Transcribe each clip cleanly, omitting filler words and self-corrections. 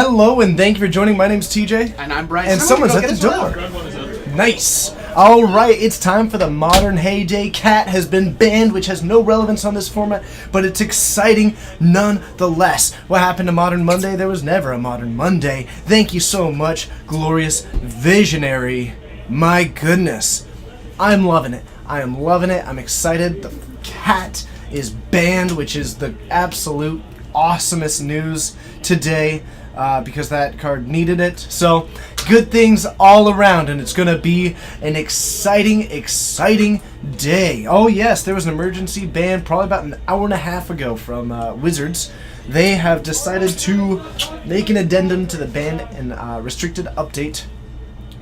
Hello and thank you for joining. My name's TJ. And I'm Bryce. And someone's at the door. Nice. Alright, it's time for the modern heyday. Cat has been banned, which has no relevance on this format, but it's exciting nonetheless. What happened to Modern Monday? There was never a Modern Monday. Thank you so much, glorious visionary. My goodness. I'm loving it. I am loving it. I'm excited. The Cat is banned, which is the absolute awesomest news today. Because that card needed it. So, good things all around, and it's going to be an exciting day. Oh yes, there was an emergency ban probably about an hour and a half ago from Wizards. They have decided to make an addendum to the banned and restricted update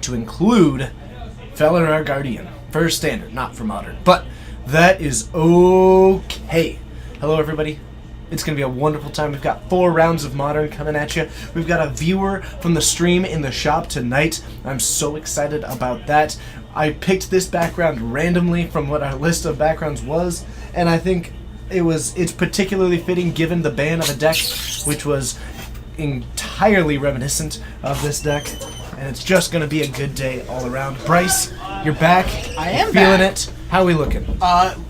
to include Felidar Guardian for Standard, not for Modern. But that is okay. Hello everybody. It's going to be a wonderful time. We've got 4 rounds of Modern coming at you. We've got a viewer from the stream in the shop tonight. I'm so excited about that. I picked this background randomly from what our list of backgrounds was, and I think it's particularly fitting given the ban of a deck, which was entirely reminiscent of this deck, and it's just going to be a good day all around. Bryce, you're back. I am feeling back. it. How are we looking?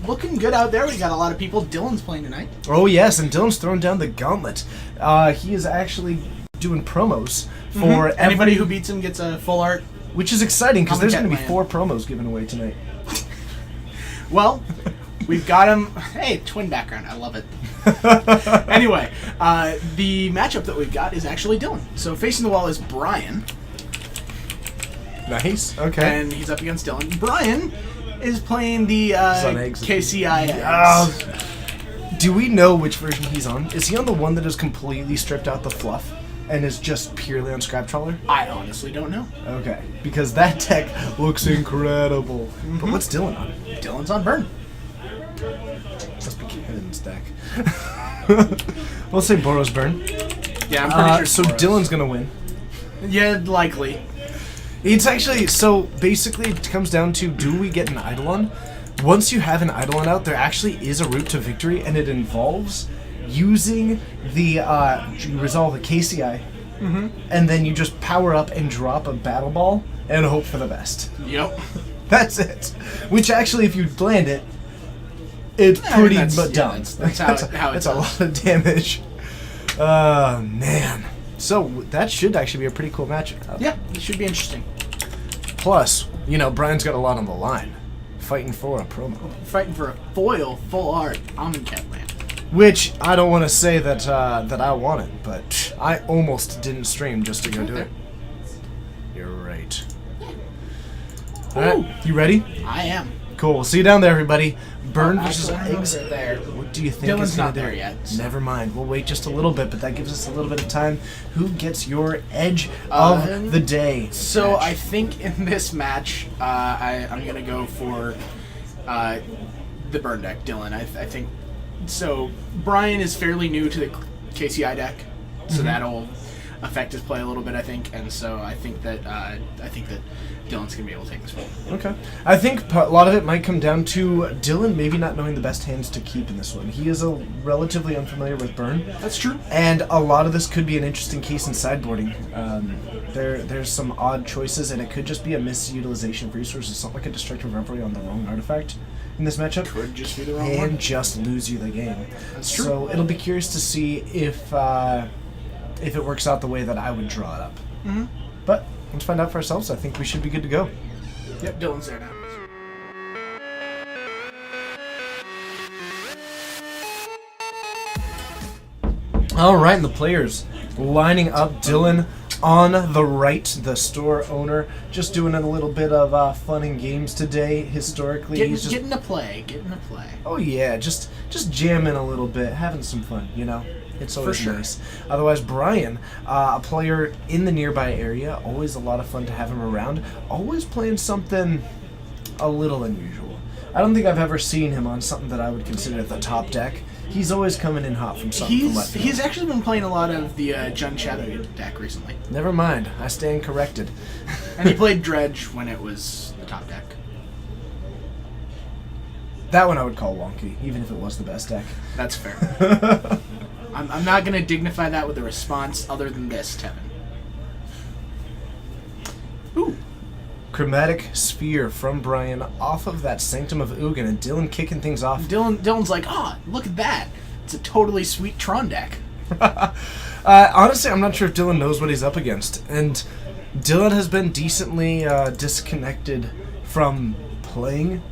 Looking good out there. We got a lot of people. Dylan's playing tonight. Oh yes, and Dylan's throwing down the gauntlet. He is actually doing promos for Anybody who beats him gets a full art. which is exciting because there's going to be Land. 4 promos given away tonight. Well, we've got him. Hey, twin background. I love it. Anyway, the matchup that we've got is actually Dylan. So facing the wall is Brian. Nice. Okay. And he's up against Dylan. Brian is playing the on eggs. KCI eggs. Do we know which version he's on? Is he on the one that has completely stripped out the fluff and is just purely on Scrap Trawler? I honestly don't know. Okay, because that deck looks incredible. But what's Dylan on? Dylan's on Burn. Must be Kevin's deck. We'll say Boros Burn. Yeah, I'm pretty sure. So Boros. Dylan's gonna win. Yeah, likely. It's actually, so basically it comes down to, do we get an Eidolon? Once you have an Eidolon out, there actually is a route to victory, and it involves using the, you resolve the KCI, and then you just power up and drop a Battle Ball, and hope for the best. Yep. That's it. Which actually, if you land it, it's pretty that's- dumb. yeah, that's how that's it's a lot of damage. Man. So, that should actually be a pretty cool matchup. Yeah, it should be interesting. Plus, you know, Brian's got a lot on the line. Fighting for a promo. Fighting for a foil full art Amonkhet land. Which, I don't want to say that that I want it, but I almost didn't stream just to go do it. You're right. Alright, you ready? I am. Cool, we'll see you down there, everybody. Burn versus Actually, eggs. over there. What do you think Dylan's is going not to do? there yet, so. Never mind. We'll wait just a little bit, but that gives us a little bit of time. Who gets your edge of the day? So match? I think in this match, I'm gonna go for the burn deck, Dylan. I think so. Brian is fairly new to the KCI deck, so that'll affect his play a little bit, I think. And so I think that Dylan's gonna be able to take this one. Okay. I think a lot of it might come down to Dylan maybe not knowing the best hands to keep in this one. He is relatively unfamiliar with Burn. That's true. And a lot of this could be an interesting case in sideboarding. There's some odd choices, and it could just be a misutilization of resources. Something like a Destructive Reverie on the wrong artifact in this matchup. Could just be the wrong and one. just lose you the game. That's true. So it'll be curious to see if it works out the way that I would draw it up. But let's find out for ourselves. I think we should be good to go. Yep, Dylan's there now. All right, and the players lining up. Dylan on the right, the store owner, just doing a little bit of fun and games today. Historically, he's just Getting to play. oh yeah, just jamming a little bit, having some fun. You know, it's always sure. nice. Otherwise, Brian, a player in the nearby area, always a lot of fun to have him around. Always playing something a little unusual. I don't think I've ever seen him on something that I would consider the top deck. He's always coming in hot from something. from left field. He's actually been playing a lot of the Jund Shadow deck recently. Never mind, I stand corrected. And he played Dredge when it was the top deck. That one I would call wonky, even if it was the best deck. That's fair. I'm not going to dignify that with a response other than this, Tevin. Ooh. Chromatic Sphere from Brian off of that Sanctum of Ugin, and Dylan kicking things off. Dylan's like, look at that. It's a totally sweet Tron deck. Honestly, I'm not sure if Dylan knows what he's up against, and Dylan has been decently disconnected from playing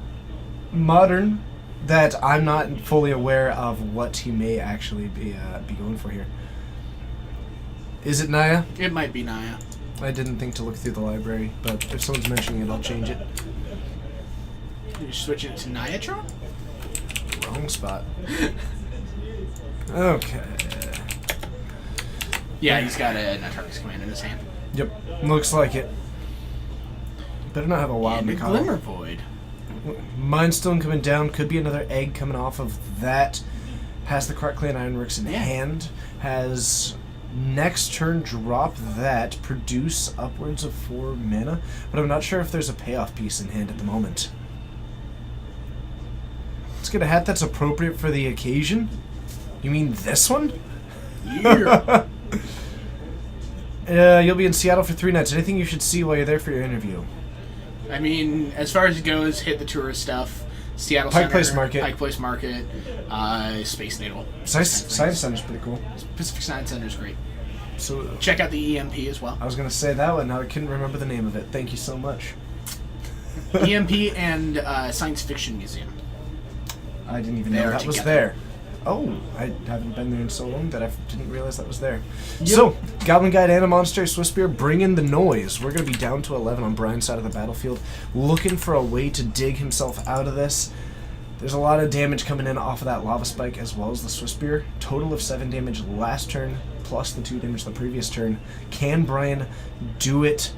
Modern, that I'm not fully aware of what he may actually be going for here. Is it Naya? It might be Naya. I didn't think to look through the library, but if someone's mentioning it, I'll change it. You're switching it to Nayatron? Wrong spot. Okay. Yeah, he's got a Natark's Command in his hand. Yep, looks like it. Better not have a wild And a Mikado. Glimmer Void. Mindstone coming down, could be another egg coming off of that. Has the Krark Clan Ironworks in hand. Has next turn drop that, produce upwards of 4 mana, but I'm not sure if there's a payoff piece in hand at the moment. Let's get a hat that's appropriate for the occasion. You mean this one? Yeah. You'll be in Seattle for 3 nights. Anything you should see while you're there for your interview? I mean, as far as it goes, hit the tourist stuff. Seattle Pike Center, Place Market. Pike Place Market, Space Needle. Science Center's pretty cool. Pacific Science Center's great. So Check out the EMP as well. I was going to say that one, now I couldn't remember the name of it. Thank you so much. EMP and Science Fiction Museum. I didn't even They know are that was together. there. Oh, I haven't been there in so long that I didn't realize that was there. So, Goblin Guide and a Monastery Swiftspear bring in the noise. We're going to be down to 11 on Brian's side of the battlefield, looking for a way to dig himself out of this. There's a lot of damage coming in off of that Lava Spike as well as the Swiftspear. Total of 7 damage last turn, plus the 2 damage the previous turn. Can Brian do it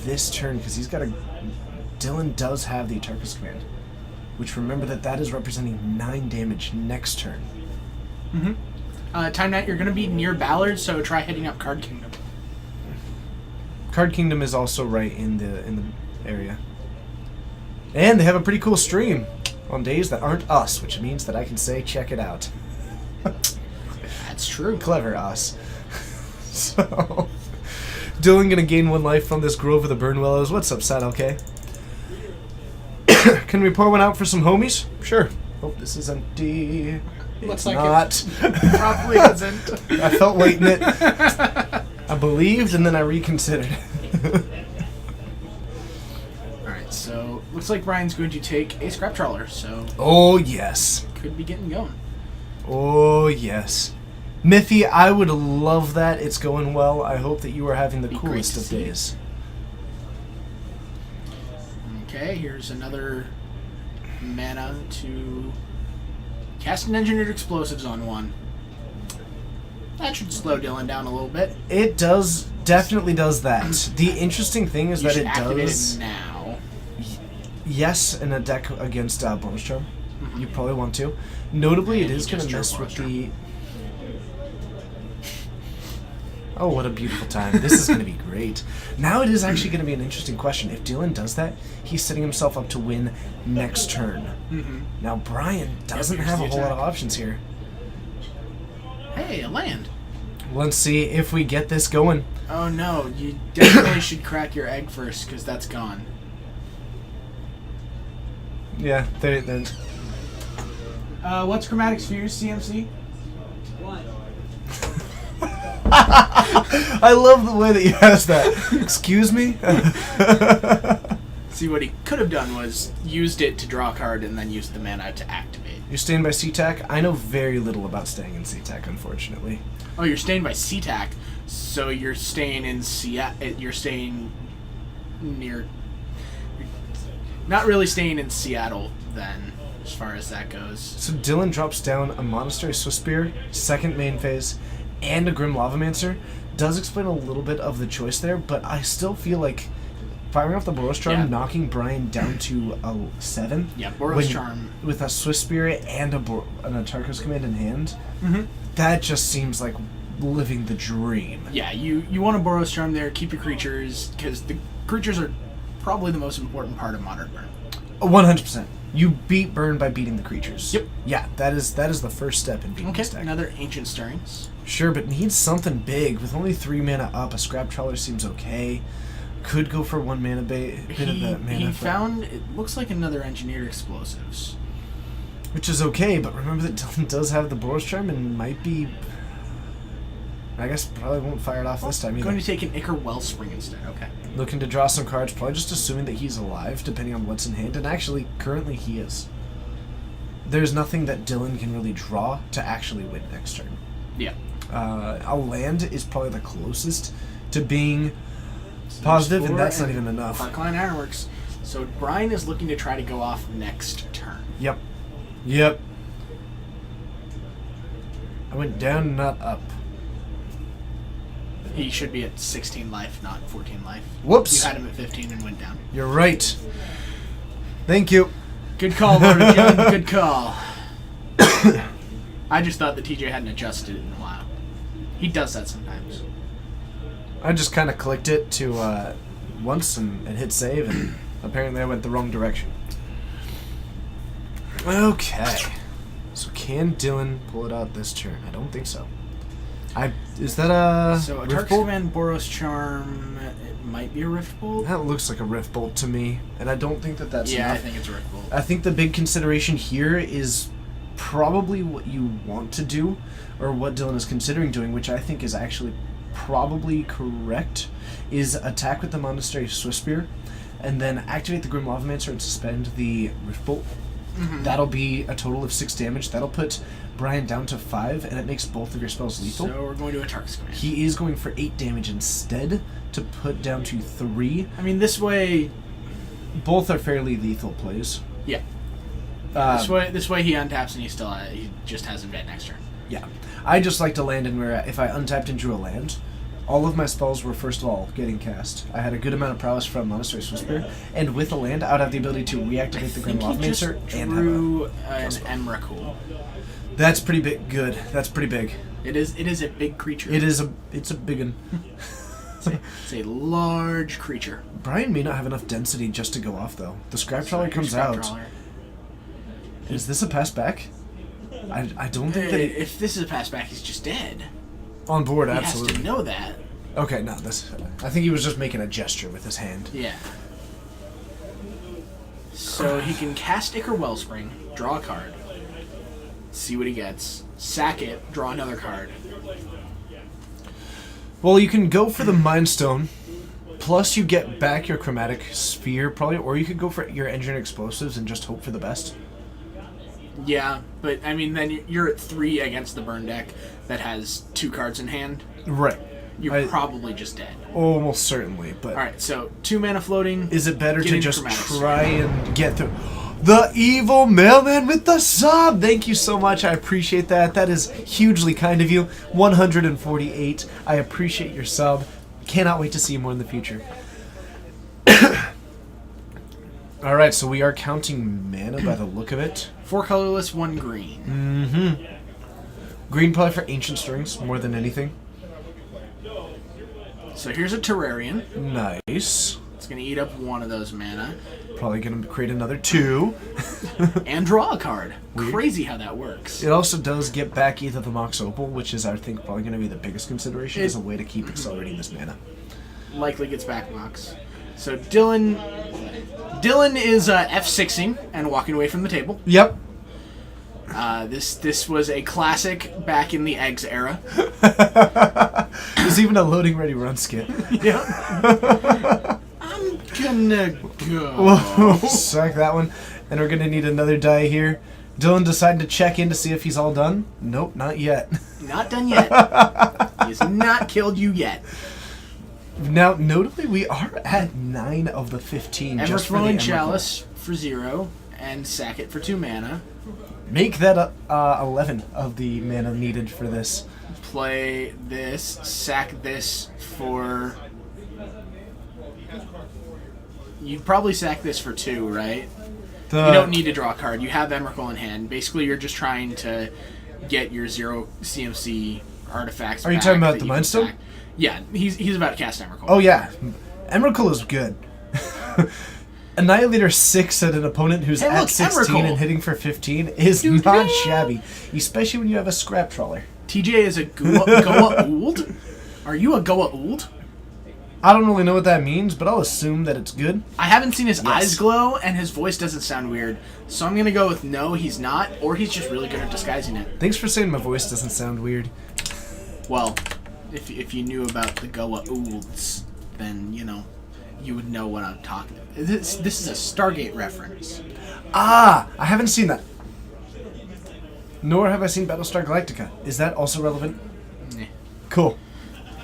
this turn? Because he's got a... Dylan does have the Atarka's Command, which remember that is representing 9 damage next turn. Time Night, you're going to be near Ballard, so try hitting up Card Kingdom. Card Kingdom is also right in the area. And they have a pretty cool stream on days that aren't us, which means that I can say check it out. That's true. Clever us. So Dylan gonna gain 1 life from this Grove of the Burnwillows. What's up, Sad okay? Can we pour one out for some homies? Sure. Oh, this is empty. Looks It's like not. it probably isn't. I felt waiting it. I believed and then I reconsidered. Alright, so looks like Brian's going to take a Scrap Trawler, so Oh, yes. could be getting going. Oh, yes. Miffy, I would love that. It's going well. I hope that you are having the Be great coolest to of see. days. Okay, here's another mana to cast an Engineered Explosives on 1. That should slow Dylan down a little bit. It does, definitely does that. The interesting thing is You that should it activate does... it now. Yes, in a deck against Bonus Charm. You probably want to. Notably, And it you is going just to drew mess Bonus with the... Oh, what a beautiful time. This is going to be great. Now it is actually going to be an interesting question. If Dylan does that, he's setting himself up to win next turn. Now, Brian doesn't here's have the a whole lot of attack. options here. Hey, a land. Let's see if we get this going. Oh no, you definitely should crack your egg first, because that's gone. Yeah, they're What's Chromatic Spheres, CMC? I love the way that you asked that. Excuse me? See, what he could have done was used it to draw a card and then used the mana to activate. You're staying by SeaTac? I know very little about staying in SeaTac, unfortunately. Oh, you're staying by SeaTac, so you're staying in Seattle. You're staying near. You're not really staying in Seattle then, as far as that goes. So Dylan drops down a Monastery Swiftspear, second main phase, and a Grim Lavamancer. Does explain a little bit of the choice there, but I still feel like firing off the Boros Charm, Yeah. knocking Brian down to a 7. Yeah, Boros Charm. With a Swiftspear and an Atarka's Command in hand, Mm-hmm. that just seems like living the dream. Yeah, you want to Boros Charm there, keep your creatures, because the creatures are probably the most important part of Modern Burn. 100%. You beat burn by beating the creatures. Yep. Yeah, that is the first step in beating Okay, this deck. another Ancient Stirrings. Sure, but needs something big. With only 3 mana up, a Scrap Trawler seems okay. Could go for 1 mana bit of that mana. He but- found, it looks like another Engineered Explosives. Which is okay, but remember that Dylan does have the Boros Charm and might be... I guess probably won't fire it off this time I'm either. going to take an Ichor Wellspring instead, okay. Looking to draw some cards, probably just assuming that he's alive, depending on what's in hand. And actually, currently he is. There's nothing that Dylan can really draw to actually win next turn. Yeah. A land is probably the closest to being positive, and that's not even enough. Parkline Ironworks. So Brian is looking to try to go off next turn. Yep. Yep. I went down, not up. He should be at 16 life, not 14 life. Whoops. You had him at 15 and went down. You're right. Thank you. Good call, Lord John. Good call. I just thought that TJ hadn't adjusted it in a while. He does that sometimes. I just kind of clicked it to once and hit save, and apparently I went the wrong direction. Okay. So can Dylan pull it out this turn? I don't think so. Is that a So a Rift Tark's Bolt? Command Boros Charm, it might be a Rift Bolt. That looks like a Rift Bolt to me, and I don't think that that's Yeah, I enough. think it's a Rift Bolt. I think the big consideration here is probably what you want to do, or what Dylan is considering doing, which I think is actually probably correct, is attack with the Monastery Swiftspear, and then activate the Grim Lavamancer and suspend the Rift Bolt. Mm-hmm. That'll be a total of 6 damage. That'll put Brian down to 5, and it makes both of your spells lethal. So we're going to a Tark's Command. He is going for 8 damage instead to put down to 3. I mean, this way... Both are fairly lethal plays. Yeah. This way he untaps and he just has Invent next turn. Yeah. I just like to land in where if I untapped and drew a land, all of my spells were first of all getting cast. I had a good amount of prowess from Monastery Swiftspear, and with a land, I would have the ability to reactivate the Grim Lavamancer and drew have an Emrakul. That's pretty big. Good. That's pretty big. It is a big creature. It's a big one. It's a large creature. Brian may not have enough density just to go off though. The Scrap Trawler Your comes Scrap out. Trawler. Is this a pass back? I don't think that If this is a pass back, he's just dead. on board. He Absolutely. has to know that. Okay, no, this. I think he was just making a gesture with his hand. Yeah. So he can cast Ichor Wellspring, draw a card, see what he gets, sack it, draw another card. Well, you can go for the Mind Stone, plus you get back your Chromatic Sphere, probably, or you could go for your Engineered Explosives and just hope for the best. Yeah, but I mean, then you're at 3 against the burn deck that has 2 cards in hand. Right. You're probably just dead. Almost certainly, but... Alright, so 2 mana floating. Is it better to getting just Chromatic try and get through... The Evil Mailman with the sub! Thank you so much, I appreciate that. That is hugely kind of you. 148. I appreciate your sub. Cannot wait to see you more in the future. Alright, so we are counting mana by the look of it. 4 colorless, 1 green. Mm-hmm. Green probably for Ancient Stirrings, more than anything. So here's a Terrarian. Nice. It's going to eat up 1 of those mana. Probably going to create another 2. And draw a card. Weird. Crazy how that works. It also does get back either the Mox Opal, which is, I think, probably going to be the biggest consideration as a way to keep accelerating this mana. Likely gets back Mox. So Dylan is F6ing and walking away from the table. Yep. This was a classic back in the eggs era. There's even a loading ready run skit. Yeah. I'm gonna go. Whoa, suck that one. And we're gonna need another die here. Dylan decided to check in to see if he's all done. Nope, not yet. Not done yet. He has not killed you yet. Now, notably, we are at 9 of the 15. Just for the Everflowing Emrakul. Chalice for 0 and sack it for 2 mana. Make that 11 of the mana needed for this. Play this, sack this for... You'd probably sack this for 2, right? You don't need to draw a card. You have Emrakul in hand. Basically, you're just trying to get your 0 CMC artifacts. Are you back talking about that the you can Mind Stone? sack. Yeah, he's about to cast Emrakul. Oh yeah, Emrakul is good. Annihilator 6 at an opponent who's Hey, at look, 16 Emrakul. and hitting for 15 is not shabby, especially when you have a scrap trawler. TJ is a Goa Old? Are you a Goa Old? I don't really know what that means, but I'll assume that it's good. I haven't seen his eyes glow, and his voice doesn't sound weird. So I'm going to go with no, he's not, or he's just really good at disguising it. Thanks for saying my voice doesn't sound weird. Well, if you knew about the Goa Olds, then, you know, you would know what I'm talking about. This is a Stargate reference. Ah, I haven't seen that. Nor have I seen Battlestar Galactica. Is that also relevant? Nah. Cool.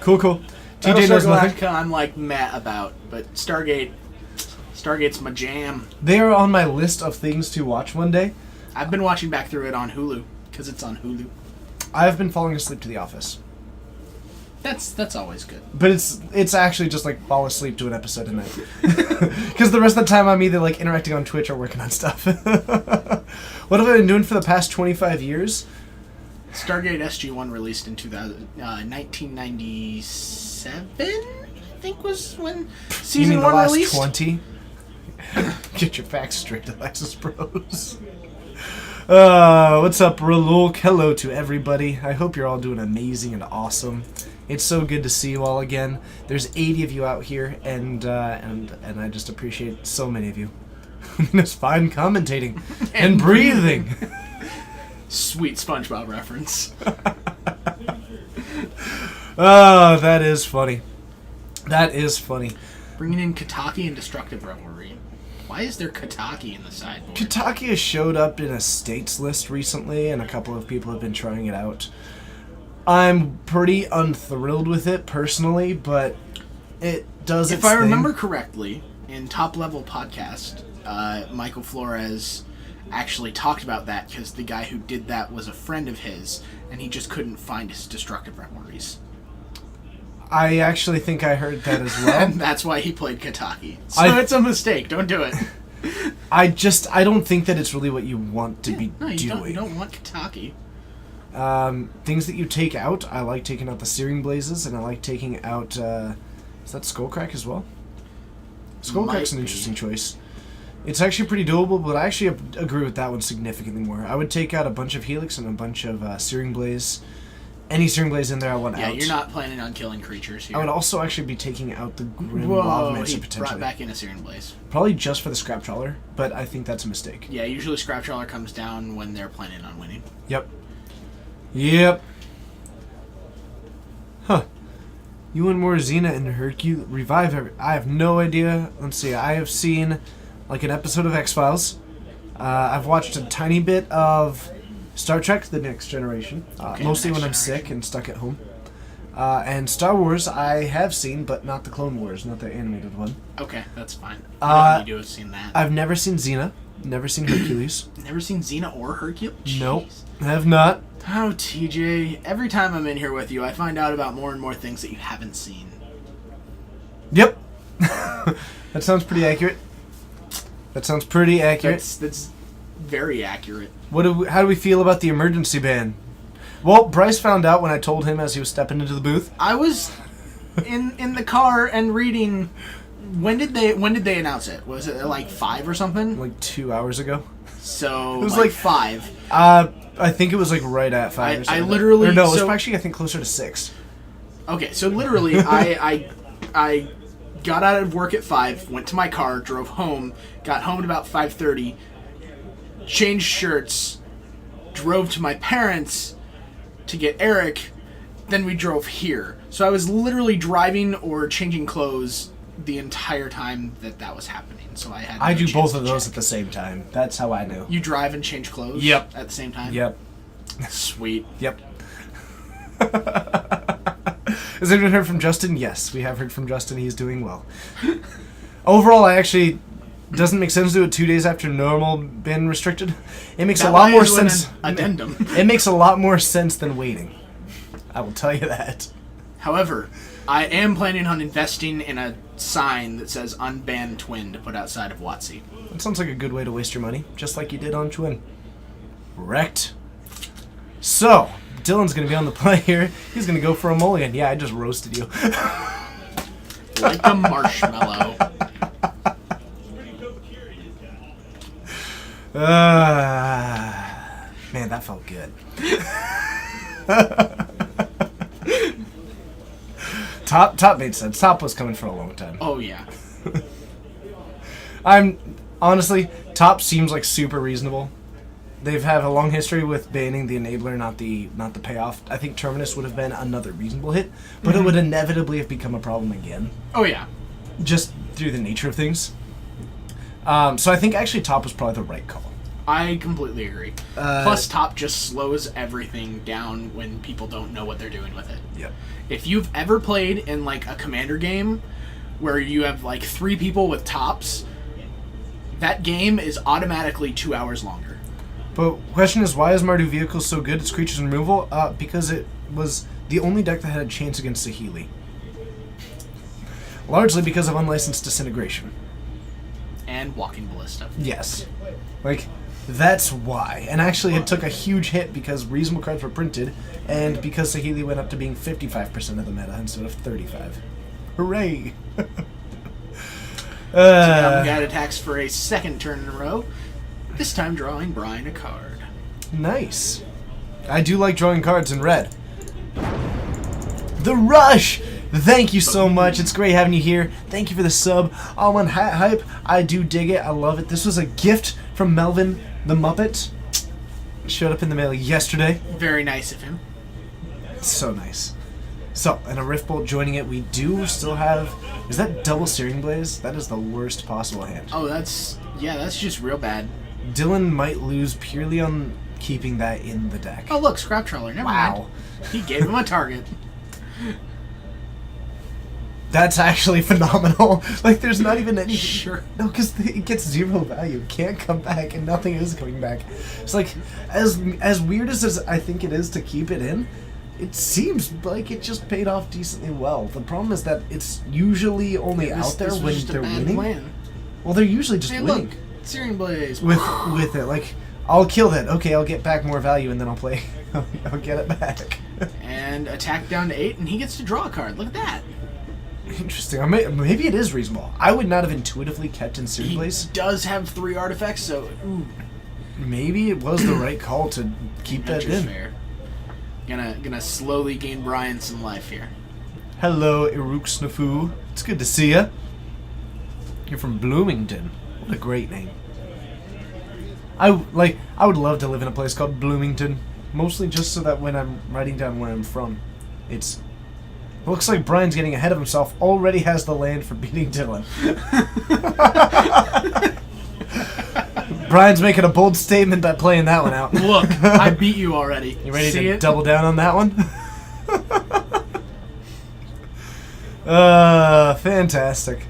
Cool. TJ Battlestar knows nothing. Galactica, I'm like meh about, but Stargate's my jam. They are on my list of things to watch one day. I've been watching back through it on Hulu, because it's on Hulu. I've been falling asleep to The Office. That's always good. But it's actually just like fall asleep to an episode a night. Because the rest of the time I'm either like interacting on Twitch or working on stuff. What have I been doing for the past 25 years? Stargate SG-1 released in 1997, I think was when You season mean the 1 last released. 20? Get your facts straight, Alexis Bros. What's up, Ralulk? Hello to everybody. I hope you're all doing amazing and awesome. It's so good to see you all again. There's 80 of you out here, and I just appreciate so many of you. It's fine commentating and breathing. Sweet SpongeBob reference. Oh, that is funny. That is funny. Bringing in Kataki and Destructive Revelry. Why is there Kataki in the sideboard? Kataki has showed up in a states list recently, and a couple of people have been trying it out. I'm pretty unthrilled with it personally, but it does its If I thing. remember correctly, in Top Level Podcast, Michael Flores actually talked about that because the guy who did that was a friend of his, and he just couldn't find his Destructive Revelries. I actually think I heard that as well. And that's why he played Kataki. So it's a mistake. Don't do it. I don't think that it's really what you want to be No, you doing. don't want Kataki. Things that you take out, I like taking out the Searing Blazes, and I like taking out, is that Skullcrack as well? Skullcrack's Might an be. interesting choice. It's actually pretty doable, but I actually agree with that one significantly more. I would take out a bunch of Helix and a bunch of Searing Blaze. Any Searing Blaze in there I want Yeah, out. you're not planning on killing creatures here. I would also actually be taking out the Grim Whoa, Lavamancer he potentially. brought back in a Searing Blaze. Probably just for the Scrap Trawler, but I think that's a mistake. Yeah, usually Scrap Trawler comes down when they're planning on winning. Yep. Huh. You and more Xena and Hercule revive I have no idea. Let's see. I have seen like an episode of X-Files. I've watched a tiny bit of Star Trek: The Next Generation, Okay, mostly The when I'm Next sick Generation. and stuck at home. And Star Wars I have seen, but not the Clone Wars, not the animated one. Okay, that's fine. I don't need to have seen that. I've never seen Xena, never seen Hercules. Never seen Xena or Hercule? Nope, Jeez. have not. Oh, TJ, every time I'm in here with you, I find out about more and more things that you haven't seen. Yep. That sounds pretty accurate. That's Very accurate. How do we feel about the emergency ban? Well, Bryce found out when I told him as he was stepping into the booth. I was in the car and reading. When did they announce it? Was it like 5 or something? Like 2 hours ago. So It was like like 5. I think it was like right at 5 or I something. literally- Or no, it was so- actually I think closer to 6. Okay, so literally, I got out of work at 5, went to my car, drove home, got home at about 5:30, changed shirts, drove to my parents to get Eric, then we drove here. So I was literally driving or changing clothes the entire time that was happening. So I had. I no do chance both to of those check. at the same time. That's how I know. You drive and change clothes. Yep. At the same time. Yep. Sweet. Yep. Has anyone heard from Justin? Yes, we have heard from Justin. He's doing well. Overall, I actually doesn't make sense to do it 2 days after normal been restricted. It makes a lot more sense. Addendum. It makes a lot more sense than waiting. I will tell you that. However, I am planning on investing in a sign that says "Unbanned Twin" to put outside of WotC. That sounds like a good way to waste your money, just like you did on Twin. Wrecked. So, Dylan's going to be on the play here. He's going to go for a mulligan. Yeah, I just roasted you. Like a marshmallow. Man, that felt good. Top made sense. Top was coming for a long time. Oh yeah. Honestly, Top seems like super reasonable. They've had a long history with banning the enabler, not the payoff. I think Terminus would have been another reasonable hit, but it would inevitably have become a problem again, Oh yeah. just through the nature of things. So I think actually Top was probably the right call. I completely agree. Plus, Top just slows everything down when people don't know what they're doing with it. Yep. If you've ever played in like a commander game where you have like 3 people with tops, that game is automatically 2 hours longer. But question is, why is Mardu Vehicle so good? Its creatures and removal? Because it was the only deck that had a chance against Saheeli. Largely because of unlicensed disintegration. And walking ballista. Yes. Like, that's why. And actually it took a huge hit because reasonable cards were printed, and because Saheeli went up to being 55% of the meta instead of 35. Hooray! Got attacks for a second turn in a row. This time drawing Brian a card. Nice. I do like drawing cards in red. The Rush! Thank you so much. It's great having you here. Thank you for the sub. All on Hat Hype. I do dig it. I love it. This was a gift from Melvin the Muppet. Showed up in the mail yesterday. Very nice of him. So nice. So, and a Rift Bolt joining it. We do still have... Is that double Searing Blaze? That is the worst possible hand. Oh, that's just real bad. Dylan might lose purely on keeping that in the deck. Oh, look, Scrap Trawler. Never mind. He gave him a target. That's actually phenomenal. Like, there's not even any... Sure. No, because it gets 0 value. Can't come back, and nothing is coming back. It's like, as weird as I think it is to keep it in, it seems like it just paid off decently well. The problem is that it's usually only out there when they're winning. Plan. Well, they're usually just winning. Look, Searing Blaze. With it. Like, I'll kill that. Okay, I'll get back more value, and then I'll play. I'll get it back. And attack down to 8, and he gets to draw a card. Look at that. Interesting. Maybe it is reasonable. I would not have intuitively kept in Searing Blaze. He does have 3 artifacts, so ooh. Maybe it was the right call to keep that in. Fair. Gonna slowly gain Brian some life here. Hello, Iruk Snafu. It's good to see ya. You're from Bloomington. What a great name. I would love to live in a place called Bloomington, mostly just so that when I'm writing down where I'm from, it looks like Brian's getting ahead of himself. Already has the land for beating Dylan. Brian's making a bold statement by playing that one out. Look, I beat you already. You ready to double down on that one? Fantastic.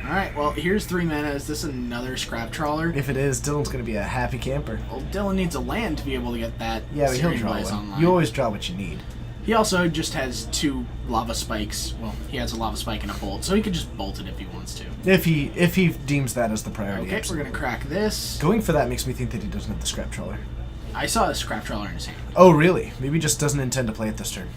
Alright, well, here's 3 mana. Is this another Scrap Trawler? If it is, Dylan's going to be a happy camper. Well, Dylan needs a land to be able to get that. Yeah, but he'll Searing draw Blaze one. online. You always draw what you need. He also just has 2 lava spikes. Well, he has a lava spike and a bolt, so he could just bolt it if he wants to. If he deems that as the priority. Okay, absolutely. we're gonna crack this. Going for that makes me think that he doesn't have the Scrap Trawler. I saw a Scrap Trawler in his hand. Oh, really? Maybe he just doesn't intend to play it this turn.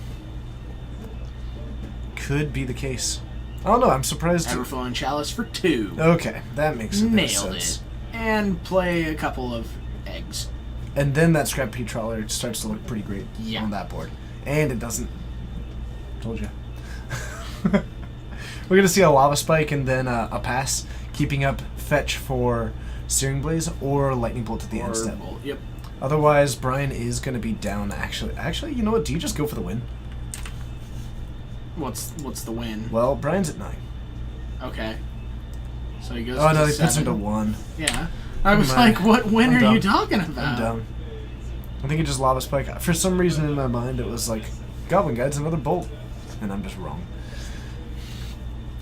Could be the case. I don't know, I'm surprised. Everflowing Chalice for 2. Okay, that makes a bit of Nailed sense. it. And play a couple of eggs. And then that Scrap P Trawler starts to look pretty great Yeah. on that board. And it doesn't... Told you. We're going to see a Lava Spike and then a pass, keeping up fetch for Searing Blaze or Lightning Bolt at the end step. Bolt. Yep. Otherwise, Brian is going to be down. Actually, you know what? Do you just go for the win? What's the win? Well, Brian's at 9. Okay. So he goes Oh, to no, he 7. puts him to 1. Yeah. I was Never mind. like, what win I'm are dumb. you talking about? I'm down. I think it just Lava Spike. For some reason in my mind, it was like, Goblin Guide's another bolt. And I'm just wrong.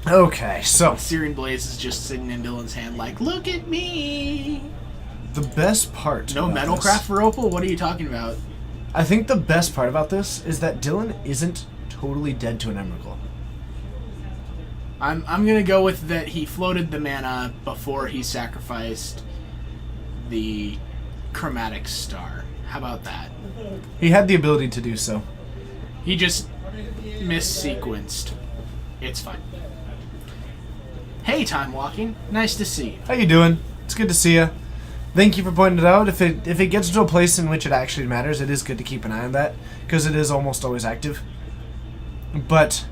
Okay, so. Searing Blaze is just sitting in Dylan's hand like, look at me! The best part No about Metalcraft this, for Opal? What are you talking about? I think the best part about this is that Dylan isn't totally dead to an Emrakul. I'm gonna go with that he floated the mana before he sacrificed the Chromatic Star. How about that? He had the ability to do so. He just missequenced. It's fine. Hey, Time Walking. Nice to see you. How you doing? It's It's good to see you. Thank you for pointing it out. If it gets to a place in which it actually matters, it is good to keep an eye on that, because it is almost always active. But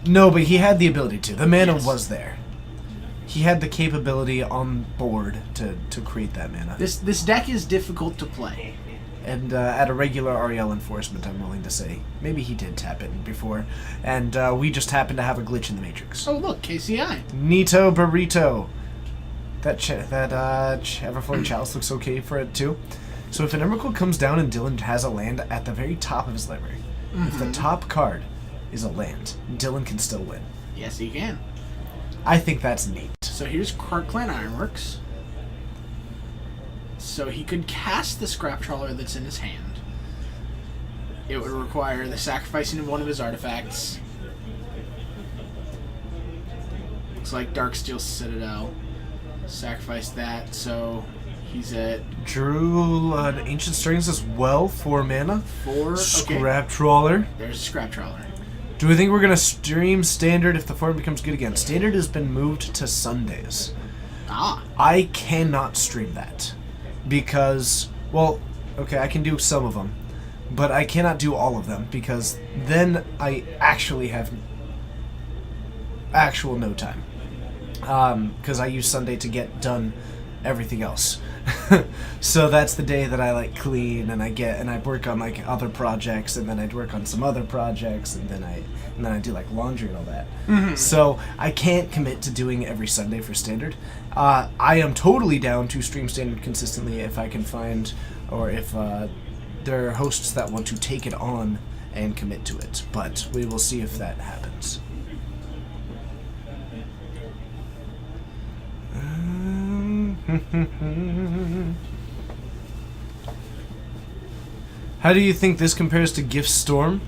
he had the ability to. The mana was there. He had the capability on board to create that mana. This deck is difficult to play. And at a regular Ariel enforcement, I'm willing to say. Maybe he did tap it before. And we just happened to have a glitch in the Matrix. Oh, look, KCI. Nito Burrito. That Everflowing Chalice looks okay for it, too. So if an Emrakul comes down and Dylan has a land at the very top of his library, if the top card is a land, Dylan can still win. Yes, he can. I think that's neat. So here's Krark-Clan Ironworks. So he could cast the Scrap Trawler that's in his hand. It would require the sacrificing of one of his artifacts. Looks like Darksteel Citadel. Sacrifice that, so he's at... Drew an Ancient Strings as well, 4 mana. 4, okay. Scrap Trawler. There's a Scrap Trawler. Do we think we're going to stream Standard if the format becomes good again? Standard has been moved to Sundays. I cannot stream that. Because, well, okay, I can do some of them. But I cannot do all of them, because then I actually have actual no time. Because I use Sunday to get done everything else. So that's the day that I like clean and I work on like other projects, and then I'd work on some other projects, and then I do like laundry and all that. So I can't commit to doing every Sunday for Standard. I am totally down to stream Standard consistently if I can find, or if there are hosts that want to take it on and commit to it. But we will see if that happens. How do you think this compares to Gift Storm?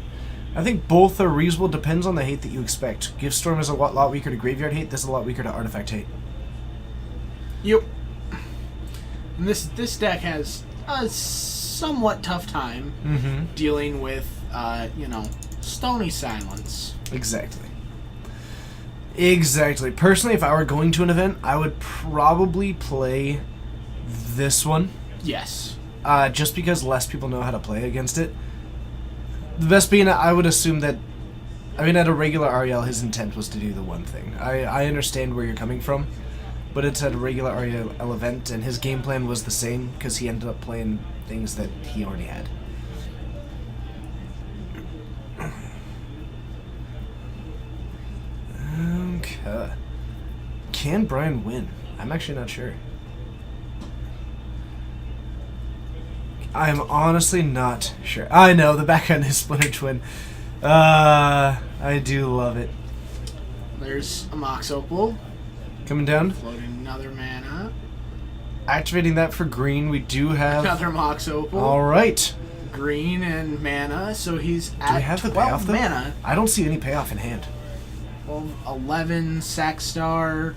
I think both are reasonable. Depends on the hate that you expect. Gift Storm is a lot weaker to graveyard hate. This is a lot weaker to artifact hate. Yep. And this deck has a somewhat tough time dealing with, Stony Silence. Exactly. Personally, if I were going to an event, I would probably play this one. Yes. Just because less people know how to play against it. The best being, I would assume that, at a regular Ariel, his intent was to do the one thing. I understand where you're coming from, but it's at a regular Ariel event, and his game plan was the same, because he ended up playing things that he already had. Okay. Can Brian win? I'm actually not sure. I'm honestly not sure. I know, the background is Splinter Twin. I do love it. There's a Mox Opal. Coming down. Floating another mana. Activating that for green. We do have... Another Mox Opal. Alright. Green and mana, so he's at do we have 12 the payoff, though? Mana. I don't see any payoff in hand. 11, Sackstar.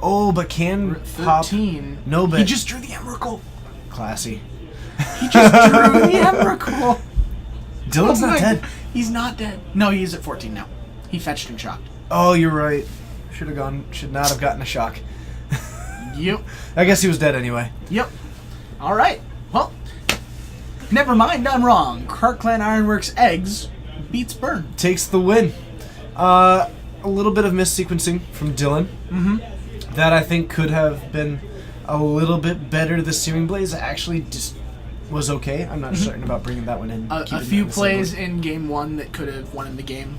Oh, but can 13. Pop... No, but... He just drew the Emrakul. Classy. He just drew the Emrakul. Dylan's not dead. He's not dead. No, he's at 14 now. He fetched and shocked. Oh, you're right. Should not have gotten a shock. Yep. I guess he was dead anyway. Yep. All right. Well, never mind. I'm wrong. Krark-Clan Ironworks Eggs beats Burn. Takes the win. A little bit of missequencing from Dylan. That I think could have been a little bit better. The Searing Blaze actually just was okay. I'm not certain about bringing that one in. A few plays in game 1 that could have won him the game.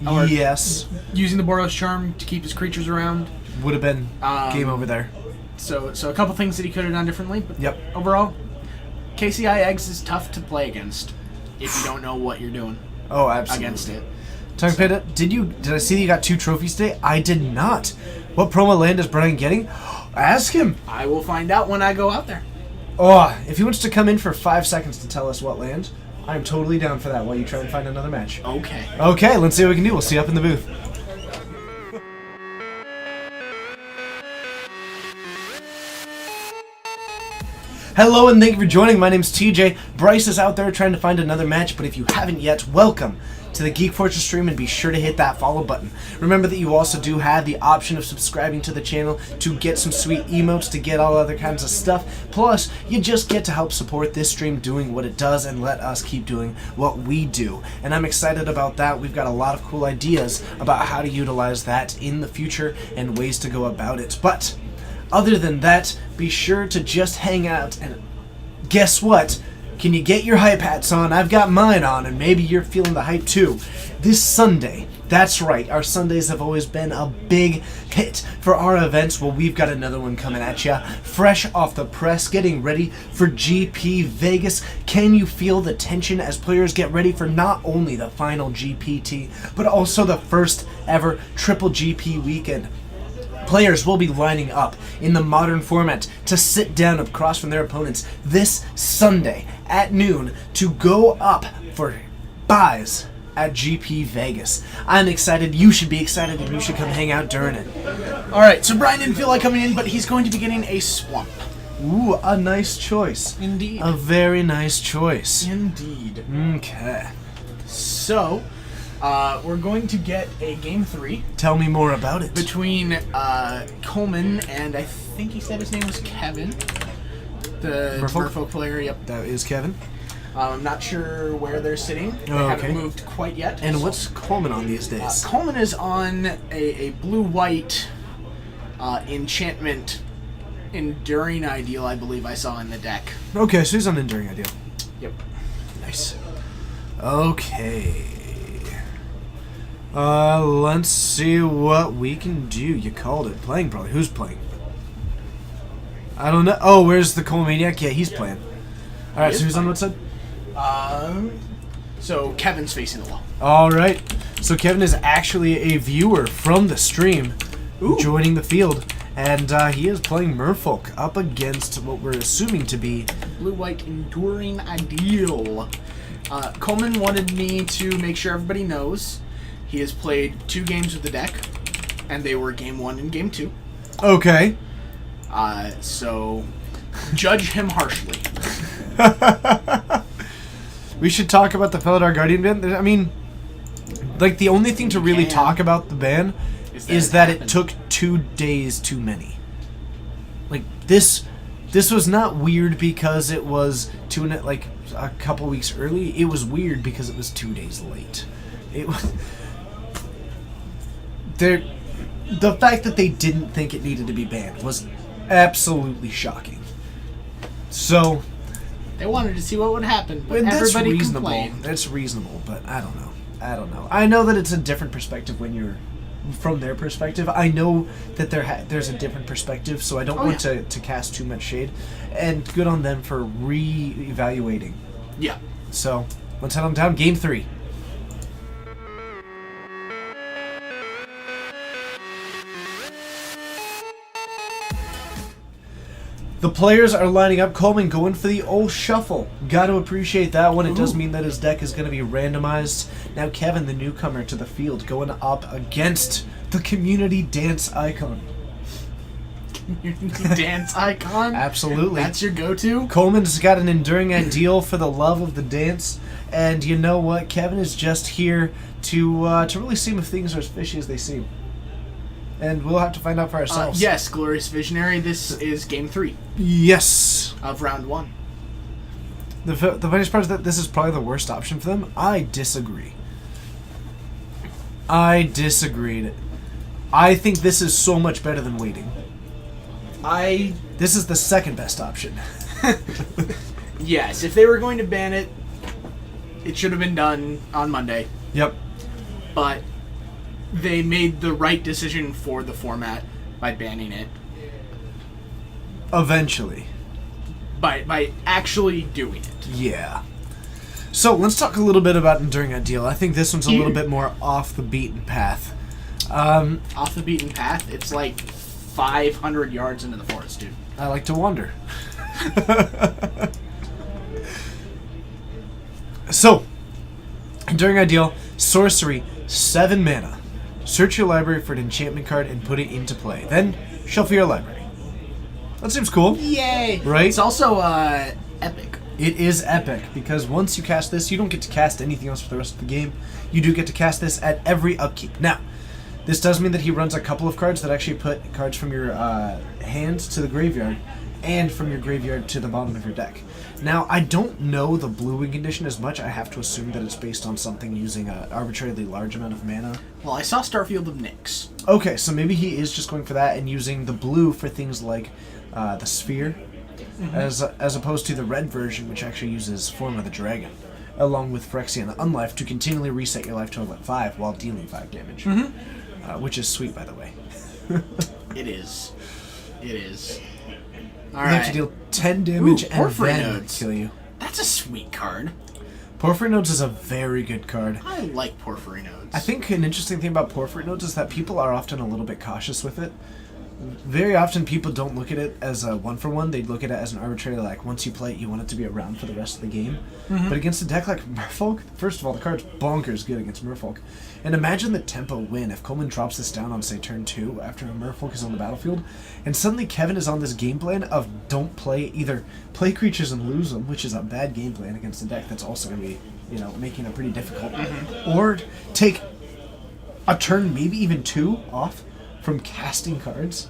Yes. Using the Boros Charm to keep his creatures around. Would have been game over there. So a couple things that he could have done differently. But yep. Overall, KCI Eggs is tough to play against if you don't know what you're doing. Oh, absolutely. Against it. Tongue did I see that you got 2 trophies today? I did not. What promo land is Brian getting? Ask him. I will find out when I go out there. Oh, if he wants to come in for 5 seconds to tell us what land, I'm totally down for that while you try and find another match. Okay. Okay, let's see what we can do. We'll see you up in the booth. Hello and thank you for joining. My name's TJ. Bryce is out there trying to find another match, but if you haven't yet, welcome to the Geek Fortress stream and be sure to hit that follow button. Remember that you also do have the option of subscribing to the channel to get some sweet emotes, to get all other kinds of stuff. Plus, you just get to help support this stream doing what it does and let us keep doing what we do. And I'm excited about that. We've got a lot of cool ideas about how to utilize that in the future and ways to go about it. But other than that, be sure to just hang out, and guess what? Can you get your hype hats on? I've got mine on, and maybe you're feeling the hype too. This Sunday, that's right, our Sundays have always been a big hit for our events. Well, we've got another one coming at ya, fresh off the press, getting ready for GP Vegas. Can you feel the tension as players get ready for not only the final GPT, but also the first ever Triple GP weekend? Players will be lining up in the modern format to sit down across from their opponents this Sunday at noon to go up for buys at GP Vegas. I'm excited, you should be excited, and you should come hang out during it. Alright, so Brian didn't feel like coming in, but he's going to be getting a swamp. Ooh, a nice choice. Indeed. A very nice choice. Indeed. Okay. So, we're going to get a Game 3. Tell me more about it. Between Coleman and I think he said his name was Kevin. The Merfolk player, yep. That is Kevin. I'm not sure where they're sitting. They okay. haven't moved quite yet. And what's Coleman on these days? Coleman is on a blue-white enchantment Enduring Ideal, I believe I saw in the deck. Okay, so he's on Enduring Ideal. Yep. Nice. Okay. Let's see what we can do. You called it. Playing, probably. Who's playing? I don't know. Oh, where's the Coal Maniac? Yeah, he's playing. Alright, so who's on what side? So Kevin's facing the wall. Alright. So Kevin is actually a viewer from the stream. Ooh. Joining the field. And he is playing Merfolk up against what we're assuming to be Blue-White Enduring Ideal. Coleman wanted me to make sure everybody knows he has played 2 games with the deck, and they were Game 1 and Game 2. Okay. So judge him harshly. We should talk about the Felidar Guardian ban. I mean, like, the only thing to really talk about the ban is that it took 2 days too many. Like, this was not weird because it was a couple weeks early. It was weird because it was 2 days late. It was the fact that they didn't think it needed to be banned was absolutely shocking. So they wanted to see what would happen, but that's everybody reasonable. complained. That's reasonable, but I don't know. I know that it's a different perspective when you're from their perspective. I know that there's a different perspective, so I don't want to cast too much shade. And good on them for re-evaluating. Yeah. So let's head on down. Game 3. The players are lining up. Coleman going for the old shuffle. Got to appreciate that one. It does mean that his deck is going to be randomized. Now Kevin, the newcomer to the field, going up against the community dance icon. Community dance icon? Absolutely. That's your go-to? Coleman's got an Enduring Ideal for the love of the dance. And you know what? Kevin is just here to really see if things are as fishy as they seem. And we'll have to find out for ourselves. Yes, Glorious Visionary, this is Game 3. Yes. Of Round 1. The funniest part is that this is probably the worst option for them. I disagree. I disagreed. I think this is so much better than waiting. This is the second best option. Yes, if they were going to ban it, it should have been done on Monday. Yep. But they made the right decision for the format by banning it. Eventually. By actually doing it. Yeah. So let's talk a little bit about Enduring Ideal. I think this one's a little bit more off the beaten path. Off the beaten path? It's like 500 yards into the forest, dude. I like to wander. So, Enduring Ideal, sorcery, 7 mana. Search your library for an enchantment card and put it into play. Then, shuffle your library. That seems cool. Yay! Right? It's also epic. It is epic, because once you cast this, you don't get to cast anything else for the rest of the game. You do get to cast this at every upkeep. Now, this does mean that he runs a couple of cards that actually put cards from your hand to the graveyard, and from your graveyard to the bottom of your deck. Now, I don't know the blue win condition as much. I have to assume that it's based on something using an arbitrarily large amount of mana. Well, I saw Starfield of Nyx. Okay, so maybe he is just going for that and using the blue for things like the sphere, as opposed to the red version, which actually uses Form of the Dragon, along with Phyrexian Unlife to continually reset your life total at 5 while dealing 5 damage. Which is sweet, by the way. It is. It is. You have to deal 10 damage and Porphyry then Nodes. kill you. That's a sweet card. Porphyry Nodes is a very good card. I like Porphyry Nodes. I think an interesting thing about Porphyry Nodes is that people are often a little bit cautious with it. Very often people don't look at it as a one-for-one. They look at it as an arbitrary, like, once you play it, you want it to be around for the rest of the game. But against a deck like Merfolk, first of all, the card's bonkers good against Merfolk. And imagine the tempo win if Coleman drops this down on, say, turn 2 after a Merfolk is on the battlefield, and suddenly Kevin is on this game plan of don't play, either play creatures and lose them, which is a bad game plan against a deck that's also going to be, making it pretty difficult, or take a turn, maybe even 2 off from casting cards.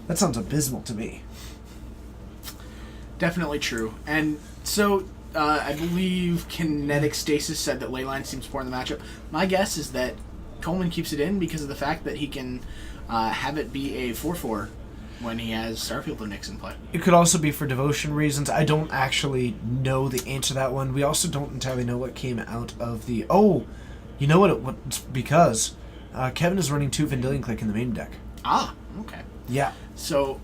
That sounds abysmal to me. Definitely true. And so, I believe Kinetic Stasis said that Leyline seems poor in the matchup. My guess is that Coleman keeps it in because of the fact that he can have it be a 4/4 when he has Starfield of Nyx in play. It could also be for devotion reasons. I don't actually know the answer to that one. We also don't entirely know what came out of the... Oh! You know what because Kevin is running 2 Vendilion Clique in the main deck. Ah, okay. Yeah. So,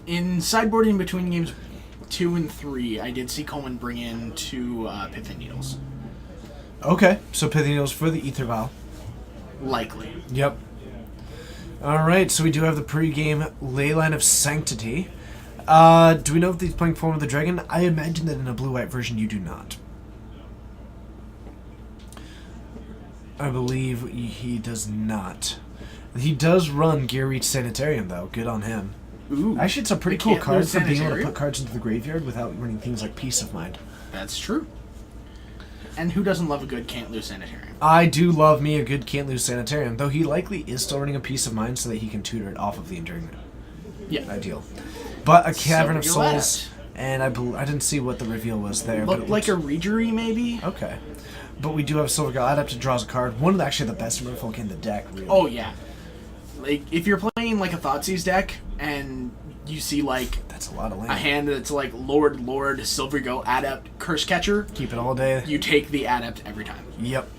in sideboarding between games 2 and 3, I did see Coleman bring in 2 Pithing Needles. Okay, so Pithing Needles for the Ether Vial. Likely. Yep. Alright, so we do have the pre-game Leyline of Sanctity. Do we know if he's playing Form of the Dragon? I imagine that in a blue-white version you do not. I believe he does not. He does run Gear Reach Sanitarium, though. Good on him. Ooh. Actually, it's a pretty We cool can't card lose for being able to Sanitarium? put cards into the graveyard without running things like Peace of Mind. That's true. And who doesn't love a good Can't Lose Sanitarium? I do love me a good Can't Lose Sanitarium, though he likely is still running a Peace of Mind so that he can tutor it off of the Enduring Yeah. Ideal. But a Cavern of Silver Souls, and I didn't see what the reveal was there. Looked but like a Regery, maybe? Okay. But we do have Silver Girl Adept. It draws a card. One of actually the best Merfolk in the deck, really. Oh, yeah. Like, if you're playing, like, a Thoughtseize deck, and you see, like, That's a lot of land. a hand that's, like, Lord, Silver Girl, Adept, Curse Catcher, Keep it all day. you take the Adept every time. Yep.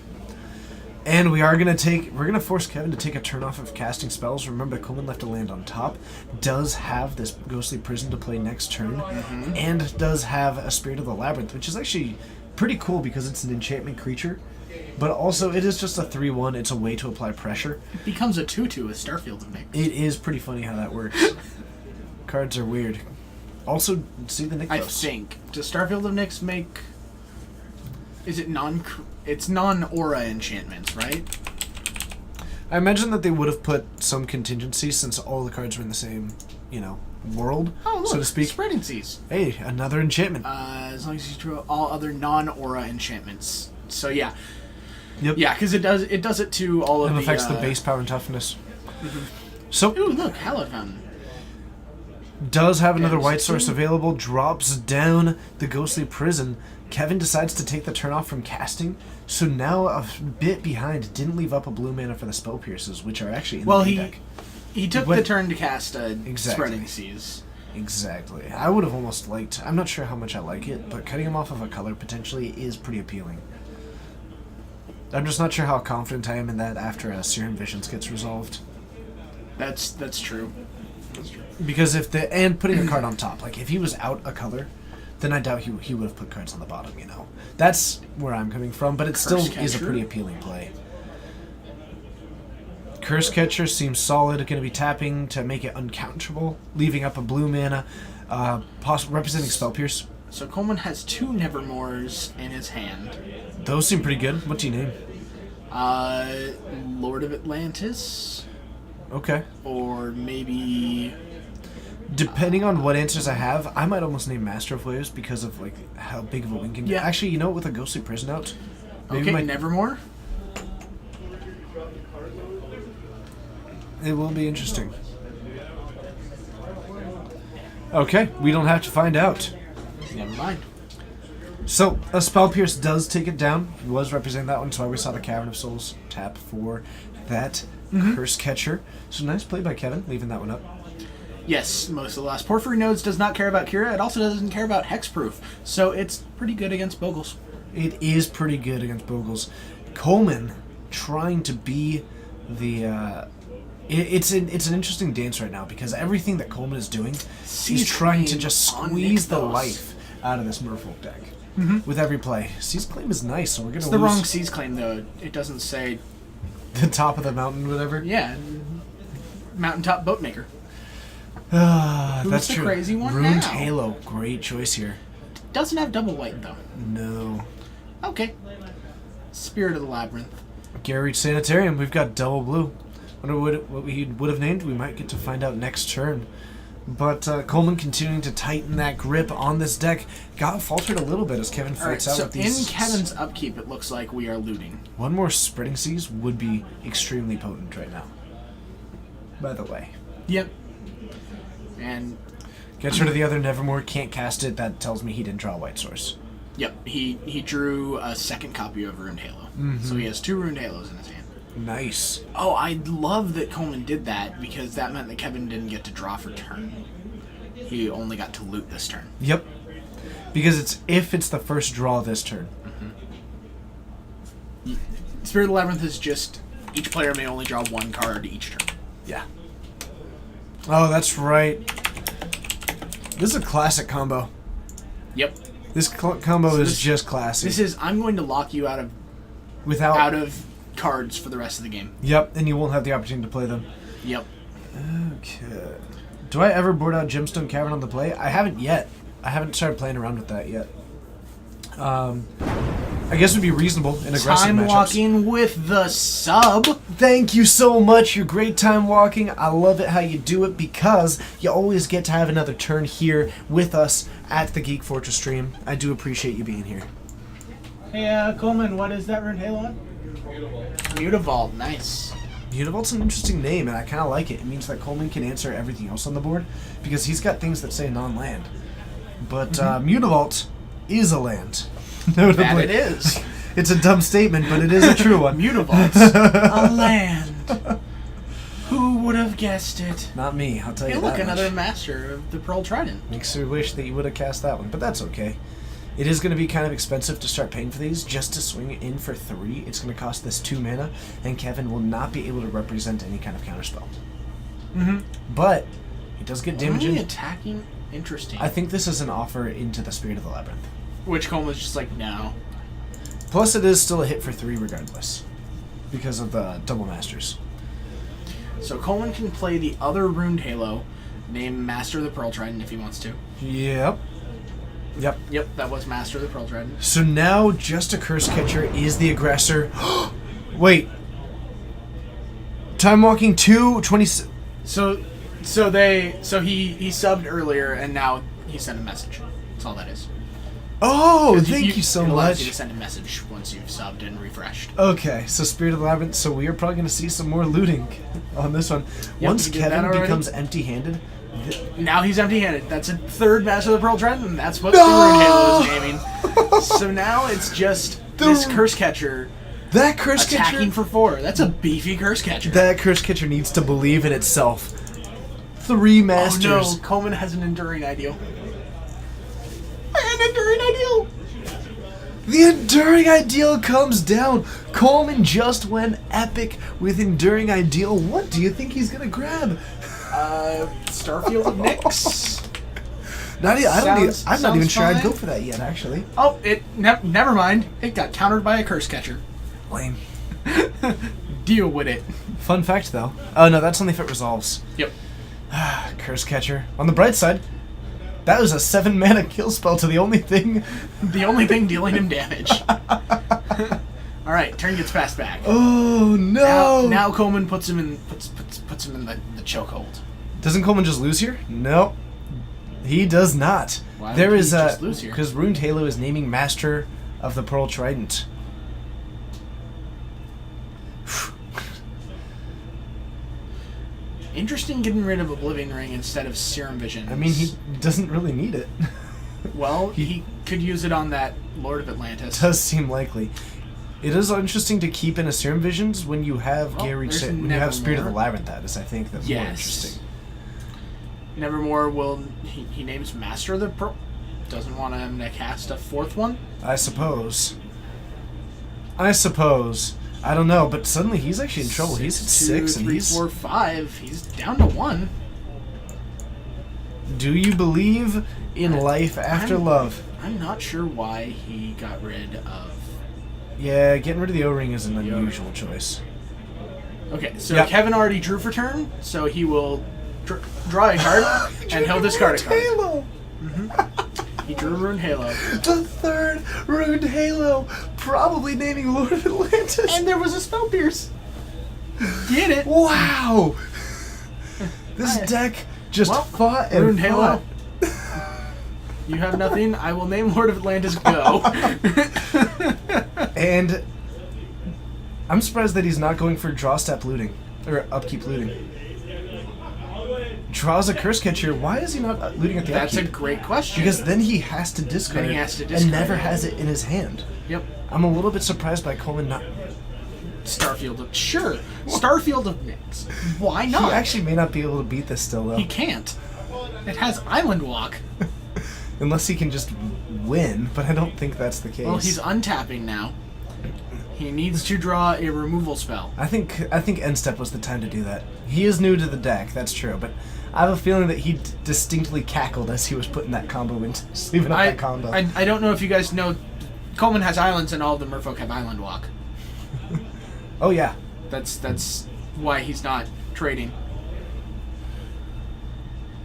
And we're gonna force Kevin to take a turn off of casting spells. Remember, Coleman left a land on top. Does have this Ghostly Prison to play next turn, and does have a Spirit of the Labyrinth, which is actually pretty cool because it's an enchantment creature. But also, it is just a 3/1. It's a way to apply pressure. It becomes a 2/2 with Starfield of Nyx. It is pretty funny how that works. Cards are weird. Also, see the Nykthos. I think. Does Starfield of Nyx make... Is it It's non-aura enchantments, right? I imagine that they would have put some contingency since all the cards are in the same, world, Oh, look, so to speak. Spreading Seas. Hey, another enchantment. As long as you draw all other non-aura enchantments. So yeah. Yep. Yeah, because it does it to all of It the... affects the base power and toughness. So, Ooh, look, Hallowed Fountain. does have another And white source two. available, drops down the Ghostly Prison. Kevin decides to take the turn off from casting, so now a bit behind. Didn't leave up a blue mana for the Spell Pierces, which are actually in the main deck. He took went- the turn to cast Exactly. Spreading Seas. Exactly. I would have almost liked... I'm not sure how much I like it, but cutting him off of a color potentially is pretty appealing. I'm just not sure how confident I am in that after Serum Visions gets resolved. That's true. That's true. Because and putting a card on top, like if he was out a color, then I doubt he would have put cards on the bottom, That's where I'm coming from, but it still Curse is a Catcher? pretty appealing play. Curse Catcher seems solid, going to be tapping to make it uncounterable, leaving up a blue mana, representing Spell Pierce. So Coleman has 2 Nevermores in his hand. Those seem pretty good. What do you name? Lord of Atlantis, Okay. or maybe Depending on what answers I have, I might almost name Master of Waves because of like how big of a win can get. Yeah. Actually, you know what? With a Ghostly Prison out, Okay, Nevermore. it will be interesting. Okay, we don't have to find out. Never mind. So, a Spell Pierce does take it down. He was representing that one, so we saw the Cavern of Souls tap for that Curse Catcher. So, nice play by Kevin, leaving that one up. Yes, most of the last Porphyry nodes does not care about Kira. It also doesn't care about Hexproof. So it's pretty good against Bogles. It is pretty good against Bogles. Coleman trying to be the... It's an interesting dance right now because everything that Coleman is doing, he's trying to just squeeze the life out of this Merfolk deck with every play. Seize Claim is nice, so we're going to lose. It's the wrong Seize Claim, though. It doesn't say... The top of the mountain, whatever? Yeah. Mountaintop Boatmaker. That's the true. crazy one Ruined now? Halo. Great choice here. Doesn't have double white, though. No. Okay. Spirit of the Labyrinth. Garrett's Sanitarium. We've got double blue. Wonder what we would have named. We might get to find out next turn. But Coleman continuing to tighten that grip on this deck. Got faltered a little bit as Kevin freaks out so with these. in Kevin's upkeep, it looks like we are looting. One more Spreading Seas would be extremely potent right now. By the way. Yep. And gets rid of the other Nevermore. Can't cast it. That tells me he didn't draw a White Source. yep, he drew a second copy of Ruined Halo. So he has 2 Ruined Halos in his hand. Nice. Oh, I love that Coleman did that because that meant that Kevin didn't get to draw for turn. He only got to loot this turn. Yep. Because if it's the first draw this turn. Spirit of the Labyrinth is just each player may only draw 1 card each turn. Yeah. Oh, that's right. This is a classic combo. Yep. This combo is just classic. This is I'm going to lock you out of cards for the rest of the game. Yep, and you won't have the opportunity to play them. Yep. Okay. Do I ever board out Gemstone Cavern on the play? I haven't yet. I haven't started playing around with that yet. I guess it would be reasonable in aggressive Time matchups. walking with the sub. Thank you so much. You're great time walking. I love it how you do it because you always get to have another turn here with us at the Geek Fortress stream. I do appreciate you being here. Hey, Coleman, what is that Ruined Halo on? Mutavault, nice. Mutavault's an interesting name, and I kind of like it. It means that Coleman can answer everything else on the board because he's got things that say non-land. But Mutavault is a land. Notably. That it is. It's a dumb statement, but it is a true one. Mutavault's a land. Who would have guessed it? Not me, I'll tell you Hey, that look, another much. master of the Pearl Trident. Makes me wish that you would have cast that one, but that's okay. It is going to be kind of expensive to start paying for these. Just to swing it in for 3, it's going to cost this 2 mana, and Kevin will not be able to represent any kind of counterspell. But it does get damage Only in. attacking? Interesting. I think this is an offer into the Spirit of the Labyrinth. Which Coleman's just like, no. Plus, it is still a hit for 3 regardless, because of the double masters. So Coleman can play the other Ruined Halo, named Master of the Pearl Trident if he wants to. Yep. Yep, that was Master of the Pearl Trident. So now, just a Curse Catcher is the aggressor. Wait. Time Walking 2, 20... So he subbed earlier and now he sent a message. That's all that is. Oh, thank you so it allows you much. to send a message once you've subbed and refreshed. Okay, so Spirit of the Labyrinth, so we are probably going to see some more looting on this one. Yep, Once we did that Kevin already. becomes empty-handed... Now he's empty-handed. That's a 3rd Master of the Pearl Trident, and that's what No! the Ruined Halo is naming. So now it's just this Curse Catcher That Curse attacking Catcher... for 4. That's a beefy Curse Catcher. That Curse Catcher needs to believe in itself. 3 masters. Oh no, Coleman has an Enduring Ideal. An Enduring Ideal! The Enduring Ideal comes down. Coleman just went epic with Enduring Ideal. What do you think he's going to grab? Starfield of Nyx. I'm not even sure I'd fine. go for that yet, actually. Oh, never mind. It got countered by a Curse Catcher. Lame. Deal with it. Fun fact, though. Oh, no, that's only if it resolves. Yep. Curse Catcher. On the bright side, that was a 7-mana kill spell to the only thing... The only thing dealing him damage. Alright, turn gets passed back. Oh, no! Now Coleman puts him in the chokehold. Doesn't Coleman just lose here? Nope. He does not. Why There would is he a just lose here? because Ruined Halo is naming Master of the Pearl Trident. Interesting getting rid of Oblivion Ring instead of Serum Vision. I mean, he doesn't really need it. Well, he could use it on that Lord of Atlantis. Does seem likely. It is interesting to keep in a Serum Visions when you have Gary, there's when you have Spirit of the Nevermore. Labyrinth. That is, I think, the more Yes. interesting. Nevermore will... He names Master of the Pearl. Doesn't want him to cast a fourth one? I suppose. I don't know, but suddenly he's actually in trouble. He's at 6, and 3, he's... 4, 5. He's down to 1. Do you believe in life after love? I'm not sure why he got rid of... Yeah, getting rid of the O-ring is an The O-ring. unusual choice. Okay, so Yep. Kevin already drew for turn, so he will draw a card, and he'll discard a card. Halo! He drew Ruined Halo. The third Ruined Halo! Probably naming Lord of Atlantis! And there was a Spell Pierce. Get it? Wow! This Hi. deck just Well, fought and Ruined Halo. fought. You have nothing. I will name Lord of Atlantis. Go. And I'm surprised that he's not going for draw step looting. Or upkeep looting. Draws a Curse Catcher. Why is he not looting at the That's a upkeep? great question. Because then he has to discard, Then he has to and discard never it. has it in his hand. Yep. I'm a little bit surprised by Coleman not... Starfield of... Sure. Starfield of Nyx. Why not? He actually may not be able to beat this still, though. He can't. It has Island Walk. Unless he can just win, but I don't think that's the case. Well, he's untapping now. He needs to draw a removal spell. I think end step was the time to do that. He is new to the deck, that's true, but I have a feeling that he distinctly cackled as he was putting that combo into sleeping up that combo. I don't know if you guys know, Coleman has islands and all of the Merfolk have Island Walk. Oh yeah. That's why he's not trading.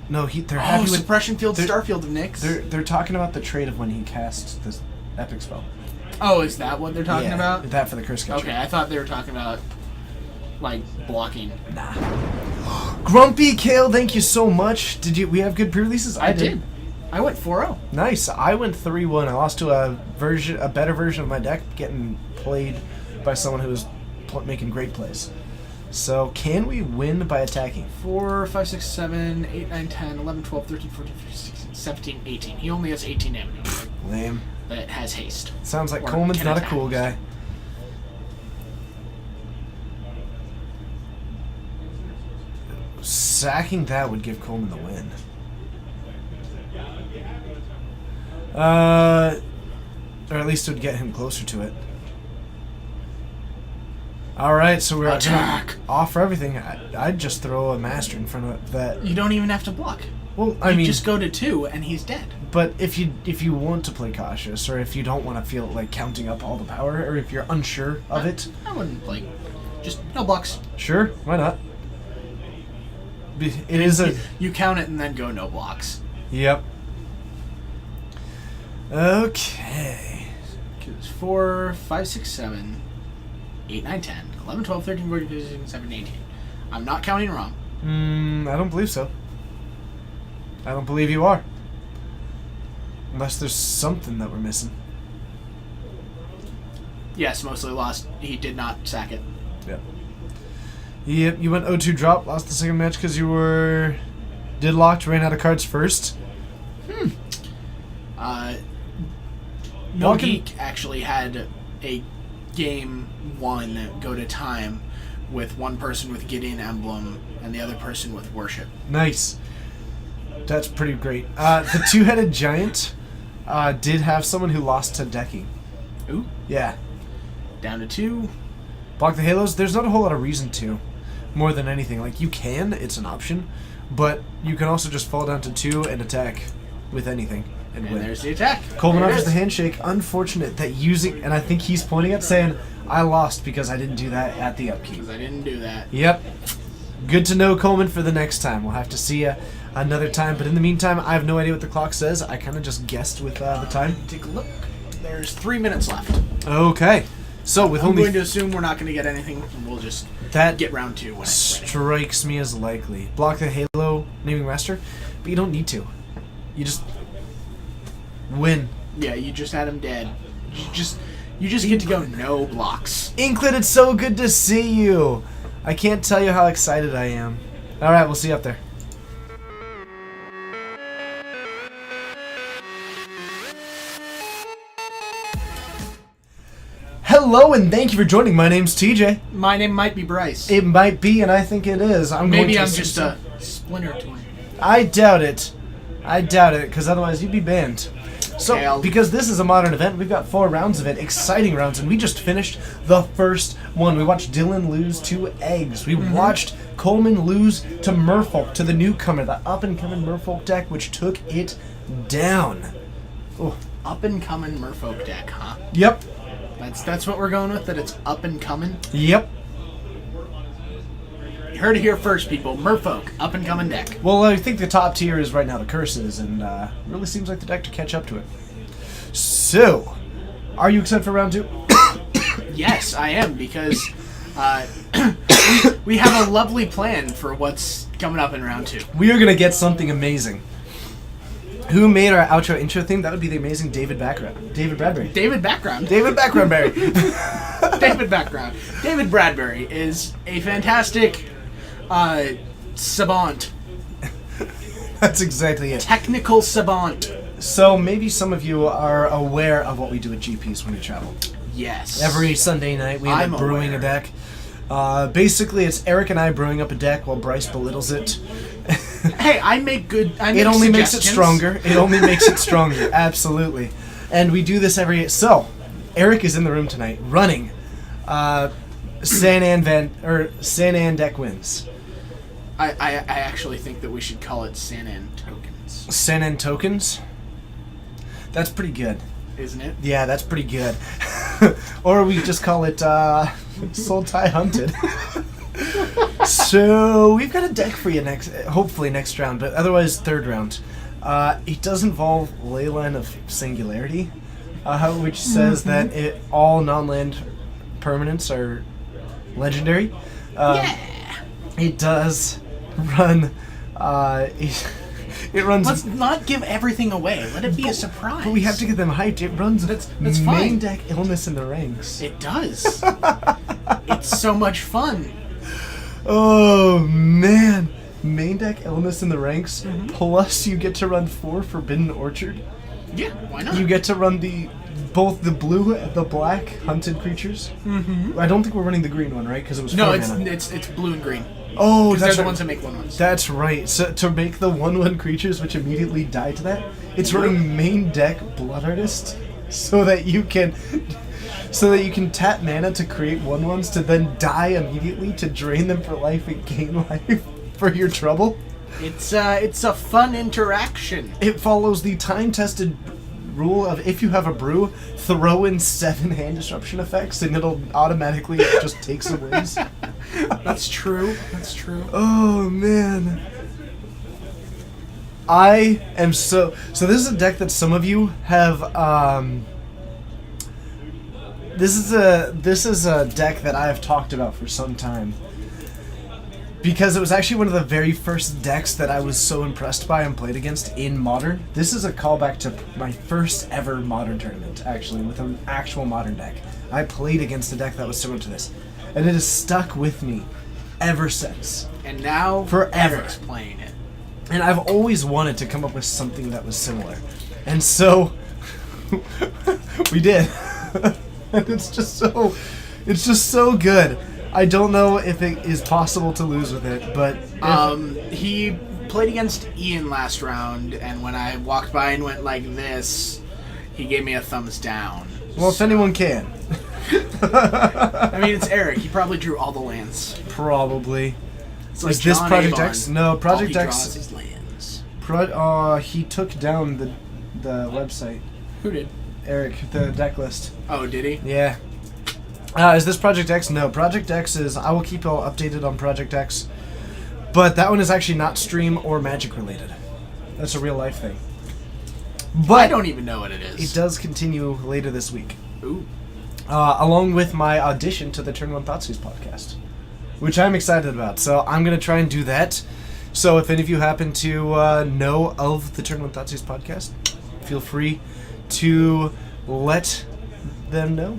No, they're happy with Suppression Field, they're- Starfield of Nyx. they're talking about the trade of when he casts this epic spell. Oh, is that what they're talking Yeah, about? that for the Curse Catcher. Okay, I thought they were talking about, like, blocking. Nah. Grumpy Kale, thank you so much. Did we have good pre-releases? I did. I went 4-0. Nice. I went 3-1. I lost to a better version of my deck getting played by someone who was making great plays. So, can we win by attacking? 4, 5, 6, 7, 8, 9, 10, 11, 12, 13, 14, 15, 16, 17, 18. He only has 18 damage. Lame. That has haste. Sounds like Or Coleman's can not a attack. cool guy. Sacking that would give Coleman the win. Or at least it would get him closer to it. Alright, so we're Attack! gonna offer everything. I'd just throw a master in front of that. You don't even have to block. Well, I You mean, just go to 2 and he's dead. but if you want to play cautious, or if you don't want to feel like counting up all the power, or if you're unsure of it, I wouldn't, like, just no blocks. sure, why not? It is a... You count it and then go no blocks. Yep. Okay. It's 4, 5, 6, 7, 8, 9, 10, 11, 12, 13, 14, 15, 16, 17, 18. I'm not counting wrong. I don't believe so. I don't believe you are. Unless there's something that we're missing. Yes, mostly lost. He did not sack it. Yep. Yep, you went 0-2 drop, lost the second match because you were deadlocked, ran out of cards first. No Walking- Geek actually had a game 1 go to time with one person with Gideon Emblem and the other person with Worship. Nice. That's pretty great. The two-headed giant did have someone who lost to decking. Ooh, Yeah. down to 2. Block the halos. There's not a whole lot of reason to, more than anything. Like, you can, it's an option, but you can also just fall down to 2 and attack with anything and And win. there's the attack. Coleman There it offers the is. handshake. Unfortunate that using, and I think he's pointing at saying, I lost because I didn't do that at the upkeep. Because I didn't do that. Yep. Good to know, Coleman, for the next time. We'll have to see you another time. But in the meantime, I have no idea what the clock says. I kind of just guessed with the time. Take a look. There's 3 minutes left. Okay. So with I'm only going to assume we're not going to get anything. And we'll just that get round 2 when it's ready. strikes me as likely. Block the Halo naming master, but you don't need to. You just win. Yeah, you just had him dead. You just get to go no blocks. Inklet, it's so good to see you. I can't tell you how excited I am. All right, we'll see you up there. Hello, and thank you for joining. My name's TJ. My name might be Bryce. It might be, and I think it is. Maybe I'm just a Splinter Twin. I doubt it. I doubt it, because otherwise you'd be banned. So, because this is a modern event, we've got 4 rounds of it, exciting rounds, and we just finished the first one. We watched Dylan lose to Eggs. We watched Coleman lose to Merfolk, to the newcomer, the up-and-coming Merfolk deck, which took it down. Oh. Up-and-coming Merfolk deck, huh? Yep. That's what we're going with, that it's up-and-coming? Yep. You heard it here first, people. Merfolk, up-and-coming deck. Well, I think the top tier is right now the Curses, and really seems like the deck to catch up to it. So, are you excited for round 2? Yes, I am, because we have a lovely plan for what's coming up in round 2. We are going to get something amazing. Who made our outro intro theme? That would be the amazing David Bradbury. David Background. David Backgroundberry. David Background. David Bradbury is a fantastic savant. That's exactly it. Technical savant. So maybe some of you are aware of what we do at GPs when we travel. Yes. Every Sunday night we end up brewing a deck. Basically, it's Eric and I brewing up a deck while Bryce belittles it. Hey, I make good. It only makes it stronger. It only makes it stronger. Absolutely. And we do this every. So, Eric is in the room tonight running. San An deck wins. I actually think that we should call it San An tokens. San An tokens. That's pretty good, isn't it? Yeah, that's pretty good. Or we just call it Sultai Hunted. So we've got a deck for you hopefully next round, but otherwise third round. It does involve Leyline of Singularity, which says that all non-land permanents are legendary. Yeah. It does run. It runs. Let's not give everything away. Let it be a surprise. But we have to get them hyped. It runs. That's main fine. Deck Illness in the Ranks. It does. It's so much fun. Oh man, main deck Illness in the Ranks. Plus, you get to run 4 Forbidden Orchard. Yeah, why not? You get to run both the blue and the black hunted creatures. I don't think we're running the green one, right? Because it was 4 mana. it's blue and green. Oh, that's the ones that make 1/1s. That's right. So to make the 1/1 creatures which immediately die to that, it's running main deck Blood Artist, so that you can tap mana to create 1/1s to then die immediately to drain them for life and gain life for your trouble. It's a fun interaction. It follows the time-tested rule of if you have a brew, throw in 7 hand disruption effects and it'll automatically just take some wins. That's true. That's true. Oh man. I am so this is a deck that some of you have this is a deck that I have talked about for some time. Because it was actually one of the very first decks that I was so impressed by and played against in Modern. This is a callback to my first ever Modern tournament, actually, with an actual Modern deck. I played against a deck that was similar to this. And it has stuck with me ever since. And now, forever. Eric's playing it. And I've always wanted to come up with something that was similar. And so, we did. And it's just so good. I don't know if it is possible to lose with it, but he played against Ian last round, and when I walked by and went like this, he gave me a thumbs down. Well, if anyone can. I mean, it's Eric. He probably drew all the lands. Probably. It's like is this John Project Avon. X? No, Project all he X. draws is lands. He took down the website. Who did? Eric, the deck list. Oh, did he? Yeah. Is this Project X? No, Project X is... I will keep you all updated on Project X. But that one is actually not stream or Magic related. That's a real life thing. But I don't even know what it is. It does continue later this week. Ooh. Along with my audition to the Turn 1 Thoughtseize podcast, which I'm excited about. So I'm going to try and do that. So if any of you happen to know of the Tournament Thoughtseize podcast, feel free to let them know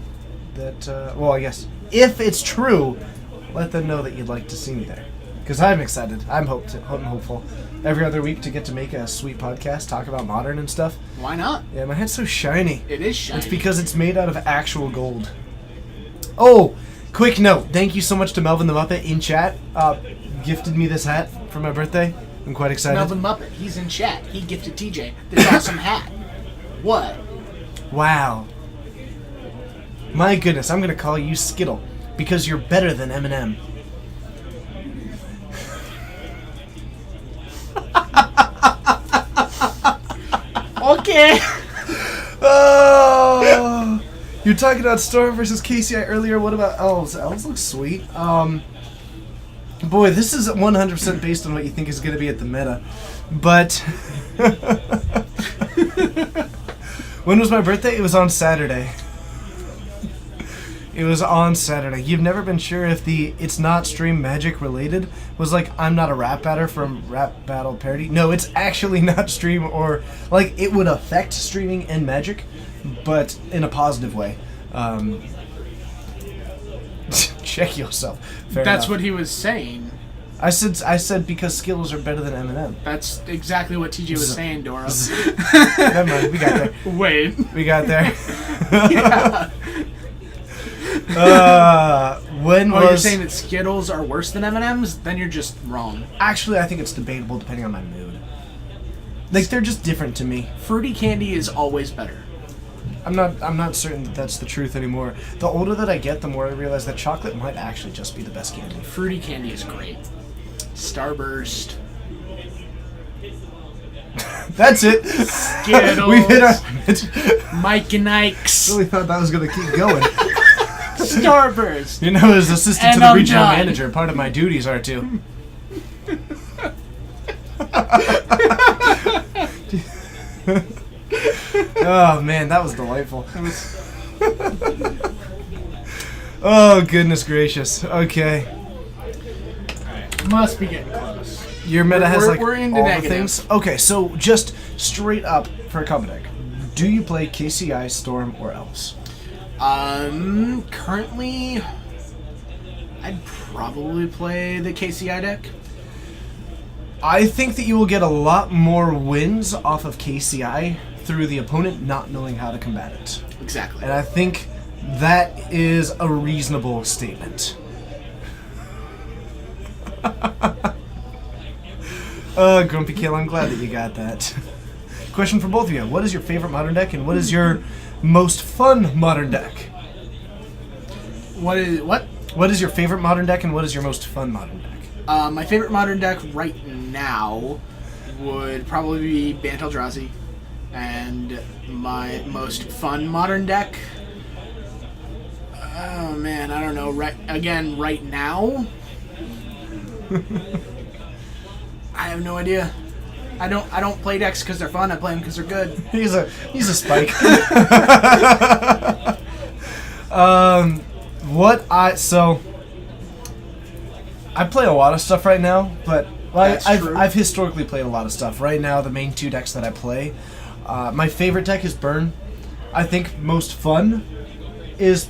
that, well, I guess, if it's true, let them know that you'd like to see me there. Because I'm excited. I'm hopeful. Every other week to get to make a sweet podcast, talk about Modern and stuff. Why not? Yeah, my head's so shiny. It is shiny. It's because it's made out of actual gold. Oh, quick note. Thank you so much to Melvin the Muppet in chat. Gifted me this hat for my birthday. I'm quite excited. Melvin Muppet, he's in chat. He gifted TJ this awesome hat. What? Wow. My goodness, I'm going to call you Skittle because you're better than Eminem. Okay. Oh, you're talking about Storm versus KCI earlier. What about Elves? Elves look sweet. Boy, this is 100% based on what you think is going to be at the meta. But when was my birthday? It was on Saturday. It was on Saturday. You've never been sure if the It's Not Stream Magic related was like I'm Not a Rap Batter from Rap Battle Parody? No, it's actually not stream or like it would affect streaming and Magic, but in a positive way. Check yourself. Fair That's enough. what he was saying. I said because Skittles are better than Eminem. That's exactly what TJ was saying, Dora. Never mind, we got there. Wait. We got there. Yeah. When Oh, you're was saying that Skittles are worse than M&M's? Then you're just wrong. actually I think it's debatable depending on my mood. Like they're just different to me. Fruity candy is always better. I'm not certain that that's the truth anymore. The older that I get, the more I realize that chocolate might actually just be the best candy. Fruity candy is great. Starburst. That's it. Skittles. We hit our limit. Mike and Ike's. Really thought that was gonna keep going. Starburst. You know, as assistant And to the I'm regional done. manager, part of my duties are to. Oh man, that was delightful. Oh goodness gracious. Okay, Must be getting close. your meta has like we're into all negative. the things. Okay, so just straight up for a combo deck, do you play KCI, Storm, or Elves? Currently, I'd probably play the KCI deck. I think that you will get a lot more wins off of KCI through the opponent not knowing how to combat it. Exactly. And I think that is a reasonable statement. Grumpy Kill, I'm glad that you got that. Question for both of you. What is your favorite Modern deck and what is your most fun Modern deck? What? What is your favorite Modern deck and what is your most fun Modern deck? My favorite modern deck right now would probably be Bant Eldrazi. And my most fun modern deck... Oh man, I don't know. Right now... I have no idea. I don't play decks because they're fun. I play them because they're good. He's a spike. I play a lot of stuff right now, but That's true. I've historically played a lot of stuff. Right now, the main two decks that I play, my favorite deck is Burn. I think most fun is,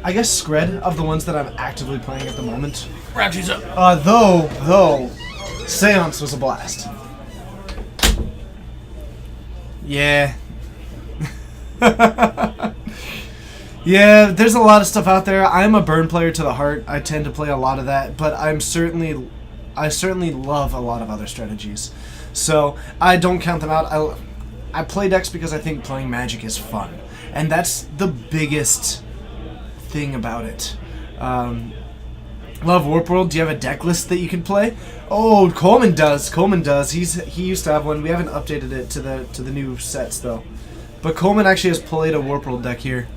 I guess, Skred of the ones that I'm actively playing at the moment. Ratchet's up. Though, Seance was a blast. Yeah. Yeah, there's a lot of stuff out there. I'm a Burn player to the heart. I tend to play a lot of that, but I certainly love a lot of other strategies. So I don't count them out. I play decks because I think playing Magic is fun, and that's the biggest thing about it. Love Warp World. Do you have a deck list that you can play? Oh, Coleman does. He used to have one. We haven't updated it to the new sets though. But Coleman actually has played a Warp World deck here.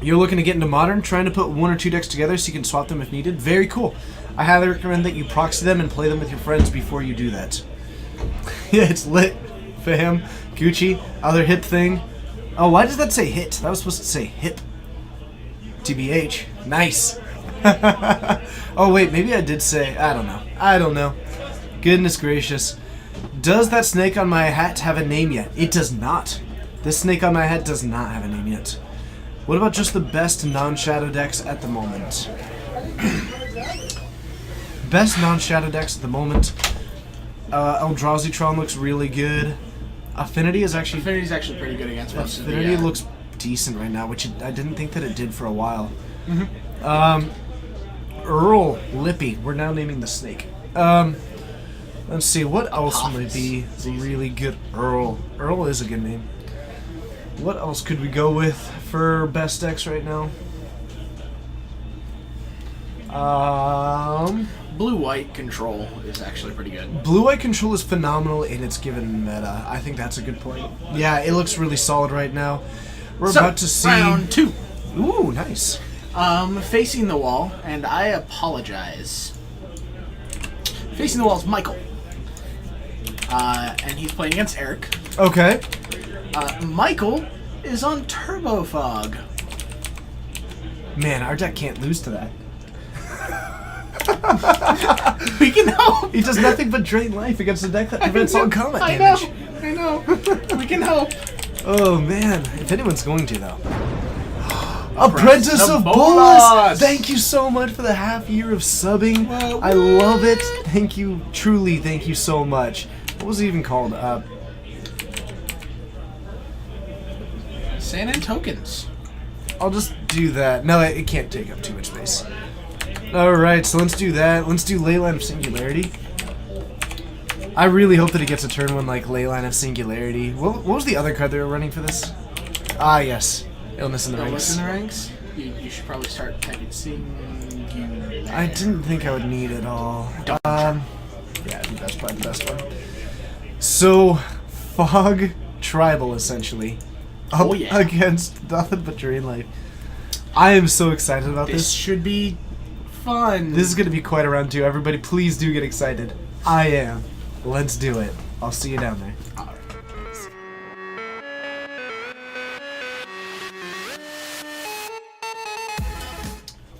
You're looking to get into Modern, trying to put one or two decks together so you can swap them if needed. Very cool. I highly recommend that you proxy them and play them with your friends before you do that. Yeah, it's lit, fam. Gucci, other hip thing. Oh, why does that say hit? That was supposed to say hip. TBH. Nice. Oh wait, maybe I did say. I don't know. I don't know. Goodness gracious. Does that snake on my hat have a name yet? It does not. This snake on my hat does not have a name yet. What about just the best non-shadow decks at the moment? Best non-shadow decks at the moment. Eldrazi looks really good. Affinity's actually pretty good against most of the... Affinity looks decent right now, which I didn't think that it did for a while. Earl Lippy. We're now naming the snake. Let's see, what else might be really good? Earl. Earl is a good name. What else could we go with for best decks right now? Blue-white control is actually pretty good. Blue-white control is phenomenal in its given meta. I think that's a good point. Yeah, it looks really solid right now. We're about to see... round 2. Ooh, nice. Facing the wall, and I apologize. Facing the wall is Michael. And he's playing against Eric. Okay. Michael is on Turbo Fog. Man, our deck can't lose to that. We can help. He does nothing but drain life against a deck that prevents all combat damage. I know. We can help. Oh man, if anyone's going to though. Apprentice of Bolas! Bolas! Thank you so much for the half year of subbing. I love it. Thank you, truly, thank you so much. What was it even called? Sand and tokens. I'll just do that. No, it can't take up too much space. Alright, so let's do that. Let's do Leyline of Singularity. I really hope that it gets a turn one like Leyline of Singularity. What was the other card they were running for this? Ah, yes. Illness in the Illness Ranks. in the Ranks? You should probably start typing Singularity. I didn't think I would need it all. Yeah, I think that's probably the best one. So, Fog Tribal, essentially. Up against nothing but Drain Life. I am so excited about this. This should be fun. This is going to be quite a round two. Everybody, please do get excited. I am. Let's do it. I'll see you down there.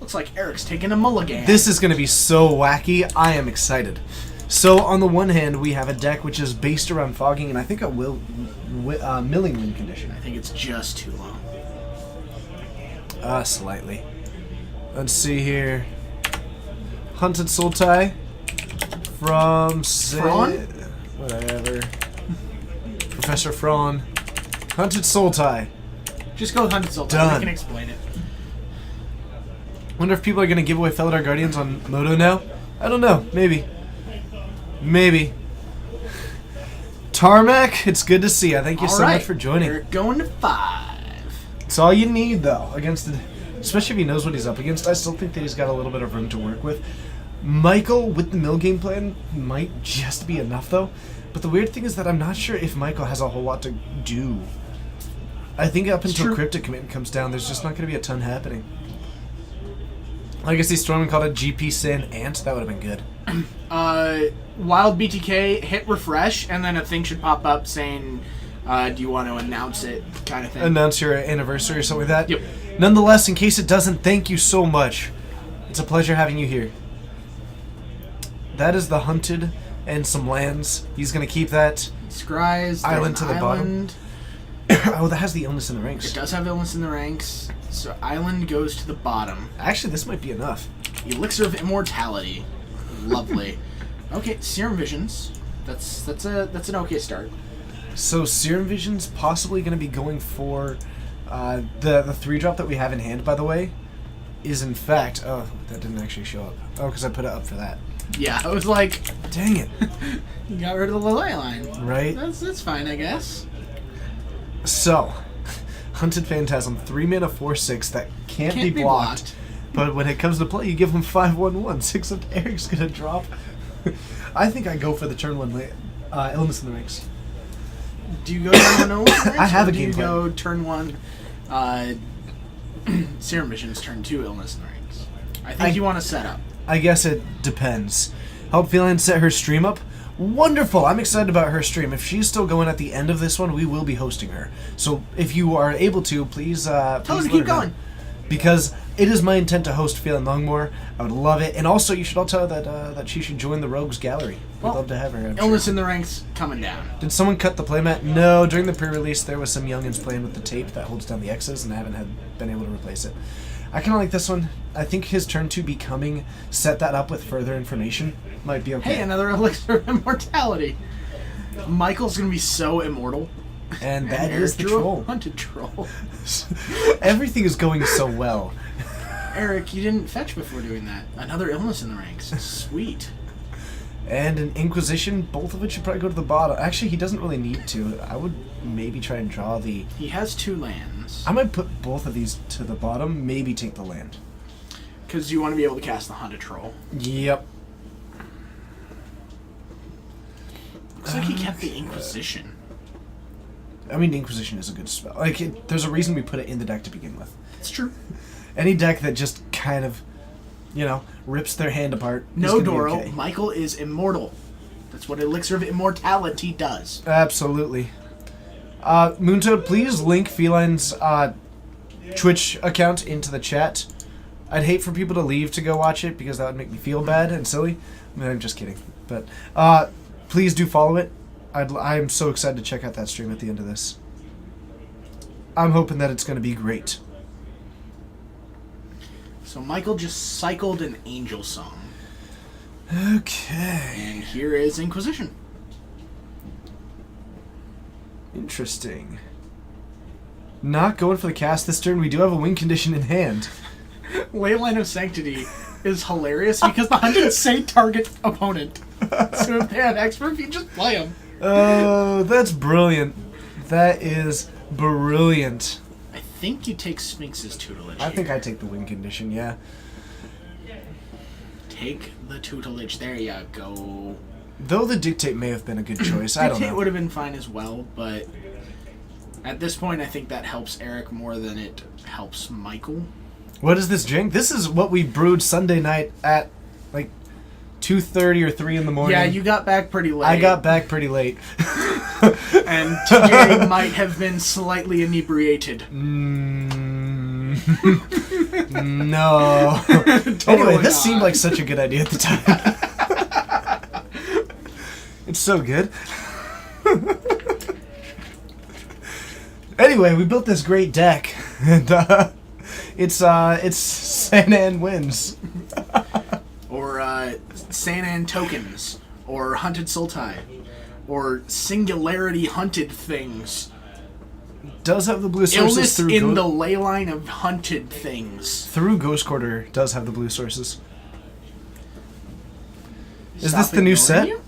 Looks like Eric's taking a mulligan. This is going to be so wacky. I am excited. So, on the one hand, we have a deck which is based around fogging, and I think a milling wind condition. I think it's just too long. Slightly. Let's see here. Hunted Sultai from Fraun? Whatever. Professor Fraun. Hunted Sultai. Just go with Hunted Sultai. Done. I can explain it. Wonder if people are going to give away Felidar Guardians on Moto now? I don't know. Maybe. Maybe. Tarmac, it's good to see you. Thank you so much for joining. We're going to 5. It's all you need, though, against the... Especially if he knows what he's up against. I still think that he's got a little bit of room to work with. Michael, with the mill game plan, might just be enough, though. But the weird thing is that I'm not sure if Michael has a whole lot to do. I think up until Cryptic Commitment comes down, there's just not going to be a ton happening. I guess he's Storming called a GP Sin Ant. That would have been good. Wild BTK, hit refresh, and then a thing should pop up saying, do you want to announce it, kind of thing. Announce your anniversary or something like that? Yep. Nonetheless, in case it doesn't, thank you so much. It's a pleasure having you here. That is the Hunted and some lands. He's going to keep that. Scries, Island to the bottom. Oh, that has the Illness in the Ranks. It does have Illness in the Ranks, so Island goes to the bottom. Actually, this might be enough. Elixir of Immortality. Lovely. Okay, Serum Visions. That's an okay start. So Serum Vision's possibly going to be going for the 3-drop that we have in hand, by the way, is in fact... Oh, that didn't actually show up. Oh, because I put it up for that. Yeah, I was like... Dang it. You got rid of the Leyline. Right? That's fine, I guess. So, Hunted Phantasm, 3 mana, 4/6 that can't be blocked. But when it comes to play, you give him 5/1/1. 6 of Eric's gonna drop. I think I go for the turn 1 Illness in the Ranks. Do you go turn 1 Illness in the Ranks? I have a do game you plan. go turn 1 Serum Visions, turn 2 Illness in the Ranks? I think you want to set up. I guess it depends. Help Feline set her stream up. Wonderful! I'm excited about her stream. If she's still going at the end of this one, we will be hosting her. So if you are able to, please... Tell her to keep going. because it is my intent to host Phelan Longmore. I would love it. And also, you should all tell her that she should join the Rogues Gallery. We'd love to have her. I'm Illness sure. in the ranks coming down. Did someone cut the playmat? No. During the pre-release, there was some youngins playing with the tape that holds down the X's, and I haven't been able to replace it. I kind of like this one. I think his turn to becoming set that up with further information might be okay. Hey, another elixir of immortality. Michael's gonna be so immortal. And that Eric is the drew a troll. hunted troll. Everything is going so well. Eric, you didn't fetch before doing that. Another illness in the ranks. Sweet. And an Inquisition, both of which should probably go to the bottom. Actually, he doesn't really need to. I would maybe try and draw the... He has 2 lands. I might put both of these to the bottom, maybe take the land. Because you want to be able to cast the hunted troll. Yep. Looks like he kept the Inquisition. I mean, Inquisition is a good spell. Like, there's a reason we put it in the deck to begin with. It's true. Any deck that just kind of, rips their hand apart. No, is gonna be Doro. okay. Michael is immortal. That's what Elixir of Immortality does. Absolutely. Moontoad, please link Feline's Twitch account into the chat. I'd hate for people to leave to go watch it because that would make me feel bad and silly. I'm just kidding. But please do follow it. I'm so excited to check out that stream at the end of this. I'm hoping that it's going to be great. So Michael just cycled an Angel Song. Okay. And here is Inquisition. Interesting. Not going for the cast this turn. We do have a win condition in hand. Leyline of Sanctity is hilarious because the hundreds say target opponent. So if they have expert, you just play them. Oh, that's brilliant. That is brilliant. I think you take Sphinx's tutelage. I think I take the win condition, yeah. Take the tutelage. There you go. Though the dictate may have been a good choice. I don't Dictate know. would have been fine as well, but at this point, I think that helps Eric more than it helps Michael. What is this drink? This is what we brewed Sunday night at like 2:30 or 3 in the morning. Yeah, you got back pretty late. I got back pretty late. And TJ might have been slightly inebriated. No. Anyway, this seemed like such a good idea at the time. It's so good. Anyway, we built this great deck, and it's Sanan wins. Or Sanan tokens, or hunted Sultai, or singularity hunted things. Does have the blue sources Illness through in the ley line of hunted things. through Ghost Quarter. Does have the blue sources. Is Stop this the new ignoring set? you?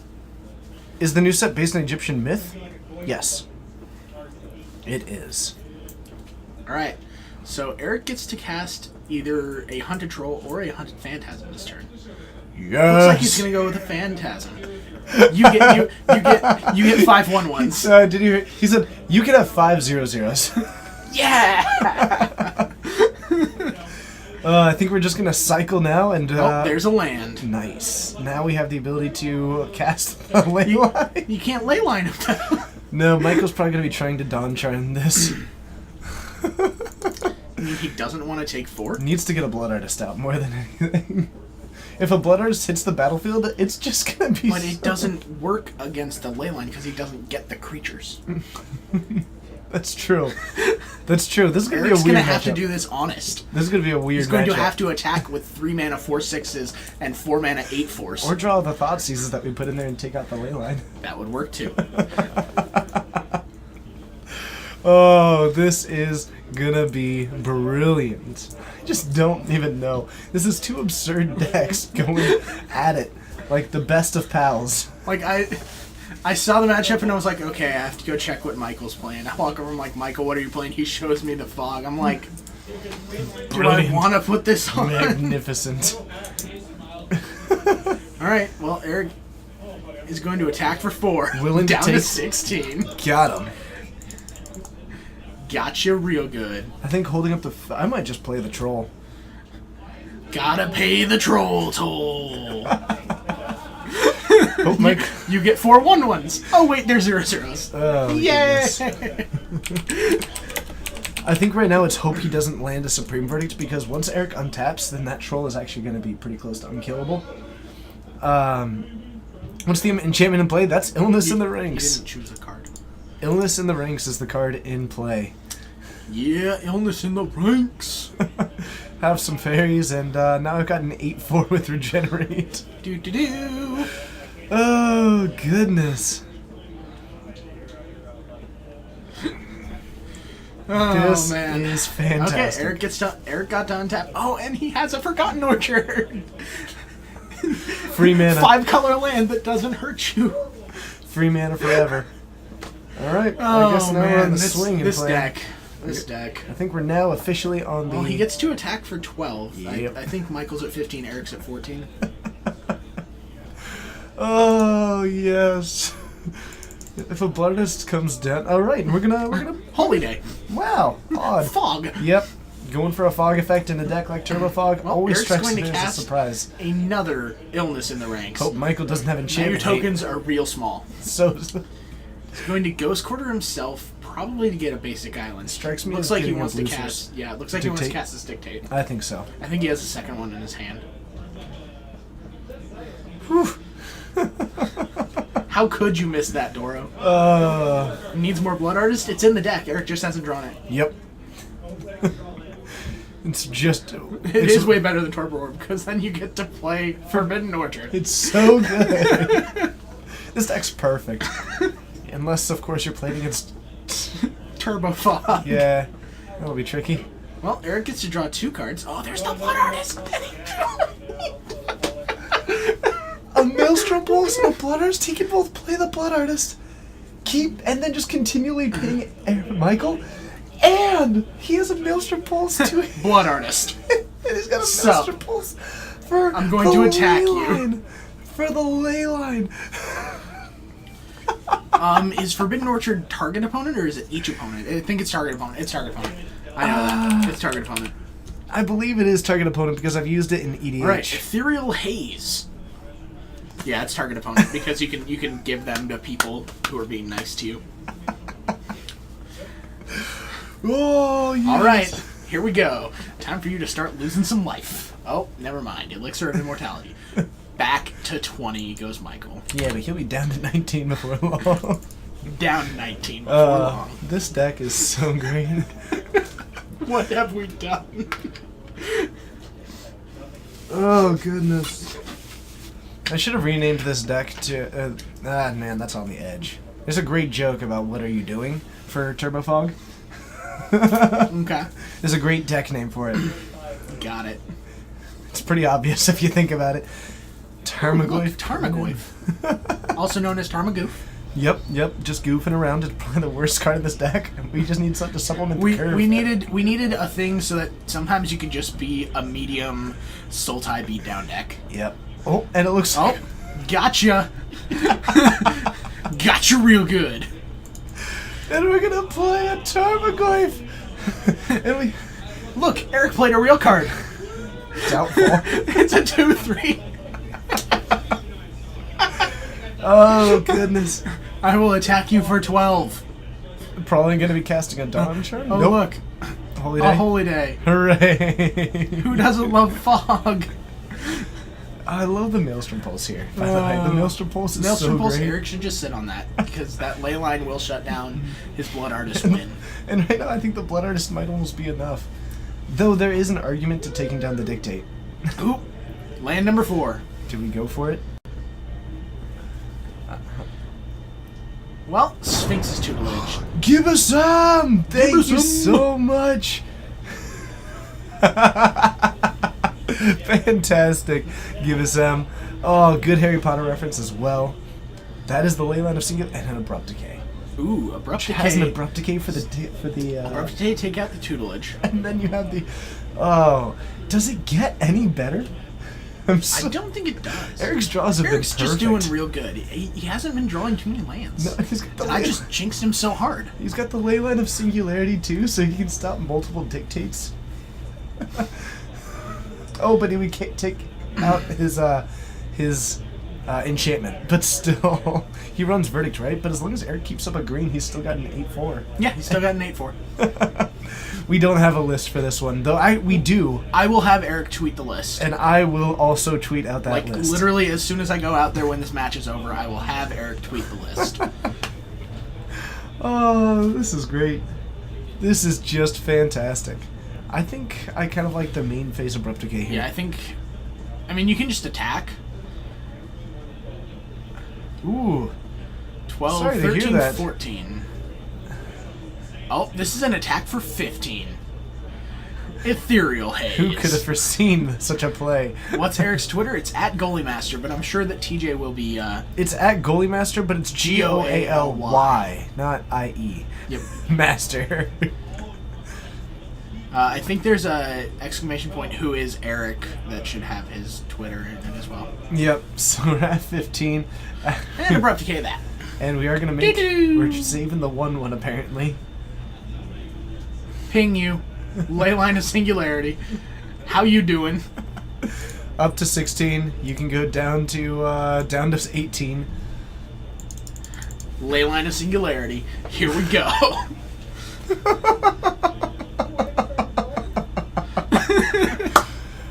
Is the new set based on Egyptian myth? Yes. It is. Alright, so Eric gets to cast either a hunted troll or a hunted phantasm this turn. Yes. Looks like he's gonna go with a phantasm. You get 5/1/1s. Did you hear? He said you can have 5 0/0s. Yeah. I think we're just gonna cycle now and. Oh, there's a land. Nice. Now we have the ability to cast the ley line. You can't ley line him down. No, Michael's probably gonna be trying to Dawn Charm this. I mean, he doesn't want to take 4. Needs to get a Blood Artist out more than anything. If a Blood Artist hits the battlefield, it's just gonna be. But it doesn't work against the ley line because he doesn't get the creatures. That's true. That's true. This is gonna Eric's be a weird gonna have to matchup. do this honest. This is gonna be a weird He's going to matchup. have to attack with 3 mana 4/6s and 4 mana 8/4s. Or draw the Thought Seizes that we put in there and take out the ley line. That would work too. Oh, this is gonna be brilliant. I just don't even know. This is 2 absurd decks going at it like the best of pals. Like I saw the matchup and I was like, okay, I have to go check what Michael's playing. I walk over, I'm like, Michael, what are you playing? He shows me the fog. I'm like, do I want to put this on? Magnificent. All right, well, Eric is going to attack for 4. Willing to down to take- 16. Got him. Gotcha real good. I think holding up the... I might just play the troll. Gotta pay the troll toll. Oh, Mike. You get 4/1/1s. Oh wait, they're 0/0s. Oh, Yay! goodness. I think right now it's hope he doesn't land a Supreme Verdict, because once Eric untaps, then that troll is actually going to be pretty close to unkillable. Once the enchantment in play, that's Illness in the You Ranks. didn't choose a card. Illness in the Ranks is the card in play. Yeah, Illness in the Ranks. Have some fairies, and now I've got an 8/4 with Regenerate. Do. Oh, goodness. Oh, This man. is fantastic. Okay, Eric got to untap. Oh, and he has a Forgotten Orchard. Free mana. 5-color land that doesn't hurt you. Free mana forever. Alright, Oh, I guess now we're on the this, swing and this playing. deck. This deck. I think we're now officially on the... Well, he gets to attack for 12. Yep. I think Michael's at 15, Eric's at 14. Oh, yes. If a Bloodlust comes down... Alright, we're gonna... Holy Day. Wow, odd. Fog. Yep, going for a fog effect in a deck like Turbo Fog Well, always Eric's strikes going me to as a cast surprise. another Illness in the Ranks. Hope Michael doesn't have Now your enchantment. tokens are real small. So He's going to Ghost Quarter himself, probably to get a basic island. Strikes me Looks as like he getting a wants to Blue cast. Source. Yeah, it looks like he wants to Dictate. cast this Dictate. I think so. I think he has a second one in his hand. Whew. How could you miss that, Doro? Needs more Blood Artist? It's in the deck. Eric just hasn't drawn it. Yep. It's just... It is way better than Torpor Orb, because then you get to play Forbidden Orchard. It's so good. This deck's perfect. Unless, of course, you're playing against... Turbo Fog. Yeah, that'll be tricky. Well, Eric gets to draw 2 cards. Oh, there's the Blood Artist! A Maelstrom Pulse and a Blood Artist, he can both play the Blood Artist, and then just continually ping Michael, and he has a Maelstrom Pulse too. Blood Artist. And he's got a Sup? Maelstrom Pulse for I'm going the to attack you. Leyline. For the Leyline. Is Forbidden Orchard target opponent, or is it each opponent? I think it's target opponent. It's target opponent. I know that. It's target opponent. I believe it is target opponent because I've used it in EDH. Alright, Ethereal Haze. Yeah, it's target opponent because you can give them to people who are being nice to you. Oh, yes. Alright, here we go. Time for you to start losing some life. Oh, never mind. Elixir of Immortality. Back to 20 goes Michael. Yeah, but he'll be down to 19 before long. Down 19 before long. This deck is so great. What have we done? Oh, goodness. I should have renamed this deck to... man, that's on the edge. There's a great joke about what are you doing for Turbo Fog. Okay. There's a great deck name for it. Got it. It's pretty obvious if you think about it. Tarmogoyf. Look, Tarmogoyf. Also known as Tarmagoof. Yep, just goofing around is probably the worst card in this deck. We just need something to supplement the curve. We needed a thing so that sometimes you could just be a medium Sultai beatdown deck. Yep. Oh, and it looks... Oh, gotcha. Gotcha real good. And we're gonna play a Tarmogoyf. And we... Look, Eric played a real card. Doubtful. It's a 2/3. Oh, goodness. I will attack you for 12. Probably gonna be casting a Dawn Charm. Oh, Nope. look. Holy Day. A holy day. Hooray. Who doesn't love fog? I love the Maelstrom Pulse here, by the way. The Maelstrom Pulse is Maelstrom so Pulse, great. Eric should just sit on that, because that ley line will shut down his Blood Artist win. And right now, I think the Blood Artist might almost be enough. Though there is an argument to taking down the Dictate. Oop. Land number 4. Do we go for it? Well, Sphinx's tutelage. Give us some! Thank us you some! so much! Fantastic. Give us some. Oh, good Harry Potter reference as well. That is the Leyline of Singular and an Abrupt Decay. Ooh, Abrupt Decay. Has an Abrupt Decay for the Abrupt Decay, take out the tutelage. and then you have the... Oh, does it get any better? I don't think it does. Eric's draws have Eric's been just perfect. doing real good. He hasn't been drawing too many lands. No, he's got the I just jinxed him so hard. He's got the Leyline of Singularity too, so he can stop multiple dictates. Oh, but he would take out his enchantment, but still, he runs Verdict, right? But as long as Eric keeps up a green, he's still got an 8/4. Yeah, he's still got an 8/4. We don't have a list for this one, though. We do, I will have Eric tweet the list. and I will also tweet out that Like, list. literally, as soon as I go out there when this match is over, I will have Eric tweet the list. Oh, this is great. This is just fantastic. I think I kind of like the main phase Abrupt Decay here. I mean, you can just attack. Ooh. 12, Sorry to hear 13, that. 14. Oh, this is an attack for 15. Ethereal Haze. Who could have foreseen such a play? What's Eric's Twitter? It's at Goalie but I'm sure that TJ will be, It's at Goalie Master, but it's Goaly, not IE. Yep. Master. I think there's a exclamation point, who is Eric, that should have his Twitter in it as well. Yep, so we're at 15. And Abrupt Decay that. And we are going to make... Doo-doo. We're saving the 1/1, apparently. Ping you. Leyline of Singularity. How you doing? Up to 16. You can go down to 18. Leyline of Singularity. Here we go.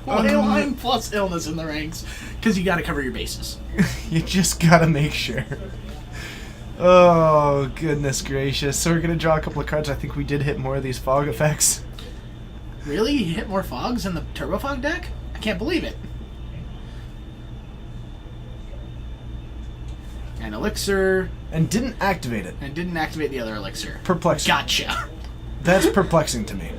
Leyline plus illness in the ranks. Because you got to cover your bases. You just gotta make sure. Oh, goodness gracious. So we're gonna draw a couple of cards. I think we did hit more of these fog effects. Really? You hit more fogs in the Turbo Fog deck? I can't believe it. An elixir. And didn't activate it. And didn't activate the other elixir. Perplexing. Gotcha. That's perplexing to me.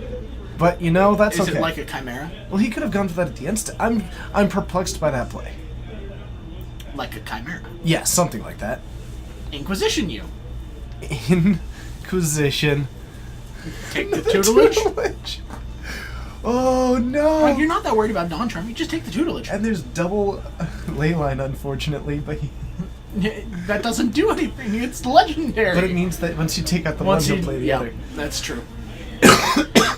But, you know, that's Is okay. it like a Chimera? Well, he could have gone for that at the instant. I'm perplexed by that play. Like a Chimera. Yeah, something like that. Inquisition you. Inquisition. Take the tutelage. Oh, no. Like, you're not that worried about Dawn Charm. You just take the tutelage. And there's double Leyline, unfortunately, but That doesn't do anything. It's legendary. but it means that once you take out the one, you'll play the other. That's true.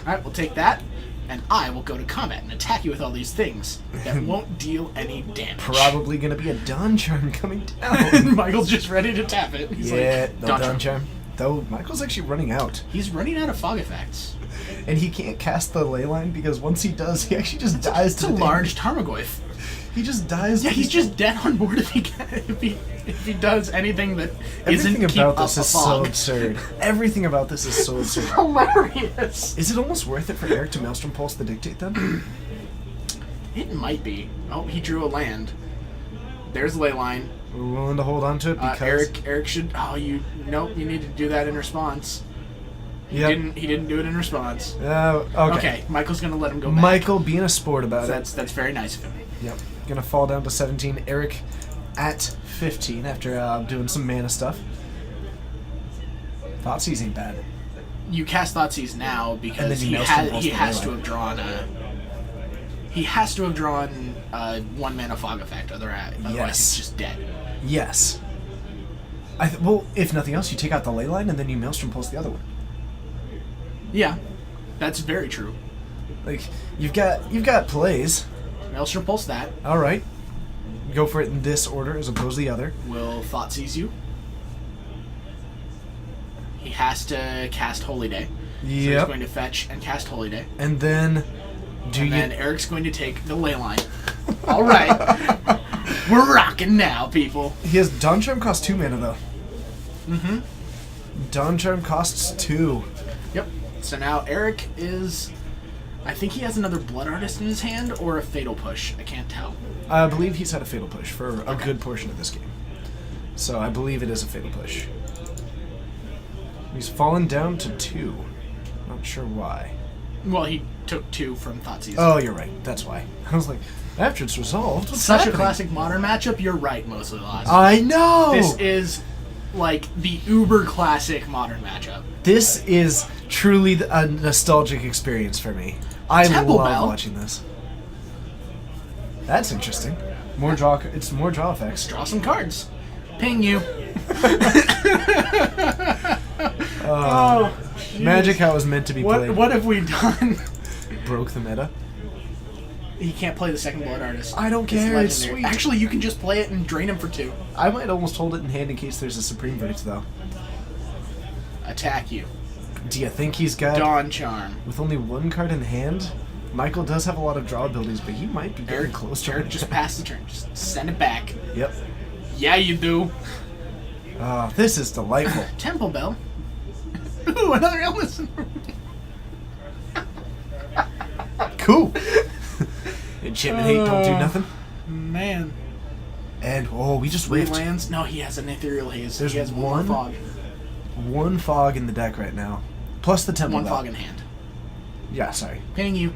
Alright, we'll take that, and I will go to combat and attack you with all these things that won't deal any damage. Probably gonna be a Dawn Charm coming down. And Michael's just ready to tap it. He's Yeah, like, no Dawn Dawn Charm. Charm. Though Michael's actually running out. He's running out of fog effects. And he can't cast the Leyline because once he does, he actually just dies It's to a the large Tarmogoyf. He just dies. Yeah, to he's the- just dead on board if he does anything that Everything isn't keep about up this a is so fog. absurd. Everything about this is so absurd. Hilarious. Is it almost worth it for Eric to Maelstrom Pulse the Dictate then? It might be. Oh, he drew a land. There's Leyline. We're willing to hold on to it because Eric should. Oh, nope. You need to do that in response. He Yep. didn't do it in response. Okay. Okay, Michael's gonna let him go back. Michael being a sport about it. That's very nice of him. Yep. Gonna fall down to 17. Eric at 15 after doing some mana stuff. Thoughtseize ain't bad. You cast Thoughtseize now And because then he you Maelstrom Pulse he the has to Leyline. have drawn a. He has to have drawn one mana fog effect. Otherwise, Yes. it's just dead. Yes. Well, if nothing else, you take out the Leyline and then you Maelstrom Pulse the other one. Yeah, that's very true. Like you've got plays. Maelstrom Pulse that. All right. Go for it in this order as opposed to the other. Will Thoughtseize you. He has to cast Holy Day. So he's Yep. going to fetch and cast Holy Day. And then And then Eric's going to take the Leyline. All right. We're rocking now, people. He has Dawn Charm costs 2 mana though. Mm-hmm. Dawn Charm costs 2. Yep. So now Eric is... I think he has another Blood Artist in his hand or a Fatal Push. I can't tell. I believe he's had a Fatal Push for a good portion of this game. So I believe it is a Fatal Push. He's fallen down to 2. Not sure why. Well, he took 2 from Thoughtseize. Oh, you're right. That's why. I was like, after it's resolved, what's Such happening? a classic Modern matchup. You're right, mostly lost. I know! This is like the uber classic Modern matchup. This is truly a nostalgic experience for me. I Temple love Bell. watching this. That's interesting. More draw. It's more draw effects. Draw some cards. Ping you. Magic how it was meant to be played. What have we done? Broke the meta. He can't play the second Blood Artist. I don't It's care, it's legendary. sweet. Actually, you can just play it and drain him for 2. I might almost hold it in hand in case there's a Supreme Verdict, though. Attack you. Do you think he's got... Dawn Charm. With only 1 card in hand? Michael does have a lot of draw abilities, but he might be very close to Eric, it. just pass the turn. Just send it back. Yep. Yeah, you do. This is delightful. Temple Bell. Ooh, another illness. Cool. Enchantment Hate don't do nothing. Man. And, we just 3 whiffed. lands? No, he has an Ethereal Haze. There's he has one fog. 1 fog in the deck right now. Plus the Temple 1 Bell. fog in hand. Yeah, sorry. Pinning you.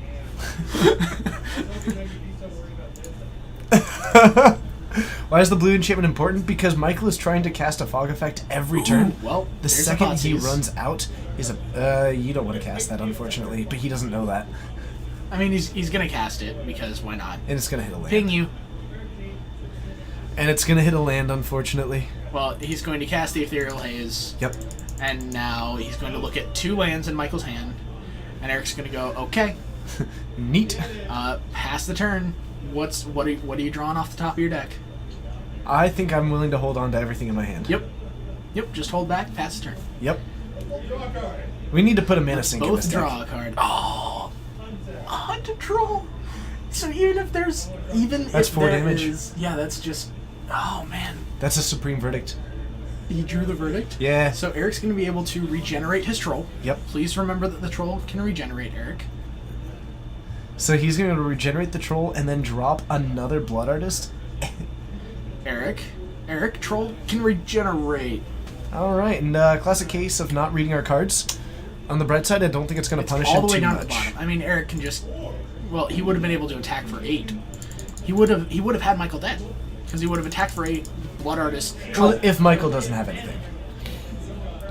Why is the blue enchantment important? Because Michael is trying to cast a fog effect every turn. Well, The there's second he Apotheosis. runs out is a... you don't want to cast that, unfortunately, but he doesn't know that. I mean, he's gonna cast it because why not? And it's going to hit a land. Ping you. And it's going to hit a land, unfortunately. Well, he's going to cast the Ethereal Haze, Yep. and now he's going to look at 2 lands in Michael's hand, and Eric's going to go, okay, Neat. pass the turn. What are you drawing off the top of your deck? I think I'm willing to hold on to everything in my hand. Yep, just hold back, pass the turn. Yep. We need to put a mana sink in Both this draw deck. a card. Oh, to draw. So even if there's That's 4 damage. Yeah, that's just. Oh man, That's a Supreme Verdict. he drew the verdict. Yeah. So Eric's going to be able to regenerate his troll. Yep. Please remember that the troll can regenerate, Eric. So he's going to regenerate the troll and then drop another Blood Artist? Eric, troll can regenerate. Alright, and classic case of not reading our cards. On the bright side, I don't think it's going to punish All him the way too down much. to the bottom. I mean, Eric can just. Well, he would have been able to attack for 8. He would have had Michael dead because he would have attacked for 8. Blood Artist. Troll. Well, if Michael doesn't have anything.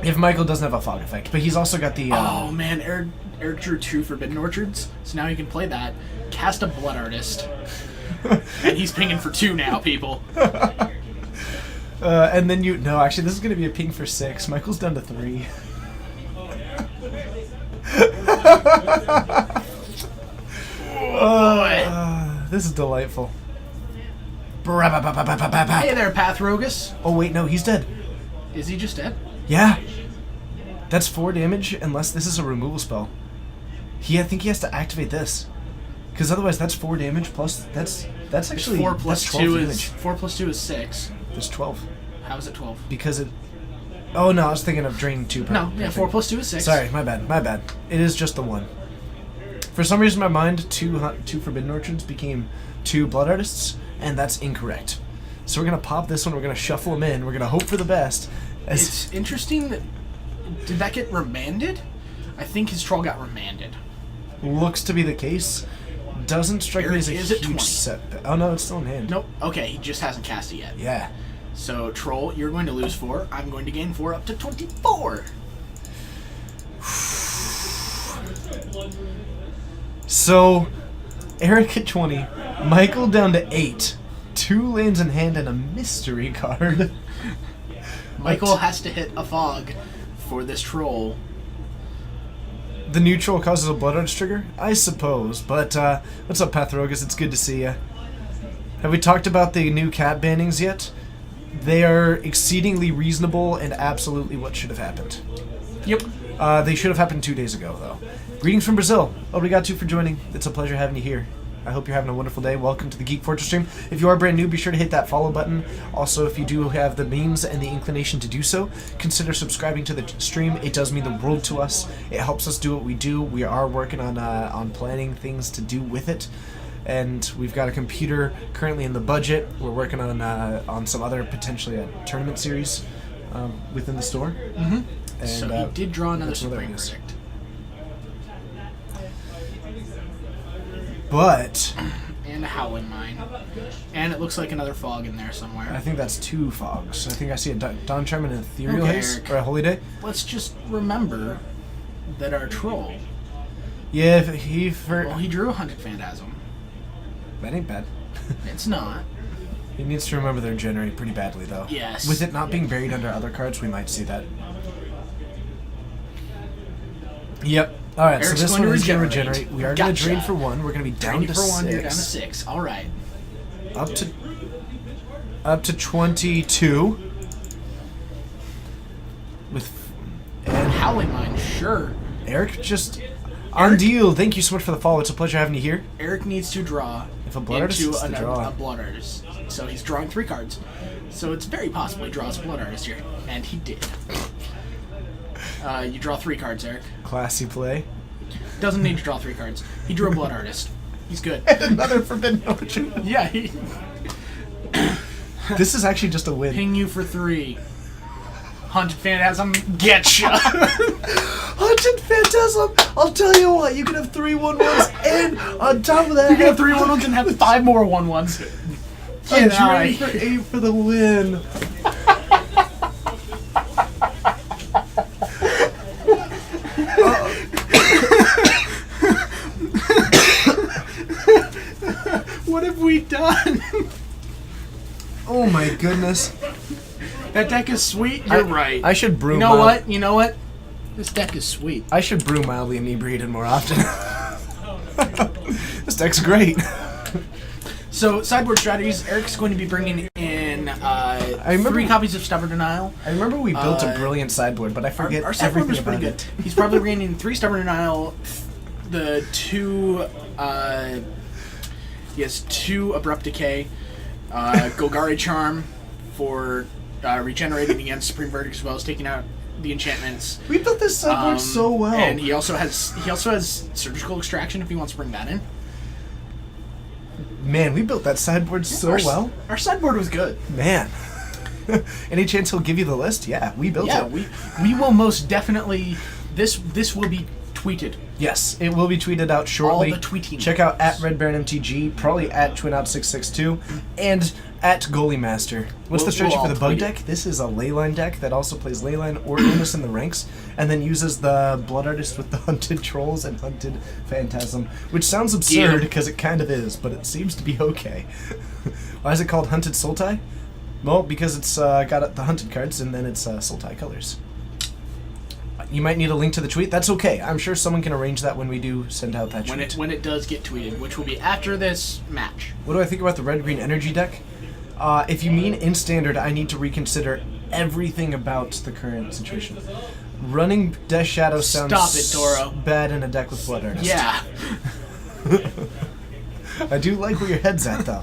If Michael doesn't have a fog effect. But he's also got the... Oh man, Eric drew 2 Forbidden Orchards, so now he can play that. Cast a Blood Artist, and he's pinging for 2 now, people. and then you... No, actually, this is going to be a ping for 6. Michael's down to 3. This is delightful. Hey there, Pathrogus. Oh, wait, no, he's dead. Is he just dead? Yeah. That's 4 damage unless this is a removal spell. I think he has to activate this. Because otherwise that's 4 damage plus... That's actually... 4 plus that's 12 2 damage. is 4 plus 2 is 6. That's 12. How is it 12? Because it... Oh, no, I was thinking of drain 2. No, yeah, 4 plus 2 is 6. Sorry, my bad. It is just the 1. For some reason in my mind, 2 Forbidden Orchards became 2 Blood Artists, and that's incorrect. So we're going to pop this one, we're going to shuffle them in, we're going to hope for the best. It's interesting that... Did that get remanded? I think his troll got remanded. Looks to be the case. Doesn't strike me Eric, as a is it huge 20? setback. Oh no, it's still in hand. Nope. Okay, he just hasn't cast it yet. Yeah. So, Troll, you're going to lose 4. I'm going to gain 4 up to 24. So, Eric at 20, Michael down to 8, 2 lands in hand and a mystery card. Michael has to hit a fog for this Troll. The new troll causes a Blood Artist trigger? I suppose, but what's up, Pathrogus? It's good to see ya. Have we talked about the new cat bannings yet? They are exceedingly reasonable and absolutely what should have happened. Yep. They should have happened 2 days ago, though. Greetings from Brazil. Obrigado for joining. It's a pleasure having you here. I hope you're having a wonderful day. Welcome to the Geek Fortress stream. If you are brand new, be sure to hit that follow button. Also, if you do have the means and the inclination to do so, consider subscribing to the stream. It does mean the world to us. It helps us do what we do. We are working on planning things to do with it. And we've got a computer currently in the budget. We're working on some other potentially a tournament series within the store. Mm-hmm. And, So he did draw another that's another Supreme news. Verdict. But And a Howling Mine. And it looks like another fog in there somewhere. I think that's 2 fogs. I think I see a Dawn Charm and an Ethereal Okay, Haze, Eric. or a Holy Day. Let's just remember that our troll, Yeah, if he for well, he drew a Hunted Phantasm. that ain't bad. It's not. He needs to remember their generate pretty badly, though. Yes. With it not being buried under other cards, we might see that. Yep. All right, so Eric's this going one to is going to regenerate. regenerate. We are going to Gotcha. drain for 1. We're going to be down Draining to for 1, 6. you're down to 6. All right. Up to 22. And Howling Mine, sure. Eric just on deal. Thank you so much for the follow. It's a pleasure having you here. Eric needs to draw If a Blood Artist into is to draw. a Blood Artist. So he's drawing 3 cards. So it's very possible he draws a Blood Artist here. And he did. You draw 3 cards, Eric. Classy play. Doesn't need to draw 3 cards. He drew a Blood Artist. He's good. And another Forbidden Ocean. Yeah, he This is actually just a win. ping you for 3. Hunt Phantasm, getcha! Haunted Phantasm! I'll tell you what, you can have 3 1/1s, and on top of that, You can have 3 1/1s and have 5 more 1/1s. I'm Get out. ready for 8 for the win. What have we done? Oh my goodness. That deck is sweet. You're right. I should brew You know mild- what? You know what? This deck is sweet. I should brew mildly inebriated more often. This deck's great. So, sideboard strategies. Eric's going to be bringing in remember- 3 copies of Stubborn Denial. I remember we built a brilliant sideboard, but I forget Our sideboard everything was pretty about good. it. He's probably bringing in 3 Stubborn Denial, the 2. He has 2 Abrupt Decay, Golgari Charm for regenerating against Supreme Verdict, as well as taking out the enchantments. We built this sideboard so well. And he also has Surgical Extraction if he wants to bring that in. Man, we built that sideboard so well. Our sideboard was good. Man. Any chance he'll give you the list? Yeah, we built Yeah, it. we will most definitely. This will be tweeted. Yes, it will be tweeted out shortly. All the tweeting. Check out at Red Baron MTG, probably at TwinOut662, and at Goalie Master. What's the We'll strategy all for the bug tweet deck? This is a Leyline deck that also plays Leyline or Illness in the ranks, and then uses the Blood Artist with the Hunted Trolls and Hunted Phantasm, which sounds absurd Yeah. because it kind of is, but it seems to be okay. Why is it called Hunted Sultai? Well, because it's got the Hunted cards, and then it's Sultai colors. You might need a link to the tweet. That's okay. I'm sure someone can arrange that when we do send out that tweet. When it does get tweeted, which will be after this match. What do I think about the red-green energy deck? If you mean in standard, I need to reconsider everything about the current situation. Running Death Shadow sounds Stop it, Doro. bad in a deck with Blood Artist. Yeah. I do like where your head's at, though.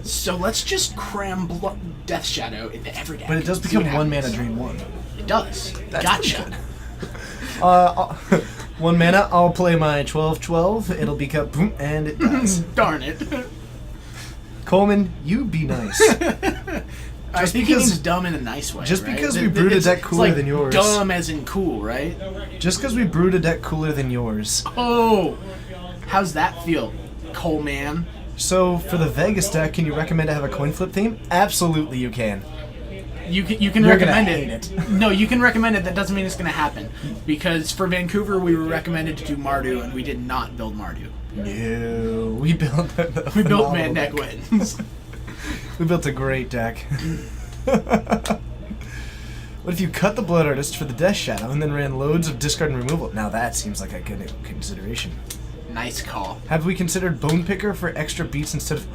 So let's just cram Death Shadow into every deck. But it does See what become 1 mana happens. drain 1. It does. That's Gotcha. pretty good. 1 mana, I'll play my 12/12. It'll become boom, and it does. Darn it. Coleman, you be nice. I think because- he's dumb in a nice way. just right? because we brewed a It's- deck it's cooler like than yours. Dumb as in cool, right? Just because we brewed a deck cooler than yours. Oh, how's that feel, Coleman? So, for the Vegas deck, can you recommend to have a coin flip theme? Absolutely, you can. You can You're gonna recommend hate it. No, you can recommend it. That doesn't mean it's going to happen. Because for Vancouver, we were recommended to do Mardu, and we did not build Mardu. No, we built a We built phenomenal Man Deck Wins. We built a great deck. What if you cut the Blood Artist for the Death Shadow and then ran loads of discard and removal? Now that seems like a good consideration. Nice call. Have we considered Bone Picker for extra beats instead of...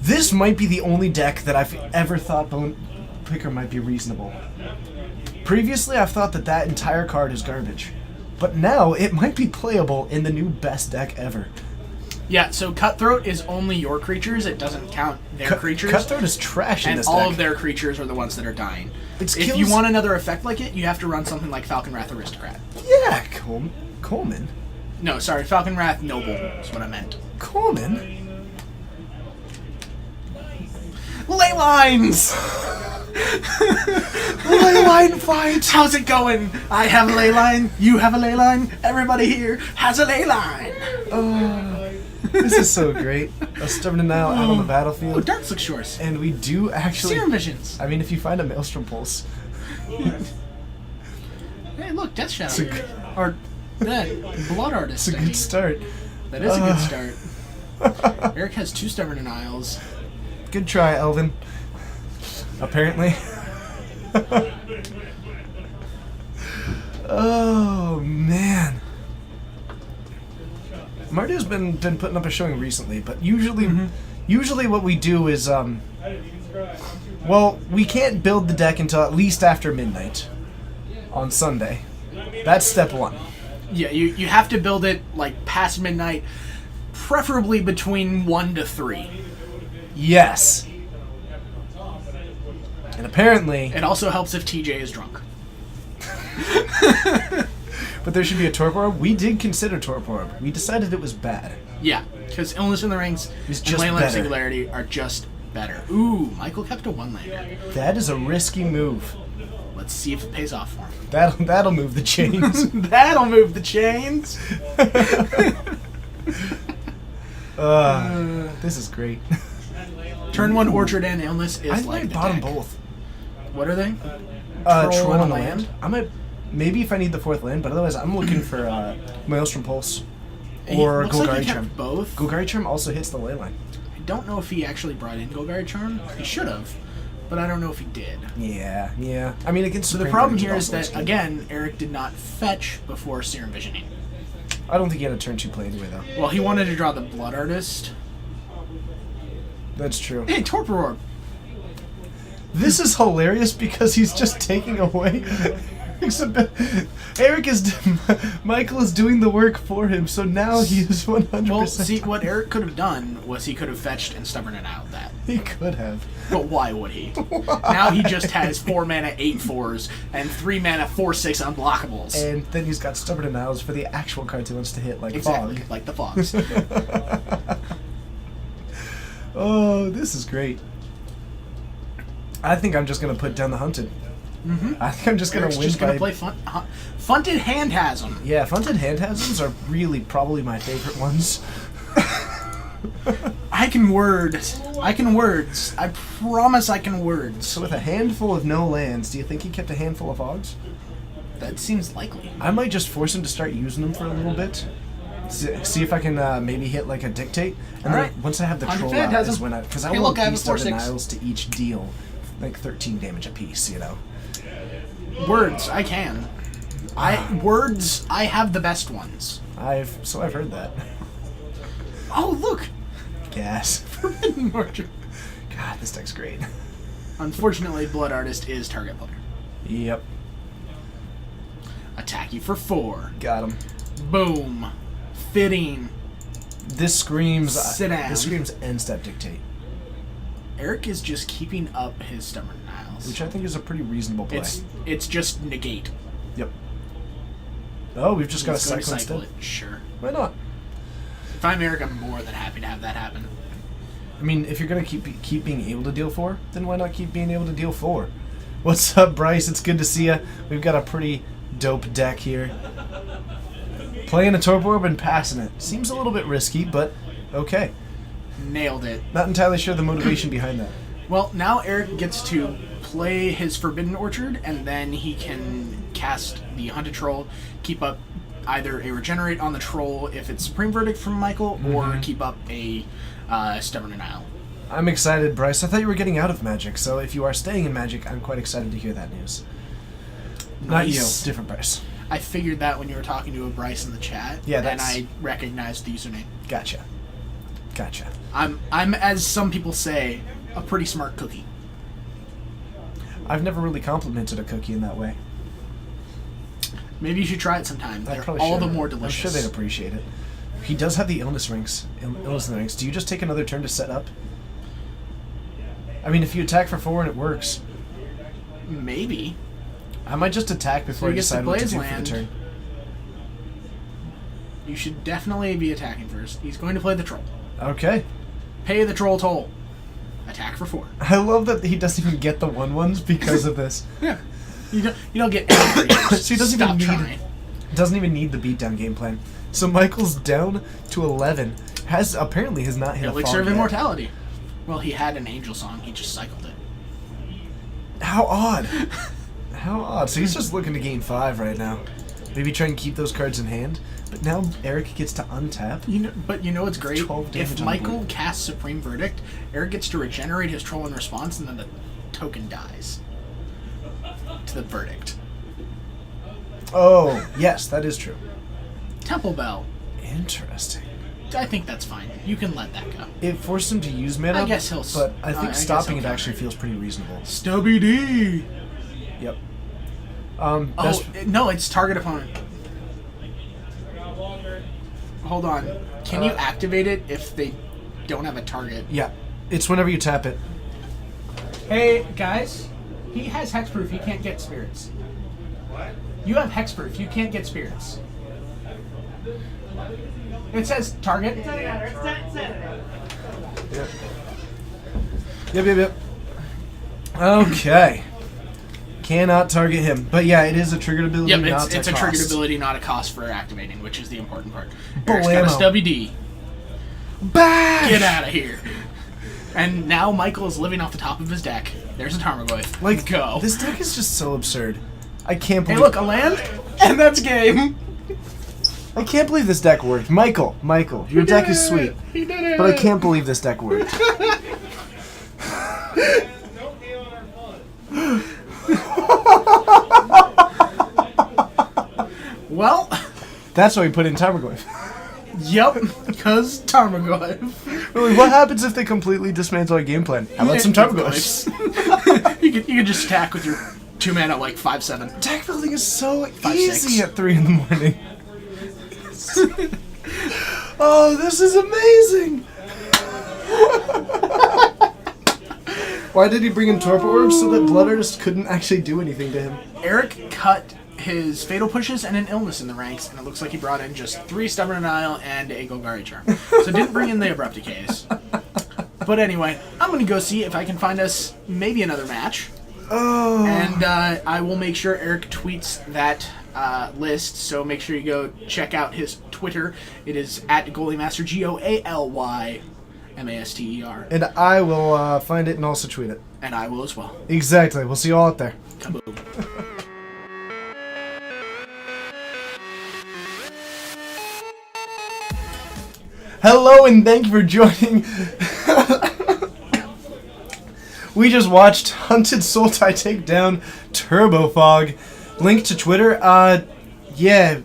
This might be the only deck that I've ever thought Bone Picker might be reasonable. Previously, I've thought that entire card is garbage. But now, it might be playable in the new best deck ever. Yeah, so Cutthroat is only your creatures. It doesn't count their creatures. Cutthroat is trash in and this all deck. of their creatures are the ones that are dying. It's If kills- you want another effect like it, you have to run something like Falcon Wrath Aristocrat. Yeah, Coleman. No, sorry, Falcon Wrath Noble is what I meant. Coleman? Ley lines! Leyline fight! How's it going? I have a ley line. You have a ley line. Everybody here has a ley line. This is so great. A Stubborn Denial out on the Oh, battlefield. Dark Slick Shores. And we do actually... Serum Visions. I mean, if you find a Maelstrom Pulse... Hey, look, Death Shadow. It's a good- Or that Blood Artist. It's a I mean. good start. That is a good start. Eric has 2 Stubborn Denials. Good try, Elvin. Apparently. Oh, man. Mardew's been putting up a showing recently, but usually what we do is well, we can't build the deck until at least after midnight on Sunday. That's step one. Yeah, you have to build it like past midnight, preferably between 1 to 3. Yes. And apparently... It also helps if TJ is drunk. But there should be a Torpor Orb. We did consider Torpor Orb. We decided it was bad. Yeah, because Illness in the Rings It's and just Leyline better. Singularity are just better. Ooh, Michael kept a 1-lander. That is a risky move. Let's see if it pays off for him. That'll move the chains. That'll move the chains. This is great. Turn 1 Orchard and Illness is I like might the bottom deck. both. What are they? Troll and and a a land. I might, maybe if I need the 4th land, but otherwise I'm looking for Maelstrom Pulse or Looks like Golgari he kept Charm. both. Golgari Charm also hits the ley line. I don't know if he actually brought in Golgari Charm. He should have, but I don't know if he did. Yeah. I mean, against So the Supreme problem Verdict, here it is also looks that, good. again, Eric did not fetch before Serum Visioning. I don't think he had a turn 2 play anyway, though. Well, he wanted to draw the Blood Artist. That's true. Hey, Torpor Orb! This is hilarious because he's just taking away. Michael is doing the work for him, so now he is 100%. Well, see, what Eric could have done was he could have fetched and Stubborn and out that. He could have. But why would he? Now he just has 4 mana 8/4s and 3 mana 4/6 unblockables. And then he's got Stubborn Denials for the actual cards he wants to hit, like Exactly, Fog. like the Fogs. Oh, this is great. I think I'm just going to put down the Hunted. I think I'm just going Eric's to win just gonna by... play Funted Handhasm. Yeah, Funted Handhasms are really probably my favorite ones. I can words. I promise I can words. So with a handful of no lands, do you think he kept a handful of Fogs? That seems likely. I might just force him to start using them for a little bit. See if I can maybe hit like a Dictate. And then Alright. once I have the Hunted Troll out Phantasm. is when I... Because I Hey, want look, I have a Beast of 4/6. Denials to each deal like 13 damage apiece, you know? Words. I can. I have the best ones. I've heard that. Oh, look! Gas. Forbidden Orchard. God, this deck's great. Unfortunately, Blood Artist is target player. Yep. Attack you for 4. Got him. Boom. Fitting. This screams... Sit down. This screams end step Dictate, Eric is just keeping up his Stubborn Denials. which I think is a pretty reasonable play. It's just negate. Yep. Oh, we've just got a He's going to cycle cycle instead. it. Sure. Why not? If I'm Eric, I'm more than happy to have that happen. I mean, if you're gonna keep being able to deal 4, then why not keep being able to deal 4? What's up, Bryce? It's good to see you. We've got a pretty dope deck here. Playing a Torpor Orb and passing it seems a little bit risky, but okay. Nailed it. Not entirely sure the motivation behind that. Well, now Eric gets to play his Forbidden Orchard, and then he can cast the Hunted Troll, keep up either a Regenerate on the Troll if it's Supreme Verdict from Michael, or keep up a Stubborn Denial. I'm excited, Bryce. I thought you were getting out of Magic, so if you are staying in Magic, I'm quite excited to hear that news. Not you, Nice. different Bryce. I figured that when you were talking to a Bryce in the chat, Yeah, and that's- I recognized the username. Gotcha. I'm, as some people say, a pretty smart cookie. I've never really complimented a cookie in that way. Maybe you should try it sometime. I They're probably all should. the more I'm delicious. sure they'd appreciate it. He does have the Illness Rings. Illness in the Rings. Do you just take another turn to set up? I mean, if you attack for 4 and it works, Maybe. I might just attack before he I gets to decide what play to his do for the land. turn. You should definitely be attacking first. He's going to play the Troll. Okay. Pay the Troll toll. Attack for 4. I love that he doesn't even get the 1/1s because of this. Yeah. You don't get any creatures. So he doesn't Stop even need trying. Doesn't even need the beatdown game plan. So Michael's down to 11. Apparently has not hit a Elixir fog of yet. Immortality. Well, he had an Angel Song. He just cycled it. How odd. How odd. So he's just looking to gain 5 right now. Maybe try and keep those cards in hand. But now Eric gets to untap. But you know what's great? 12 damage If on the Michael board. casts Supreme Verdict, Eric gets to regenerate his Troll in response, and then the token dies to the Verdict. Oh, yes, that is true. Temple Bell. Interesting. I think that's fine. You can let that go. It forced him to use mana. I guess he'll. But I think guess stopping he'll it actually counter. feels pretty reasonable. Stubby D. Yep. No, it's target opponent. Hold on. Can you activate it if they don't have a target? Yeah. It's whenever you tap it. Hey, guys. He has hexproof. He can't get spirits. What? You have hexproof. You can't get spirits. It says target. Yep. Okay. Cannot target him. But yeah, it is a triggered ability, Yep, not it's a a cost. triggered ability, not a cost for activating, which is the important part. Eric's got Blammo. a stubby D. Bash! Get out of here. And now Michael is living off the top of his deck. There's a Tarmogoyf. Like, go. This deck is just so absurd. I can't Hey, believe... look, a land, and that's game. I can't believe this deck worked. Michael, your deck is sweet. He did it. But I can't believe this deck worked. Well, That's why we put in Tarmogoyf. yep, because Tarmogoyf. Really, what happens if they completely dismantle our game plan? How about some Tarmogoyfs? you could just attack with your 2 mana like 5/7. Deck building is so 5, easy 6. at 3 in the morning. Oh, this is amazing! Why did he bring in Torpor Orbs so that Blood Artist couldn't actually do anything to him? Eric cut his Fatal Pushes and an Illness in the ranks, and it looks like he brought in just 3 Stubborn Denial and a Golgari Charm. So didn't bring in the Abrupt Decays. But anyway, I'm going to go see if I can find us maybe another match. Oh. And I will make sure Eric tweets that list, so make sure you go check out his Twitter. It is at GoalyMaster, GoalyMaster. And I will find it and also tweet it. And I will as well. Exactly. We'll see you all out there. Kaboom. Hello and thank you for joining. We just watched Hunted Sultai take down Turbofog. Link to Twitter. Yeah.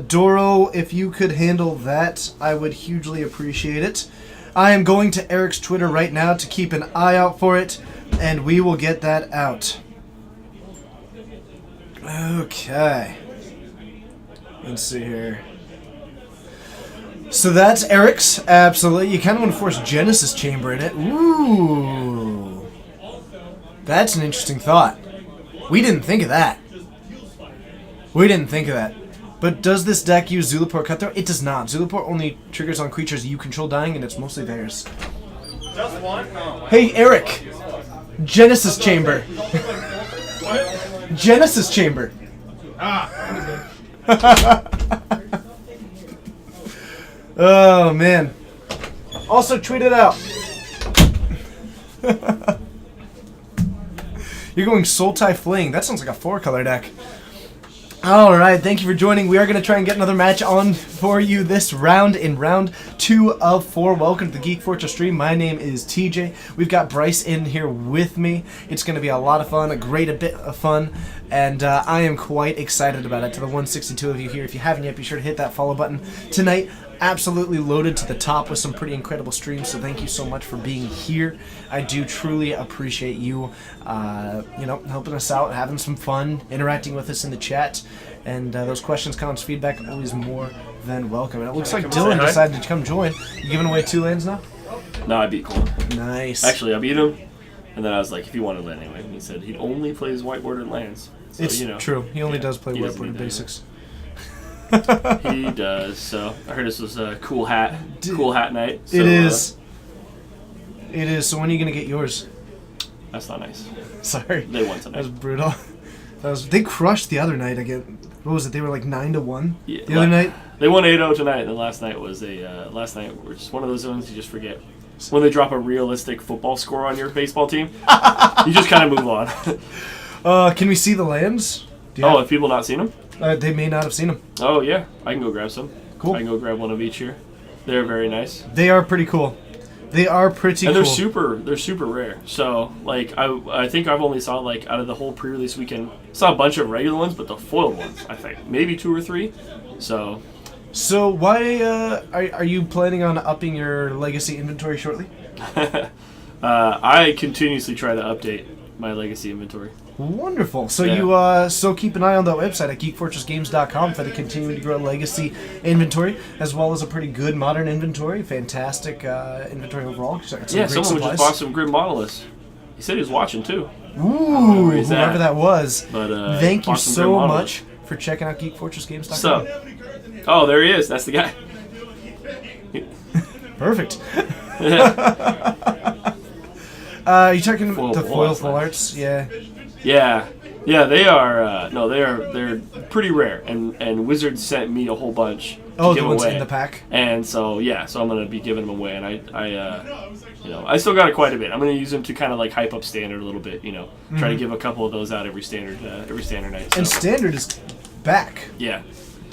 Doro, if you could handle that, I would hugely appreciate it. I am going to Eric's Twitter right now to keep an eye out for it, and we will get that out. Okay. Let's see here. So that's Eric's, absolutely. You kind of want to force Genesis Chamber in it. Ooh. That's an interesting thought. We didn't think of that. But does this deck use Zulaport Cutthroat? It does not. Zulaport only triggers on creatures you control dying, and it's mostly theirs. Just one? No. Hey, Eric! Genesis Chamber. Genesis Chamber. Oh, man. Also, tweet it out. You're going Sultai Fling. That sounds like a 4-color deck. Alright, thank you for joining. We are going to try and get another match on for you this round in round 2 of 4. Welcome to the Geek Fortress stream. My name is TJ. We've got Bryce in here with me. It's going to be a lot of fun, a bit of fun, and I am quite excited about it. To the 162 of you here, if you haven't yet, be sure to hit that follow button. Tonight, absolutely loaded to the top with some pretty incredible streams, so thank you so much for being here. I do truly appreciate you, helping us out, having some fun, interacting with us in the chat, and those questions, comments, feedback, always more than welcome. And it looks like Dylan decided to come join. You giving away 2 lands now? No, I beat Cole. Nice. Actually, I beat him, and then I was like, if you want to land anyway, and he said he only plays white bordered lands. So, It's true. He only does play he doesn't whiteboard need that basics. He does. So I heard this was a cool hat night. So, It is. It is. So when are you going to get yours? That's not nice. Sorry. They won That tonight. was brutal. They crushed the other night again. What was it? They were like 9-1 Yeah, the other night. They won 8-0 tonight, and then last night was last night was just one of those ones you just forget. When they drop a realistic football score on your baseball team, you just kind of move on. Can we see the lands? Do you Have people not seen them? they may not have seen them. Oh yeah, I can go grab some. Cool. I can go grab one of each here. They're very nice. They are pretty cool. They are pretty And cool. they're super rare. So like I think I've only saw like out of the whole pre-release weekend, saw a bunch of regular ones, but the foiled ones I think maybe 2 or 3. So So why are you planning on upping your legacy inventory shortly? I continuously try to update my legacy inventory. Wonderful. So Yeah. you keep an eye on that website at geekfortressgames.com for the continuing to grow legacy inventory, as well as a pretty good modern inventory. Fantastic inventory overall. Some Yeah, great someone supplies. just bought some Grim Monoliths. He said he was watching too. Ooh, where he's whoever at. that was. But Thank you bought some so Grim much Monoliths. for checking out geekfortressgames.com. What's up? Oh, there he is. That's the guy. Perfect. You talking Foil the full foil arts, full man. arts? Yeah. Yeah. They are. No, they're pretty rare, and Wizards sent me a whole bunch to Oh, give the ones away. in the pack. And so I'm gonna be giving them away, and I still got quite a bit. I'm gonna use them to kind of like hype up standard a little bit, try to give a couple of those out every standard night. So. And standard is back Yeah,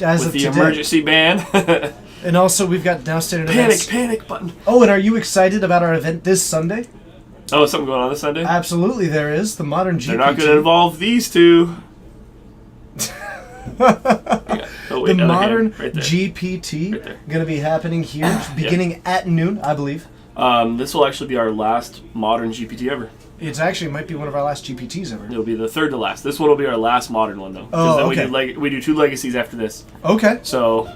as with of the today. emergency ban. And also we've got now standard events. Panic button. Oh, and are you excited about our event this Sunday? Oh, is something going on this Sunday? Absolutely, there is the modern GPT. They're not going to involve these two. Oh, wait, The other modern hand, right there. GPT Right there. going to be happening here, beginning at noon, I believe. This will actually be our last modern GPT ever. It's actually might be one of our last GPTs ever. It'll be the third to last. This one will be our last modern one, though. Oh, then okay. we do two legacies after this. Okay. So,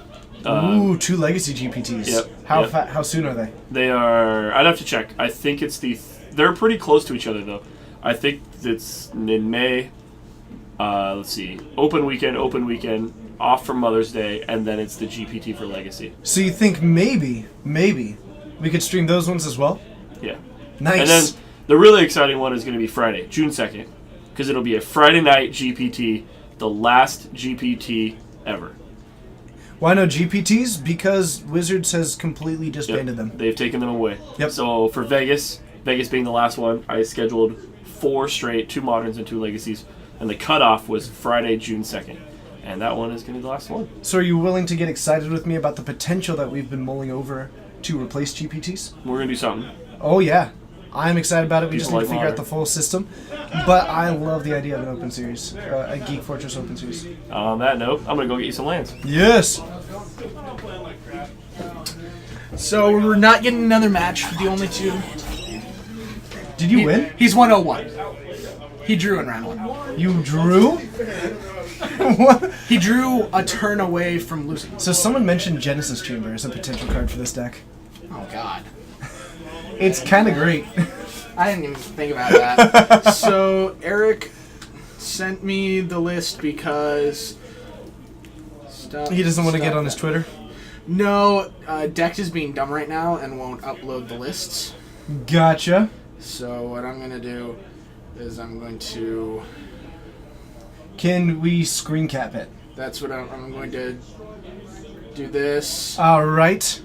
Ooh, 2 legacy GPTs. Yep, How yep. how soon are they? they are. I'd have to check. I think it's they're pretty close to each other, though. I think it's in May. Let's see. Open weekend, off for Mother's Day, and then it's the GPT for Legacy. So you think maybe we could stream those ones as well? Yeah. Nice. And then the really exciting one is going to be Friday, June 2nd, because it'll be a Friday night GPT, the last GPT ever. Why no GPTs? Because Wizards has completely disbanded them. They've taken them away. Yep. So for Vegas being the last one, I scheduled 4 straight, 2 moderns and 2 legacies, and the cutoff was Friday, June 2nd. And that one is going to be the last one. So are you willing to get excited with me about the potential that we've been mulling over to replace GPTs? We're going to do something. Oh yeah. I'm excited about it. We just People need to like figure out modern. the full system. But I love the idea of an open series, a Geek Fortress open series. On that note, I'm going to go get you some lands. Yes. So we're not getting another match. The only two. Did you win? He's 101. He drew in round 1. You drew? What? He drew a turn away from losing. So someone mentioned Genesis Chamber as a potential card for this deck. Oh God. It's kind of great. I didn't even think about that. So Eric sent me the list because He doesn't want to get on his Twitter. No, Dex is being dumb right now and won't upload the lists. Gotcha. So what I'm gonna do is I'm going to. Can we screen cap it? That's what I'm going to do. This. All right.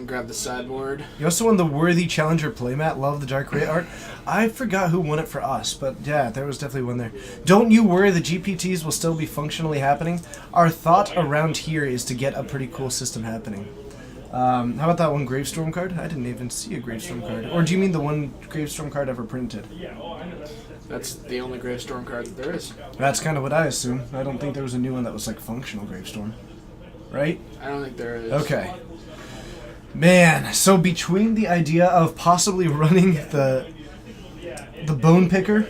Grab the sideboard. You also won the Worthy Challenger playmat. Love the Dark Ray art. I forgot who won it for us, but yeah, there was definitely one there. Don't you worry, the GPTs will still be functionally happening. Our thought around here is to get a pretty cool system happening. How about that one Gravestorm card? I didn't even see a Gravestorm card. Or do you mean the one Gravestorm card ever printed? That's the only Gravestorm card that there is. That's kind of what I assume. I don't think there was a new one that was like functional Gravestorm. Right? I don't think there is. Okay. Man, so between the idea of possibly running the Bone Picker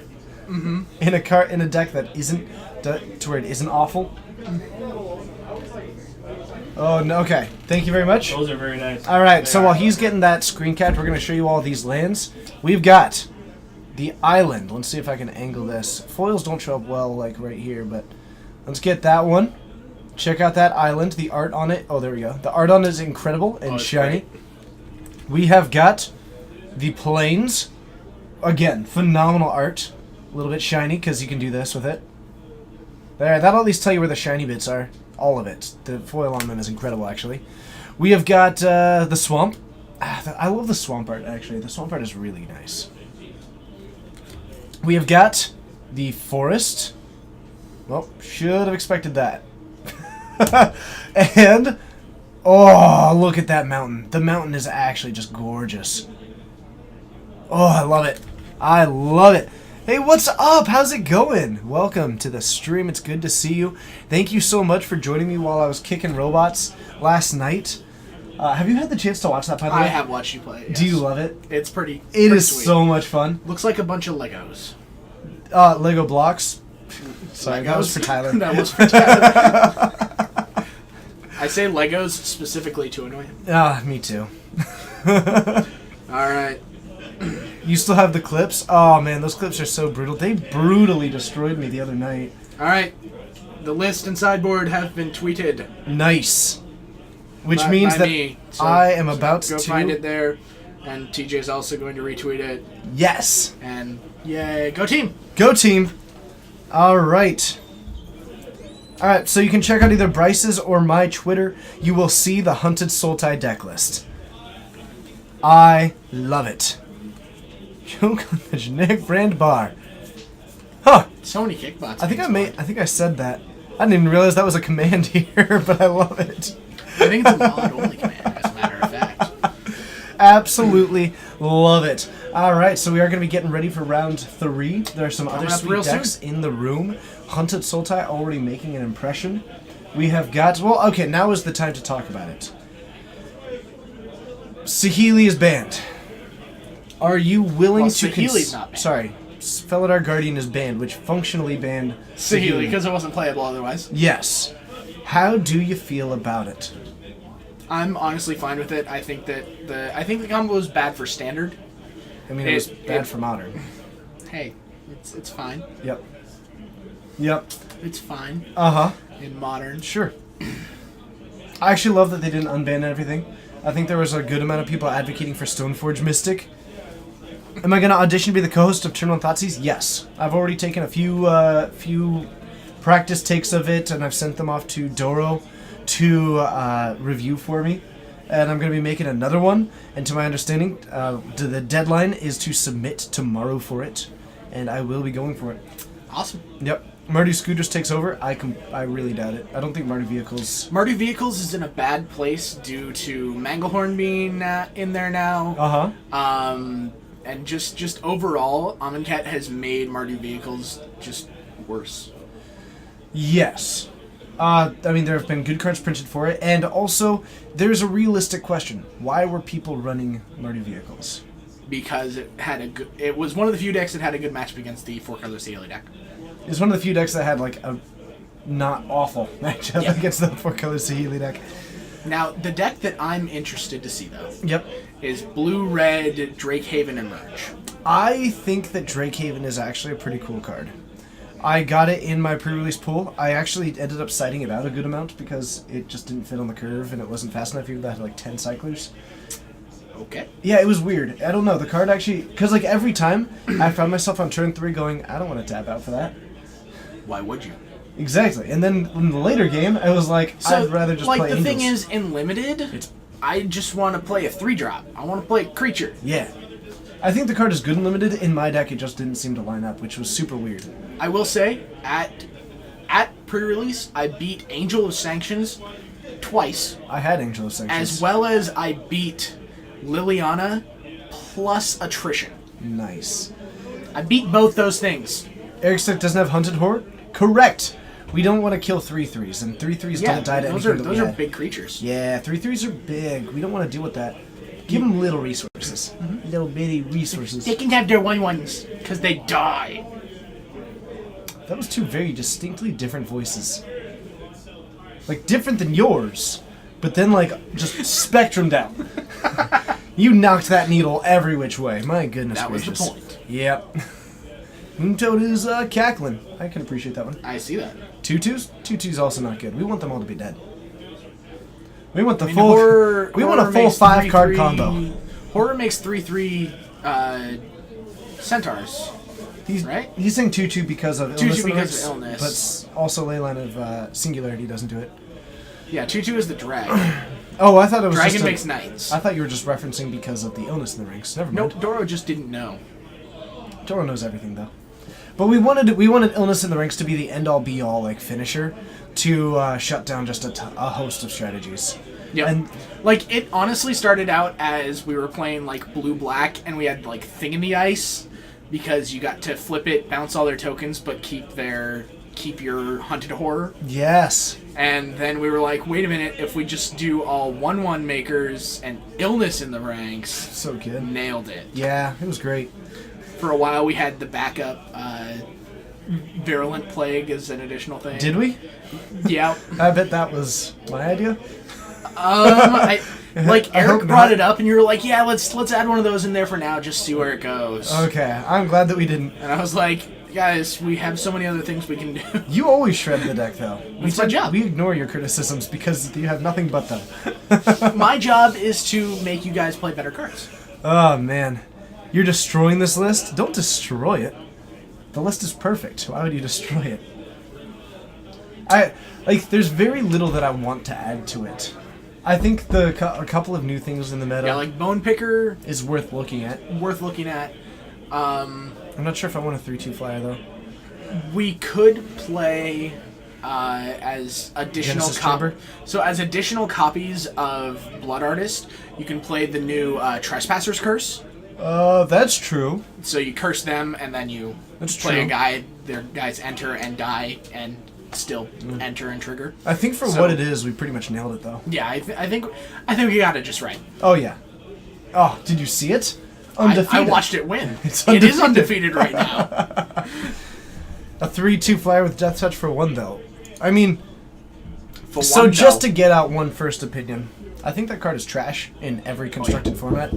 in a deck that isn't to where it isn't awful. Oh no! Okay, thank you very much. Those are very nice. All right, so while he's getting that screen capped, we're going to show you all these lands. We've got the island. Let's see if I can angle this. Foils don't show up well, like right here, but let's get that one. Check out that island. The art on it. Oh, there we go. The art on it is incredible and it's shiny. great. We have got the plains. Again, phenomenal art. A little bit shiny because you can do this with it. There, that'll at least tell you where the shiny bits are. All of it. The foil on them is incredible, actually. We have got the swamp. I love the swamp art, actually. The swamp art is really nice. We have got the forest. Well, should have expected that. And, oh, look at that mountain. The mountain is actually just gorgeous. Oh, I love it. I love it. Hey, what's up? How's it going? Welcome to the stream. It's good to see you. Thank you so much for joining me while I was kicking robots last night. Have you had the chance to watch that, by the way? I have watched you play. Yes. Do you love it? It's pretty. It pretty is sweet. so much fun. Looks like a bunch of Legos. Lego blocks. Sorry, that was for Tyler. That was for Tyler. I say Legos specifically to annoy him. Me too. All right. You still have the clips? Oh man, those clips are so brutal. They brutally destroyed me the other night. All right. The list and sideboard have been tweeted. Nice. Which by means that me. So I am about go to find it there, and TJ's also going to retweet it. Yes. And yay, go team! Go team. All right. All right, so you can check out either Bryce's or my Twitter. You will see the Hunted Sultai deck list. I love it. Joke on the generic brand bar. Huh. So many kickbots. I think I said that. I didn't even realize that was a command here, but I love it. I think it's a mod-only command, as a matter of fact. Absolutely love it. All right, so we are going to be getting ready for round 3. There are some other up sweet real decks in the room. Hunted Sultai already making an impression. We have got... Well, okay, now is the time to talk about it. Saheeli is banned. Are you willing to... Saheeli's not banned. Sorry. Felidar Guardian is banned, which functionally banned Saheeli, because it wasn't playable otherwise. Yes. How do you feel about it? I'm honestly fine with it. I think the combo was bad for standard. I mean, it was bad for modern. Hey, it's fine. Yep. Yep. It's fine Uh-huh. in modern. Sure. I actually love that they didn't unban everything. I think there was a good amount of people advocating for Stoneforge Mystic. Am I going to audition to be the co-host of Turn 1 Thoughtseize? Yes. I've already taken a few practice takes of it, and I've sent them off to Doro to review for me. And I'm going to be making another one. And to my understanding, the deadline is to submit tomorrow for it. And I will be going for it. Awesome. Yep. Mardu Scooters takes over. I really doubt it. I don't think Mardu Vehicles... Mardu Vehicles is in a bad place due to Manglehorn being in there now. Uh-huh. And just overall, Amonkhet has made Mardu Vehicles just worse. Yes. I mean, there have been good cards printed for it, and also, there's a realistic question. Why were people running Mardu Vehicles? Because it was one of the few decks that had a good matchup against the 4-color Saheeli deck. It's one of the few decks that had, like, a not awful matchup against the 4-color Saheeli deck. Now, the deck that I'm interested to see, though, Yep. is blue-red Drakehaven Emerge. I think that Drakehaven is actually a pretty cool card. I got it in my pre-release pool. I actually ended up citing it out a good amount because it just didn't fit on the curve and it wasn't fast enough, even though I had like 10 cyclers. Okay. Yeah, it was weird. I don't know. The card actually... Because like every time I found myself on turn 3 going, I don't want to tap out for that. Why would you? Exactly. And then in the later game, I was like, I'd rather just play the Angels. thing is, in Limited, I just want to play a 3-drop. I want to play Creature. Yeah. I think the card is good and limited. In my deck, it just didn't seem to line up, which was super weird. I will say, at pre-release, I beat Angel of Sanctions twice, I had Angel of Sanctions. as well as I beat Liliana plus Attrition. Nice. I beat both those things. Eric's deck doesn't have Hunted Horde? Correct. We don't want to kill 3/3s, and 3/3s don't die to those anything are big creatures. Yeah, 3/3s are big. We don't want to deal with that. Give them little resources. Little bitty resources. They can have their 1/1s, because they die. That was two very distinctly different voices. Like, different than yours, but then, like, just spectrum down. You knocked that needle every which way. My goodness gracious. That was the point. Yep. Moontoad is cackling. I can appreciate that one. I see that. 2/2s? 2/2s also not good. We want them all to be dead. We want the I mean, full. horror we want a full makes 5-card 3/3 combo. Horror makes 3/3 centaurs. Right? He's saying 2/2 because of illness. 2/2 because of illness. But also Leyline of Singularity doesn't do it. Yeah, 2/2 is the drag. Oh, I thought it was Dragon just makes knights. I thought you were just referencing because of the illness in the ranks. Never mind. Nope, Doro just didn't know. Doro knows everything though. But we wanted illness in the ranks to be the end-all be-all like finisher to shut down just a host of strategies. Yeah, And like it honestly started out as we were playing like blue-black and we had like Thing in the Ice, because you got to flip it, bounce all their tokens, but keep your hunted horror. Yes. And then we were like, wait a minute, if we just do all 1/1 makers and illness in the ranks, So good. nailed it. Yeah, it was great. For a while, we had the backup virulent plague as an additional thing. Did we? Yeah. I bet that was my idea. Like I Eric hope brought not. it up, and you were like, "Yeah, let's add one of those in there for now, just see where it goes." Okay, I'm glad that we didn't. And I was like, "Guys, we have so many other things we can do." You always shred the deck, though. It's my job. We ignore your criticisms because you have nothing but them. My job is to make you guys play better cards. Oh, man. You're destroying this list? Don't destroy it. The list is perfect. Why would you destroy it? There's very little that I want to add to it. I think a couple of new things in the meta Yeah, like Bone Picker, is worth looking at. worth looking at. I'm not sure if I want a 3/2 flyer, though. We could play as additional Genesis Chamber? So as additional copies of Blood Artist, you can play the new Trespasser's Curse. That's true. So you curse them, and then you That's play true. a guy. Their guys enter and die, and still enter and trigger. I think for So- what it is, we pretty much nailed it, though. Yeah, I think we got it just right. Oh, yeah. Oh, did you see it? Undefeated. I watched it win. It's It is undefeated. undefeated right now. A 3/2 flyer with Death Touch for 1, though. I mean, For so one, just though. to get out one first opinion, I think that card is trash in every constructed format.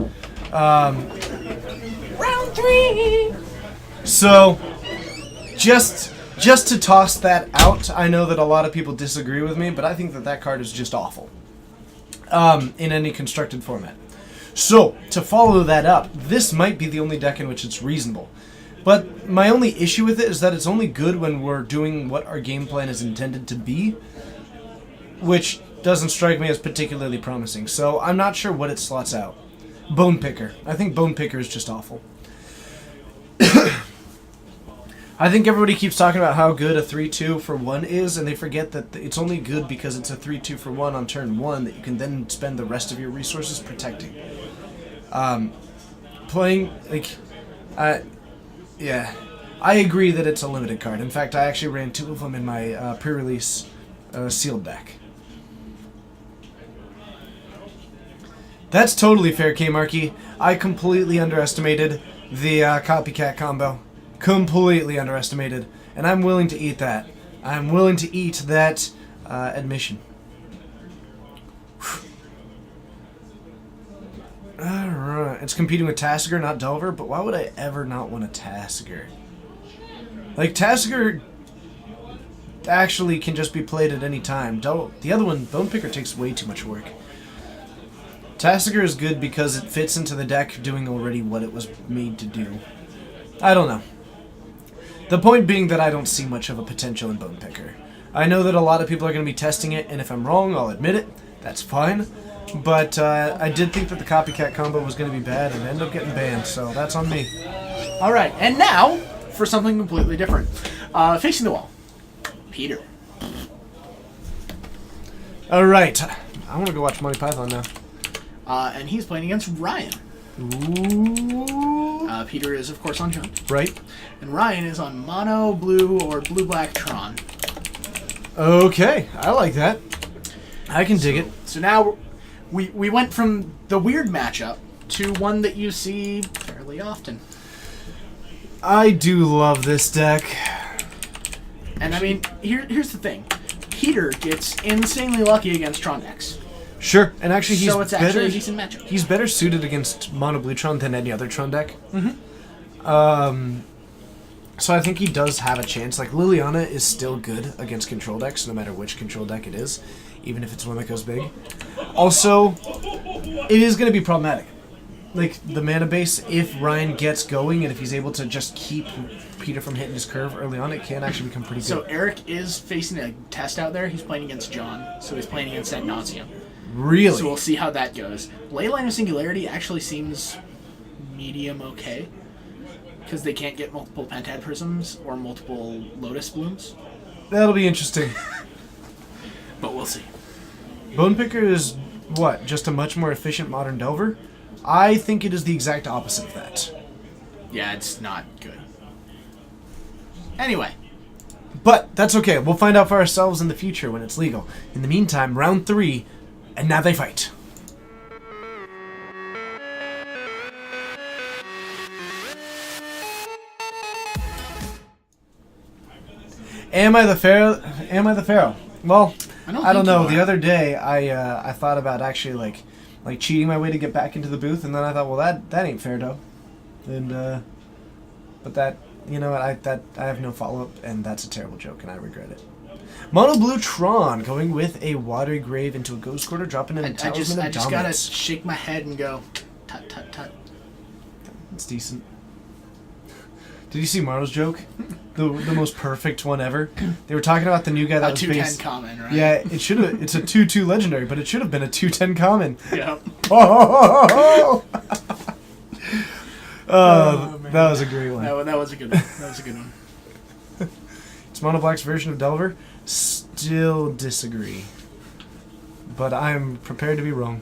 Round 3! So, just to toss that out, I know that a lot of people disagree with me, but I think that card is just awful. In any constructed format. So, to follow that up, this might be the only deck in which it's reasonable. But my only issue with it is that it's only good when we're doing what our game plan is intended to be, which doesn't strike me as particularly promising. So I'm not sure what it slots out. Bone Picker. I think Bone Picker is just awful. I think everybody keeps talking about how good a 3/2 for 1 is, and they forget that it's only good because it's a 3/2 for 1 on turn 1 that you can then spend the rest of your resources protecting. Yeah. I agree that it's a limited card. In fact, I actually ran 2 of them in my pre-release sealed deck. That's totally fair, K-Markey. I completely underestimated the copycat combo. Completely underestimated. And I'm willing to eat that. I'm willing to eat that admission. Alright. It's competing with Tasigur, not Delver, but why would I ever not want a Tasigur? Like, Tasigur actually can just be played at any time. The other one, Bone Picker, takes way too much work. Tasigur is good because it fits into the deck doing already what it was made to do. I don't know. The point being that I don't see much of a potential in Bone Picker. I know that a lot of people are going to be testing it, and if I'm wrong, I'll admit it. That's fine. But I did think that the copycat combo was going to be bad and end up getting banned, so that's on me. All right, and now for something completely different. Facing the wall, Peter. Alright. I want to go watch Monty Python now. And he's playing against Ryan. Ooh. Peter is, of course, on Jund. Right. And Ryan is on Mono, Blue, or Blue-Black Tron. Okay, I like that. I can dig it. So now we went from the weird matchup to one that you see fairly often. I do love this deck. And I mean, here's the thing. Peter gets insanely lucky against Tron X. Sure, and actually he's So it's actually better. a decent matchup. He's better suited against Mono Blue Tron than any other Tron deck. So I think he does have a chance. Like, Liliana is still good against control decks, no matter which control deck it is, even if it's one that goes big. Also, it is going to be problematic. Like, the mana base, if Ryan gets going and if he's able to just keep Peter from hitting his curve early on, it can actually become pretty good. So Eric is facing a test out there. He's playing against John, so he's playing against Ad Nauseam. Really? So we'll see how that goes. Leyline of Singularity actually seems medium okay, because they can't get multiple Pentad Prisms or multiple Lotus Blooms, That'll be interesting. but we'll see. Bone Picker is, what, just a much more efficient modern Delver? I think it is the exact opposite of that. Yeah, it's not good. Anyway, But that's okay. We'll find out for ourselves in the future when it's legal. In the meantime, round 3, and now they fight. Am I the Pharaoh? Am I the Pharaoh? Well, I don't think know. you The are. other day, I thought about actually like cheating my way to get back into the booth, and then I thought, well, that ain't fair, though. And but that, you know what? I have no follow up, and that's a terrible joke, and I regret it. Mono Blue Tron going with a Watery Grave into a Ghost Quarter, dropping in a I Talisman of just gotta Dominance. shake my head and go, tut tut tut. It's decent. Did you see Marlo's joke? The most perfect one ever. They were talking about the new guy that A was 210 based. common, right? Yeah, it should have. It's a 2/2 legendary, but it should have been a 2/10 common. Yep. Oh, man. that was a great one. That was a good one. That was a good one. It's Mono Black's version of Delver. Still disagree, but I'm prepared to be wrong.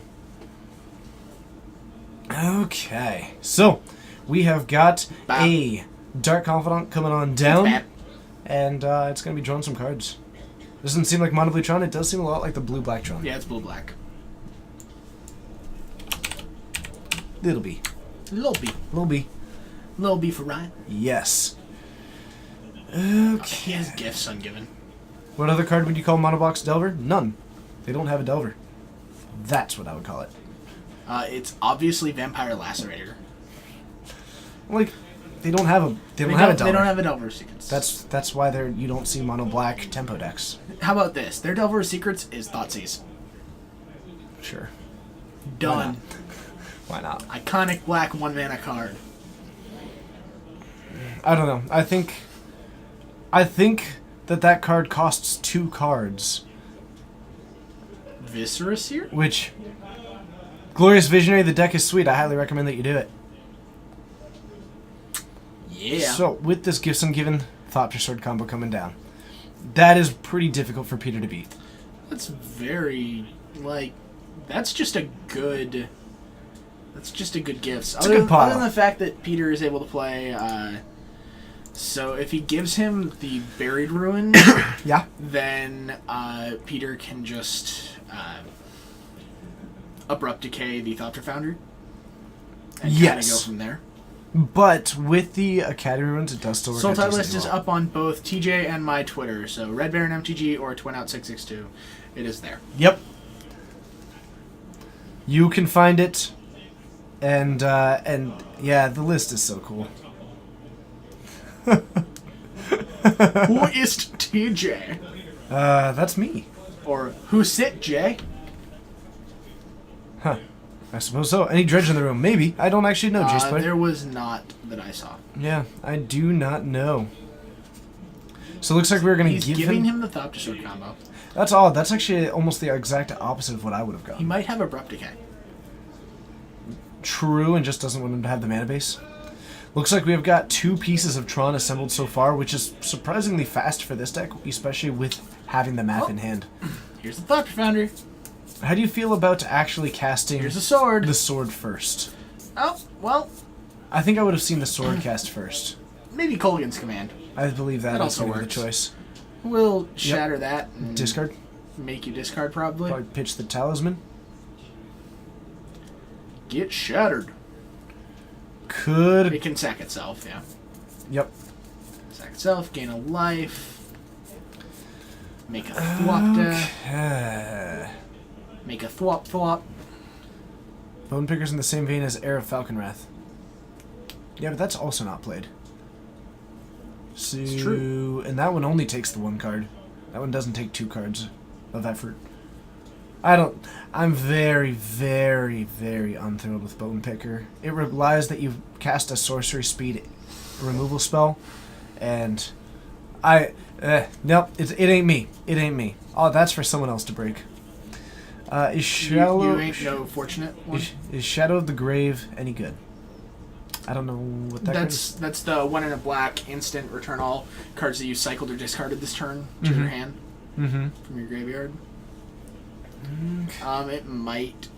Okay, so we have got Bap. a Dark Confidant coming on down. Bap. And it's going to be drawing some cards. Doesn't seem like Mono Blue Tron. It does seem a lot like the Blue Black Tron. Yeah, it's blue black. Little B. Little B. Little B. Little B for Ryan. Yes. He Okay. has gifts ungiven. What other card would you call Monobox Delver? None. They don't have a Delver. That's what I would call it. It's obviously Vampire Lacerator. Like, they don't have a They Delver. don't have a Delver Secrets. That's why you don't see Mono Black Tempo decks. How about this? Their Delver Secrets is Thoughtseize. Sure. Done. Why not? Iconic black 1-mana card. I don't know. I think that card costs 2 cards. Viscera Seer? Which, Glorious Visionary, the deck is sweet. I highly recommend that you do it. Yeah. So, with this Gifts Ungiven Thopter Sword combo coming down, that is pretty difficult for Peter to beat. That's very, that's just a good gift. It's a good pile. Other than the fact that Peter is able to play, so if he gives him the Buried Ruin, Yeah. then Peter can just Abrupt Decay the Thopter Founder and kind of Yes. go from there. But with the Academy runs, it does still work Soul out Tide decently list is well. up on both TJ and my Twitter, so Red Baron MTG or TwinOut662. It is there. Yep. You can find it, and yeah, the list is so cool. Who is TJ? That's me. Or who sit Jay? Huh. I suppose so. Any dredge in the room? Maybe. I don't actually know, Jace Player. There was not that I saw. Yeah, I do not know. So it looks like we're going to He's give giving him the Thopter Sword combo. That's odd. That's actually almost the exact opposite of what I would have He gotten. might have Abrupt Decay. True, and just doesn't want him to have the mana base. Looks like we have got 2 pieces of Tron assembled so far, which is surprisingly fast for this deck, especially with having the math in hand. Here's the Thopter Founder. How do you feel about actually casting Here's a sword. the sword first? Oh, well, I think I would have seen the sword cast first. maybe Colgan's Command. I believe that That is also maybe the works. choice. We'll shatter that and Discard. make you discard probably. Probably pitch the Talisman. Get shattered. Could. It can sack itself, yeah. Yep. Sack itself, gain a life. Make a thwopta. Okay. Make a thwop. Bone Picker's in the same vein as Heir of Falconwrath. Yeah, but that's also not played. So, It's true. And that one only takes the 1 card. That one doesn't take 2 cards of effort. I'm very, very, very unthrilled with Bone Picker. It relies that you cast a sorcery speed removal spell, and nope, it ain't me. It ain't me. Oh, that's for someone else to break. Is Shallow... You ain't no fortunate one. Is Shadow of the Grave any good? I don't know what that That's the 1 in a black instant return all cards that you cycled or discarded this turn to your hand Mm-hmm. from your graveyard. It might.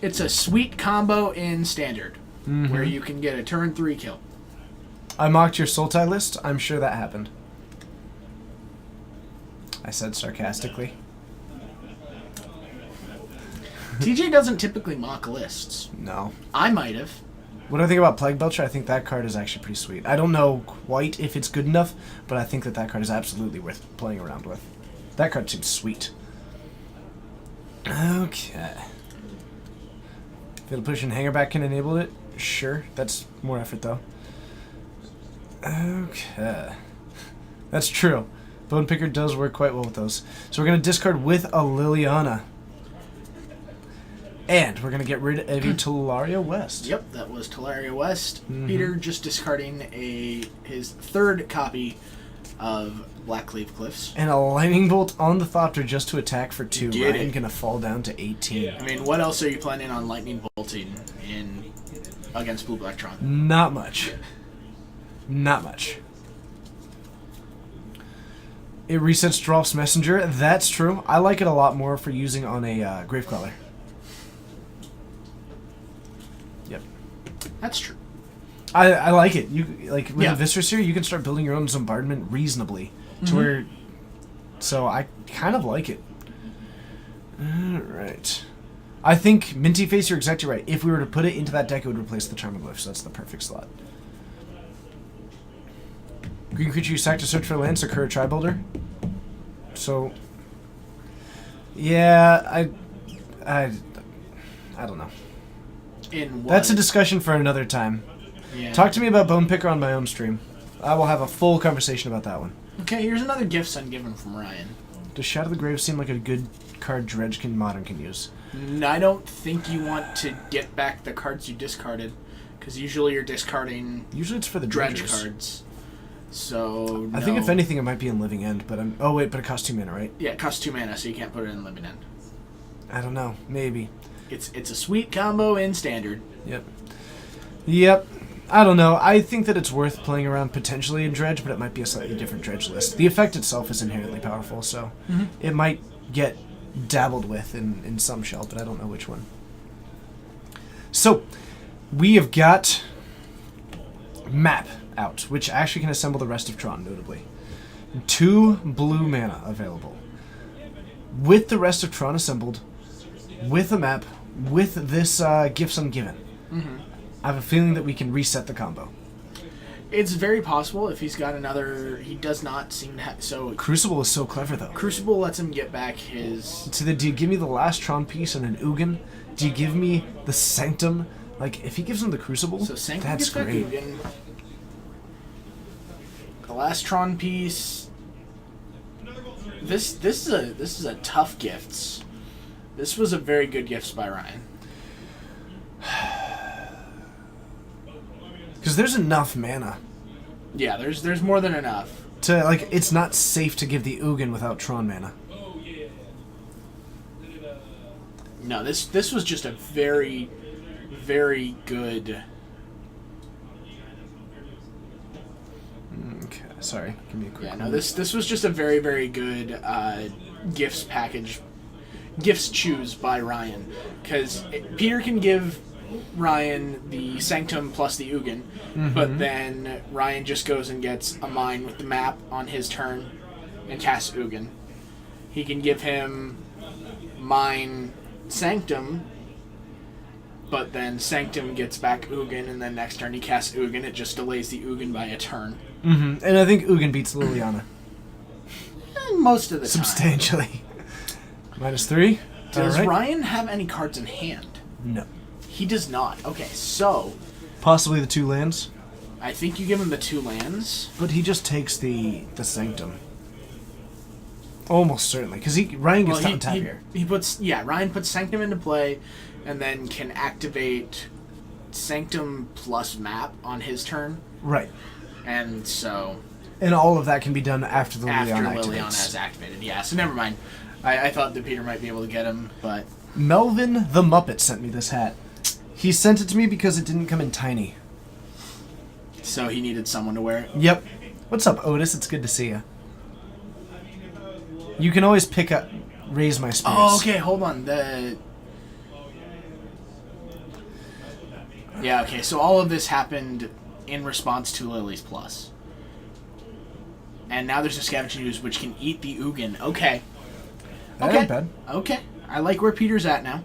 It's a sweet combo in standard. where you can get a turn 3 kill. I mocked your Sultai list. I'm sure that happened. I said sarcastically. TJ doesn't typically mock lists. No. I might have. What do I think about Plague Belcher? I think that card is actually pretty sweet. I don't know quite if it's good enough, but I think that card is absolutely worth playing around with. That card seems sweet. Okay. Fatal Push and Hangerback can enable it? Sure. That's more effort, though. Okay. That's true. Bone Picker does work quite well with those. So we're going to discard with a Liliana. And we're going to get rid of a Talaria West. Yep, that was Talaria West. Peter just discarding his 3rd copy of Blackcleave Cliffs. And a Lightning Bolt on the Thopter just to attack for 2. Did Ryan it. going to fall down to 18. I mean, what else are you planning on Lightning Bolting in against Blue Blacktron? Not much. Not much. It resets Drolf's Messenger. That's true. I like it a lot more for using on a Gravecrawler. Yep. That's true. I like it. You like with Yeah. the Viscera here, you can start building your own bombardment reasonably to where. So I kind of like it. All right. I think Minty Face, you're exactly right. If we were to put it into that deck, it would replace the Charmaglyph, so that's the perfect slot. Green creature you sack to search for lands, occur a Tri-Builder. So, yeah, I don't know. In what? That's a discussion for another time. Yeah. Talk to me about Bone Picker on my own stream. I will have a full conversation about that one. Okay, here's another gift son given from Ryan. Does Shadow the Grave seem like a good card Dredge Modern can use? I don't think you want to get back the cards you discarded, because usually you're discarding Usually it's for the dredge dredgers. cards. So I think if anything it might be in Living End, but I'm... Oh wait, but it costs 2 mana, right? yeah, it costs 2 mana, so you can't put it in Living End. I don't know. Maybe. It's a sweet combo in Standard. Yep. I don't know. I think that it's worth playing around potentially in Dredge, but it might be a slightly different Dredge list. The effect itself is inherently powerful, so it might get dabbled with in some shell, but I don't know which one. So, we have got Map out, which actually can assemble the rest of Tron, notably. 2 blue mana available. With the rest of Tron assembled, with a map, with this Gifts Ungiven, I have a feeling that we can reset the combo. It's very possible if he's got another... He does not seem to have... So Crucible is so clever, though. Crucible lets him get back his... So do you give me the last Tron piece and an Ugin? Do you give me the Sanctum? Like, if he gives him the Crucible, So Sanctum that's gets back great. Ugin. The last Tron piece... This is a tough gifts. This was a very good gifts by Ryan. Because there's enough mana Yeah, there's more than enough. to, like, it's not safe to give the Ugin without Tron mana. No, this was just a very, very good... Okay, sorry. Give me a quick Yeah, no, moment. this was just a very, very good gifts package. Gifts choose by Ryan. Because Peter can give Ryan the Sanctum plus the Ugin, but then Ryan just goes and gets a mine with the map on his turn and casts Ugin. He can give him mine Sanctum, but then Sanctum gets back Ugin, and then next turn he casts Ugin. It just delays the Ugin by a turn. And I think Ugin beats Liliana. Most of the time. Substantially. -3? Does Alright. Ryan have any cards in hand? No. He does not. Okay, so Possibly the 2 lands, I think you give him the 2 lands. but he just takes the Sanctum. Almost certainly, because Ryan gets top and tap here. he puts Ryan puts Sanctum into play, and then can activate Sanctum plus map on his turn, Right. and so And all of that can be done after the after Liliana Liliana activates. has activated. Yeah, so never mind. I thought that Peter might be able to get him, but Melvin the Muppet sent me this hat. He sent it to me because it didn't come in tiny. so he needed someone to wear it. Yep. What's up, Otis? It's good to see you. You can always pick up, raise my spirits. Oh, okay. Hold on. Yeah, okay, so all of this happened in response to Lily's Plus. And now there's a Scavenging Ooze which can eat the Ugin. Okay. That Okay. ain't bad. Okay. I like where Peter's at now.